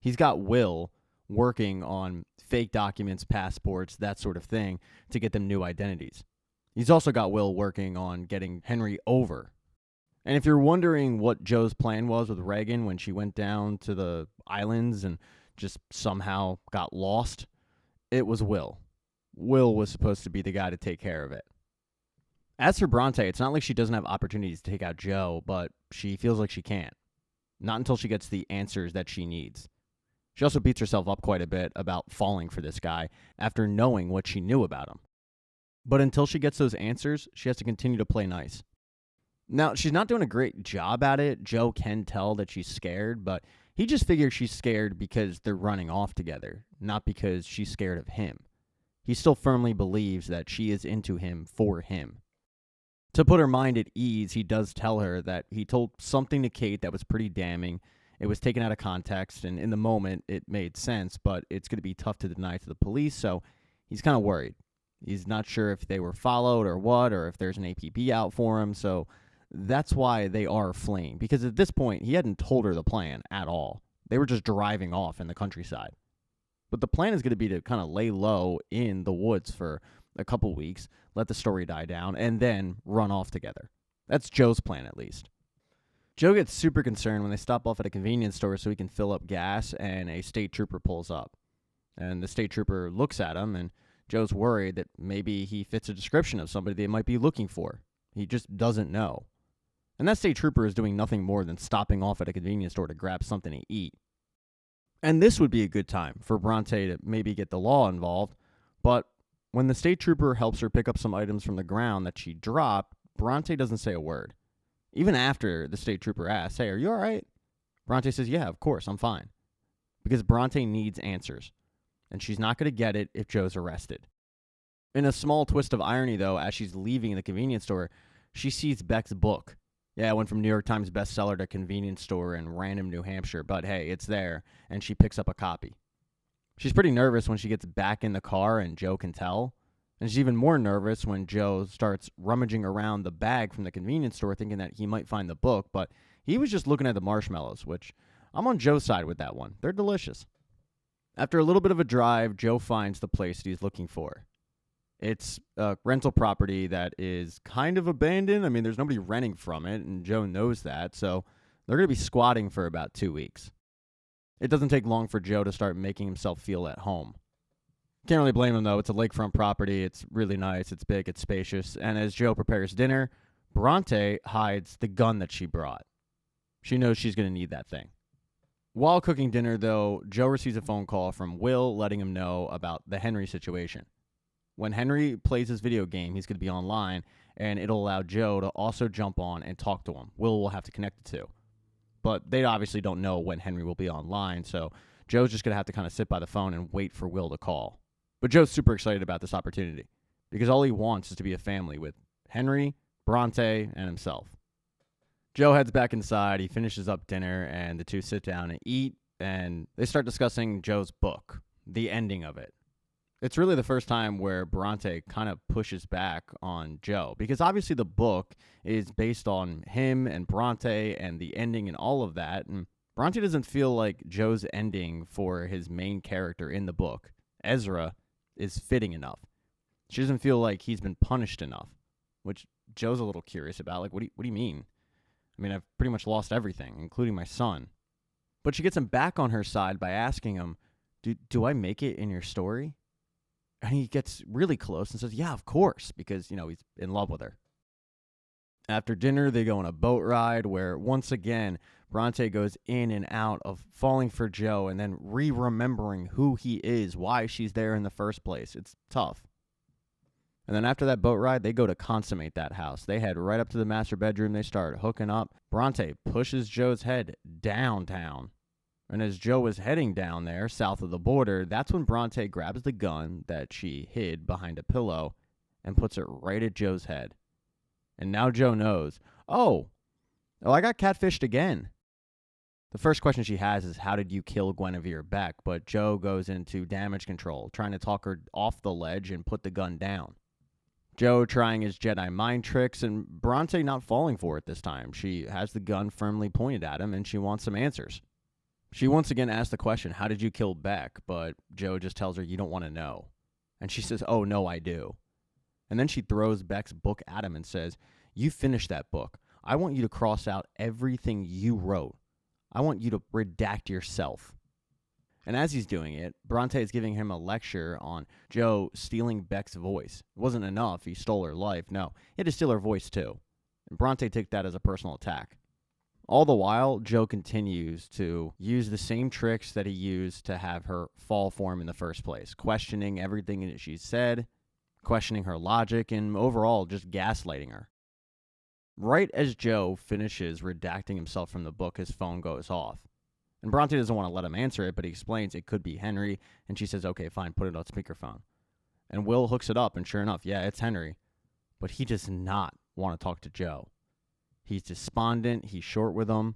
He's got Will working on fake documents, passports, that sort of thing to get them new identities. He's also got Will working on getting Henry over. And if you're wondering what Joe's plan was with Reagan when she went down to the islands and just somehow got lost, It was Will. Will was supposed to be the guy to take care of it. As for Bronte, it's not like she doesn't have opportunities to take out Joe, but she feels like she can't. Not until she gets the answers that she needs. She also beats herself up quite a bit about falling for this guy after knowing what she knew about him. But until she gets those answers, she has to continue to play nice. Now, she's not doing a great job at it. Joe can tell that she's scared, but he just figures she's scared because they're running off together, not because she's scared of him. He still firmly believes that she is into him for him. To put her mind at ease, he does tell her that he told something to Kate that was pretty damning. It was taken out of context, and in the moment, it made sense, but it's going to be tough to deny to the police, so he's kind of worried. He's not sure if they were followed or what, or if there's an APB out for him, so that's why they are fleeing, because at this point, he hadn't told her the plan at all. They were just driving off in the countryside. But the plan is going to be to kind of lay low in the woods for a couple weeks, let the story die down, and then run off together. That's Joe's plan, at least. Joe gets super concerned when they stop off at a convenience store so he can fill up gas, and a state trooper pulls up. And the state trooper looks at him, and Joe's worried that maybe he fits a description of somebody they might be looking for. He just doesn't know. And that state trooper is doing nothing more than stopping off at a convenience store to grab something to eat. And this would be a good time for Bronte to maybe get the law involved, but when the state trooper helps her pick up some items from the ground that she dropped, Bronte doesn't say a word. Even after the state trooper asks, "Hey, are you all right?" Bronte says, "Yeah, of course, I'm fine." Because Bronte needs answers, and she's not going to get it if Joe's arrested. In a small twist of irony, though, as she's leaving the convenience store, she sees Beck's book. Yeah, it went from New York Times bestseller to convenience store in random New Hampshire, but hey, it's there, and she picks up a copy. She's pretty nervous when she gets back in the car and Joe can tell. And she's even more nervous when Joe starts rummaging around the bag from the convenience store thinking that he might find the book, but he was just looking at the marshmallows, which I'm on Joe's side with that one. They're delicious. After a little bit of a drive, Joe finds the place that he's looking for. It's a rental property that is kind of abandoned. I mean, there's nobody renting from it, and Joe knows that, so they're going to be squatting for about 2 weeks. It doesn't take long for Joe to start making himself feel at home. Can't really blame him, though. It's a lakefront property. It's really nice. It's big. It's spacious. And as Joe prepares dinner, Bronte hides the gun that she brought. She knows she's going to need that thing. While cooking dinner, though, Joe receives a phone call from Will letting him know about the Henry situation. When Henry plays his video game, he's going to be online, and it'll allow Joe to also jump on and talk to him. Will will have to connect the two. But they obviously don't know when Henry will be online, so Joe's just going to have to kind of sit by the phone and wait for Will to call. But Joe's super excited about this opportunity because all he wants is to be a family with Henry, Bronte, and himself. Joe heads back inside, he finishes up dinner, and the two sit down and eat, and they start discussing Joe's book, the ending of it. It's really the first time where Bronte kind of pushes back on Joe because obviously the book is based on him and Bronte and the ending and all of that. And Bronte doesn't feel like Joe's ending for his main character in the book, Ezra, is fitting enough. She doesn't feel like he's been punished enough, which Joe's a little curious about. Like, what do you mean? I mean, I've pretty much lost everything, including my son. But she gets him back on her side by asking him, do I make it in your story? And he gets really close and says, yeah, of course, because, he's in love with her. After dinner, they go on a boat ride where, once again, Bronte goes in and out of falling for Joe and then re-remembering who he is, why she's there in the first place. It's tough. And then after that boat ride, they go to consummate that house. They head right up to the master bedroom. They start hooking up. Bronte pushes Joe's head downtown. And as Joe is heading down there, south of the border, that's when Bronte grabs the gun that she hid behind a pillow and puts it right at Joe's head. And now Joe knows, oh, I got catfished again. The first question she has is, how did you kill Guinevere Beck? But Joe goes into damage control, trying to talk her off the ledge and put the gun down. Joe trying his Jedi mind tricks, and Bronte not falling for it this time. She has the gun firmly pointed at him, and she wants some answers. She once again asks the question, how did you kill Beck? But Joe just tells her, you don't want to know. And she says, oh, no, I do. And then she throws Beck's book at him and says, you finished that book. I want you to cross out everything you wrote. I want you to redact yourself. And as he's doing it, Bronte is giving him a lecture on Joe stealing Beck's voice. It wasn't enough, he stole her life. No, he had to steal her voice too. And Bronte took that as a personal attack. All the while, Joe continues to use the same tricks that he used to have her fall for him in the first place, questioning everything that she said, questioning her logic, and overall just gaslighting her. Right as Joe finishes redacting himself from the book, his phone goes off. And Bronte doesn't want to let him answer it, but he explains it could be Henry, and she says, okay, fine, put it on speakerphone. And Will hooks it up, and sure enough, yeah, it's Henry. But he does not want to talk to Joe. He's despondent, he's short with him.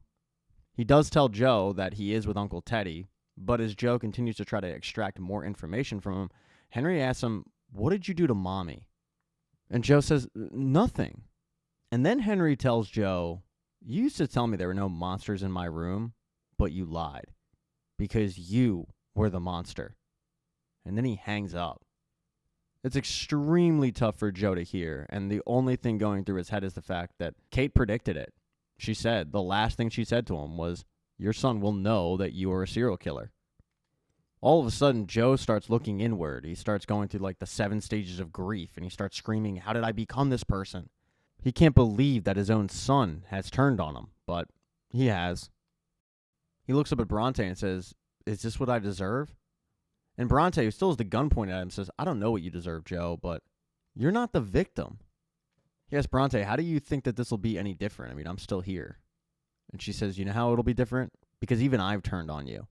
He does tell Joe that he is with Uncle Teddy, but as Joe continues to try to extract more information from him, Henry asks him, what did you do to Mommy? And Joe says, nothing. And then Henry tells Joe, you used to tell me there were no monsters in my room, but you lied because you were the monster. And then he hangs up. It's extremely tough for Joe to hear, and the only thing going through his head is the fact that Kate predicted it. She said, the last thing she said to him was, your son will know that you are a serial killer. All of a sudden, Joe starts looking inward. He starts going through like the 7 stages of grief, and he starts screaming, how did I become this person? He can't believe that his own son has turned on him, but he has. He looks up at Bronte and says, is this what I deserve? And Bronte, who still has the gun pointed at him, says, I don't know what you deserve, Joe, but you're not the victim. He asks Bronte, how do you think that this will be any different? I mean, I'm still here. And she says, you know how it'll be different? Because even I've turned on you.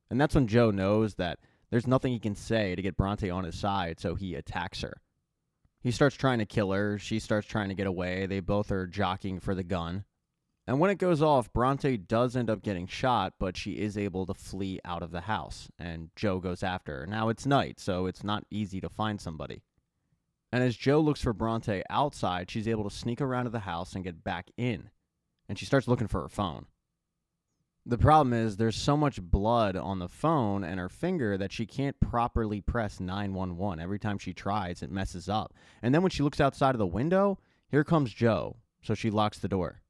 And that's when Joe knows that there's nothing he can say to get Bronte on his side, so he attacks her. He starts trying to kill her. She starts trying to get away. They both are jockeying for the gun. And when it goes off, Bronte does end up getting shot, but she is able to flee out of the house, and Joe goes after her. Now, it's night, so it's not easy to find somebody. And as Joe looks for Bronte outside, she's able to sneak around to the house and get back in, and she starts looking for her phone. The problem is there's so much blood on the phone and her finger that she can't properly press 911. Every time she tries, it messes up. And then when she looks outside of the window, here comes Joe, so she locks the door.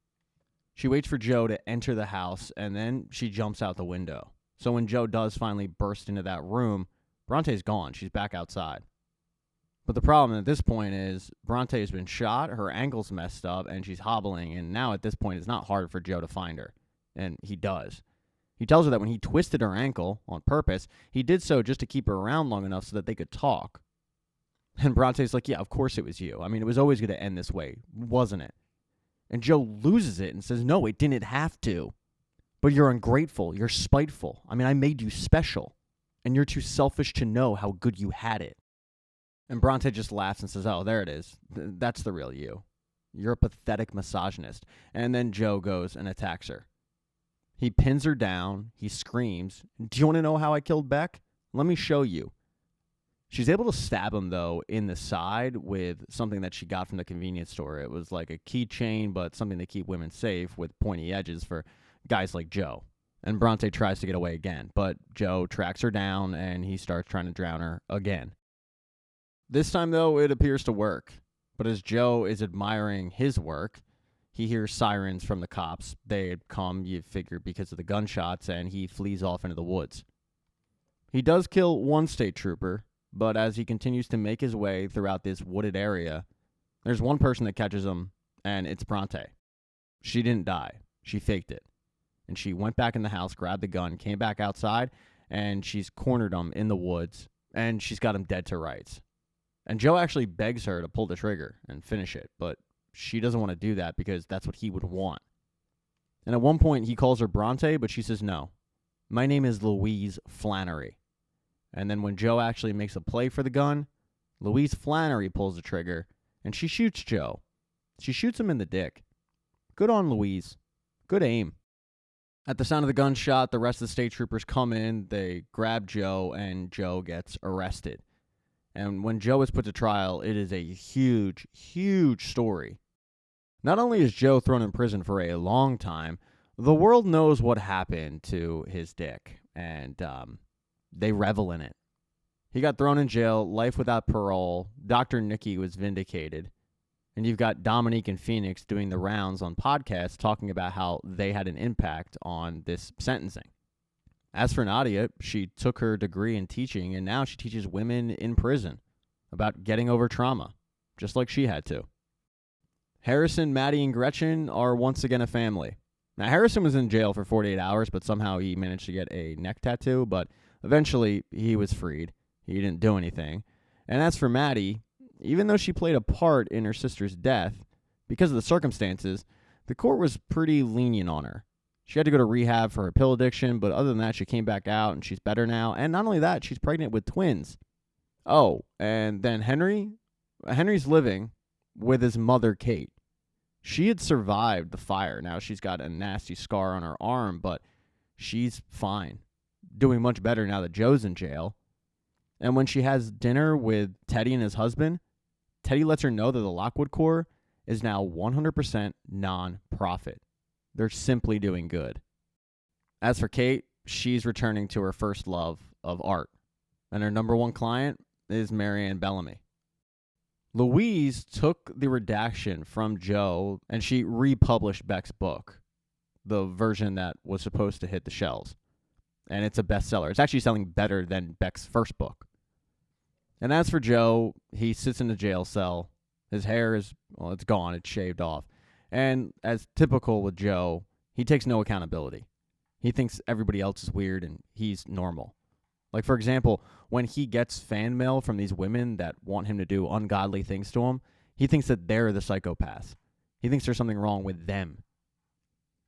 She waits for Joe to enter the house, and then she jumps out the window. So when Joe does finally burst into that room, Bronte's gone. She's back outside. But the problem at this point is Bronte's been shot, her ankle's messed up, and she's hobbling. And now at this point, it's not hard for Joe to find her. And he does. He tells her that when he twisted her ankle on purpose, he did so just to keep her around long enough so that they could talk. And Bronte's like, yeah, of course it was you. I mean, it was always going to end this way, wasn't it? And Joe loses it and says, no, it didn't have to. But you're ungrateful. You're spiteful. I mean, I made you special. And you're too selfish to know how good you had it. And Bronte just laughs and says, oh, there it is. That's the real you. You're a pathetic misogynist. And then Joe goes and attacks her. He pins her down. He screams, do you want to know how I killed Beck? Let me show you. She's able to stab him, though, in the side with something that she got from the convenience store. It was like a keychain, but something to keep women safe with pointy edges for guys like Joe. And Bronte tries to get away again, but Joe tracks her down, and he starts trying to drown her again. This time, though, it appears to work. But as Joe is admiring his work, he hears sirens from the cops. They come, you figure, because of the gunshots, and he flees off into the woods. He does kill one state trooper, but as he continues to make his way throughout this wooded area, there's one person that catches him, and it's Bronte. She didn't die. She faked it. And she went back in the house, grabbed the gun, came back outside, and she's cornered him in the woods, and she's got him dead to rights. And Joe actually begs her to pull the trigger and finish it, but she doesn't want to do that because that's what he would want. And at one point, he calls her Bronte, but she says, no, my name is Louise Flannery. And then when Joe actually makes a play for the gun, Louise Flannery pulls the trigger, and she shoots Joe. She shoots him in the dick. Good on Louise. Good aim. At the sound of the gunshot, the rest of the state troopers come in, they grab Joe, and Joe gets arrested. And when Joe is put to trial, it is a huge, huge story. Not only is Joe thrown in prison for a long time, the world knows what happened to his dick, and they revel in it. He got thrown in jail, life without parole. Dr. Nikki was vindicated. And you've got Dominique and Phoenix doing the rounds on podcasts talking about how they had an impact on this sentencing. As for Nadia, she took her degree in teaching, and now she teaches women in prison about getting over trauma, just like she had to. Harrison, Maddie, and Gretchen are once again a family. Now, Harrison was in jail for 48 hours, but somehow he managed to get a neck tattoo, but eventually he was freed. He didn't do anything. And as for Maddie, even though she played a part in her sister's death, because of the circumstances, the court was pretty lenient on her. She had to go to rehab for her pill addiction, but other than that, she came back out and she's better now. And not only that, she's pregnant with twins. Oh, and then Henry's living with his mother, Kate. She had survived the fire. Now she's got a nasty scar on her arm, but she's fine. Doing much better now that Joe's in jail. And when she has dinner with Teddy and his husband, Teddy lets her know that the Lockwood Corps is now 100% non-profit. They're simply doing good. As for Kate, she's returning to her first love of art. And her number one client is Marianne Bellamy. Louise took the redaction from Joe and she republished Beck's book, the version that was supposed to hit the shelves. And it's a bestseller. It's actually selling better than Beck's first book. And as for Joe, he sits in a jail cell. His hair is, well, it's gone. It's shaved off. And as typical with Joe, he takes no accountability. He thinks everybody else is weird and he's normal. Like, for example, when he gets fan mail from these women that want him to do ungodly things to him, he thinks that they're the psychopaths. He thinks there's something wrong with them.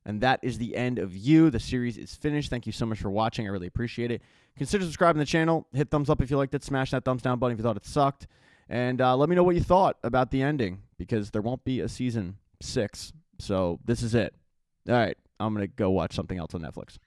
And that is the end of You. The series is finished. Thank you so much for watching. I really appreciate it. Consider subscribing to the channel. Hit thumbs up if you liked it. Smash that thumbs down button if you thought it sucked. And let me know what you thought about the ending, because there won't be a season 6. So this is it. All right, I'm going to go watch something else on Netflix.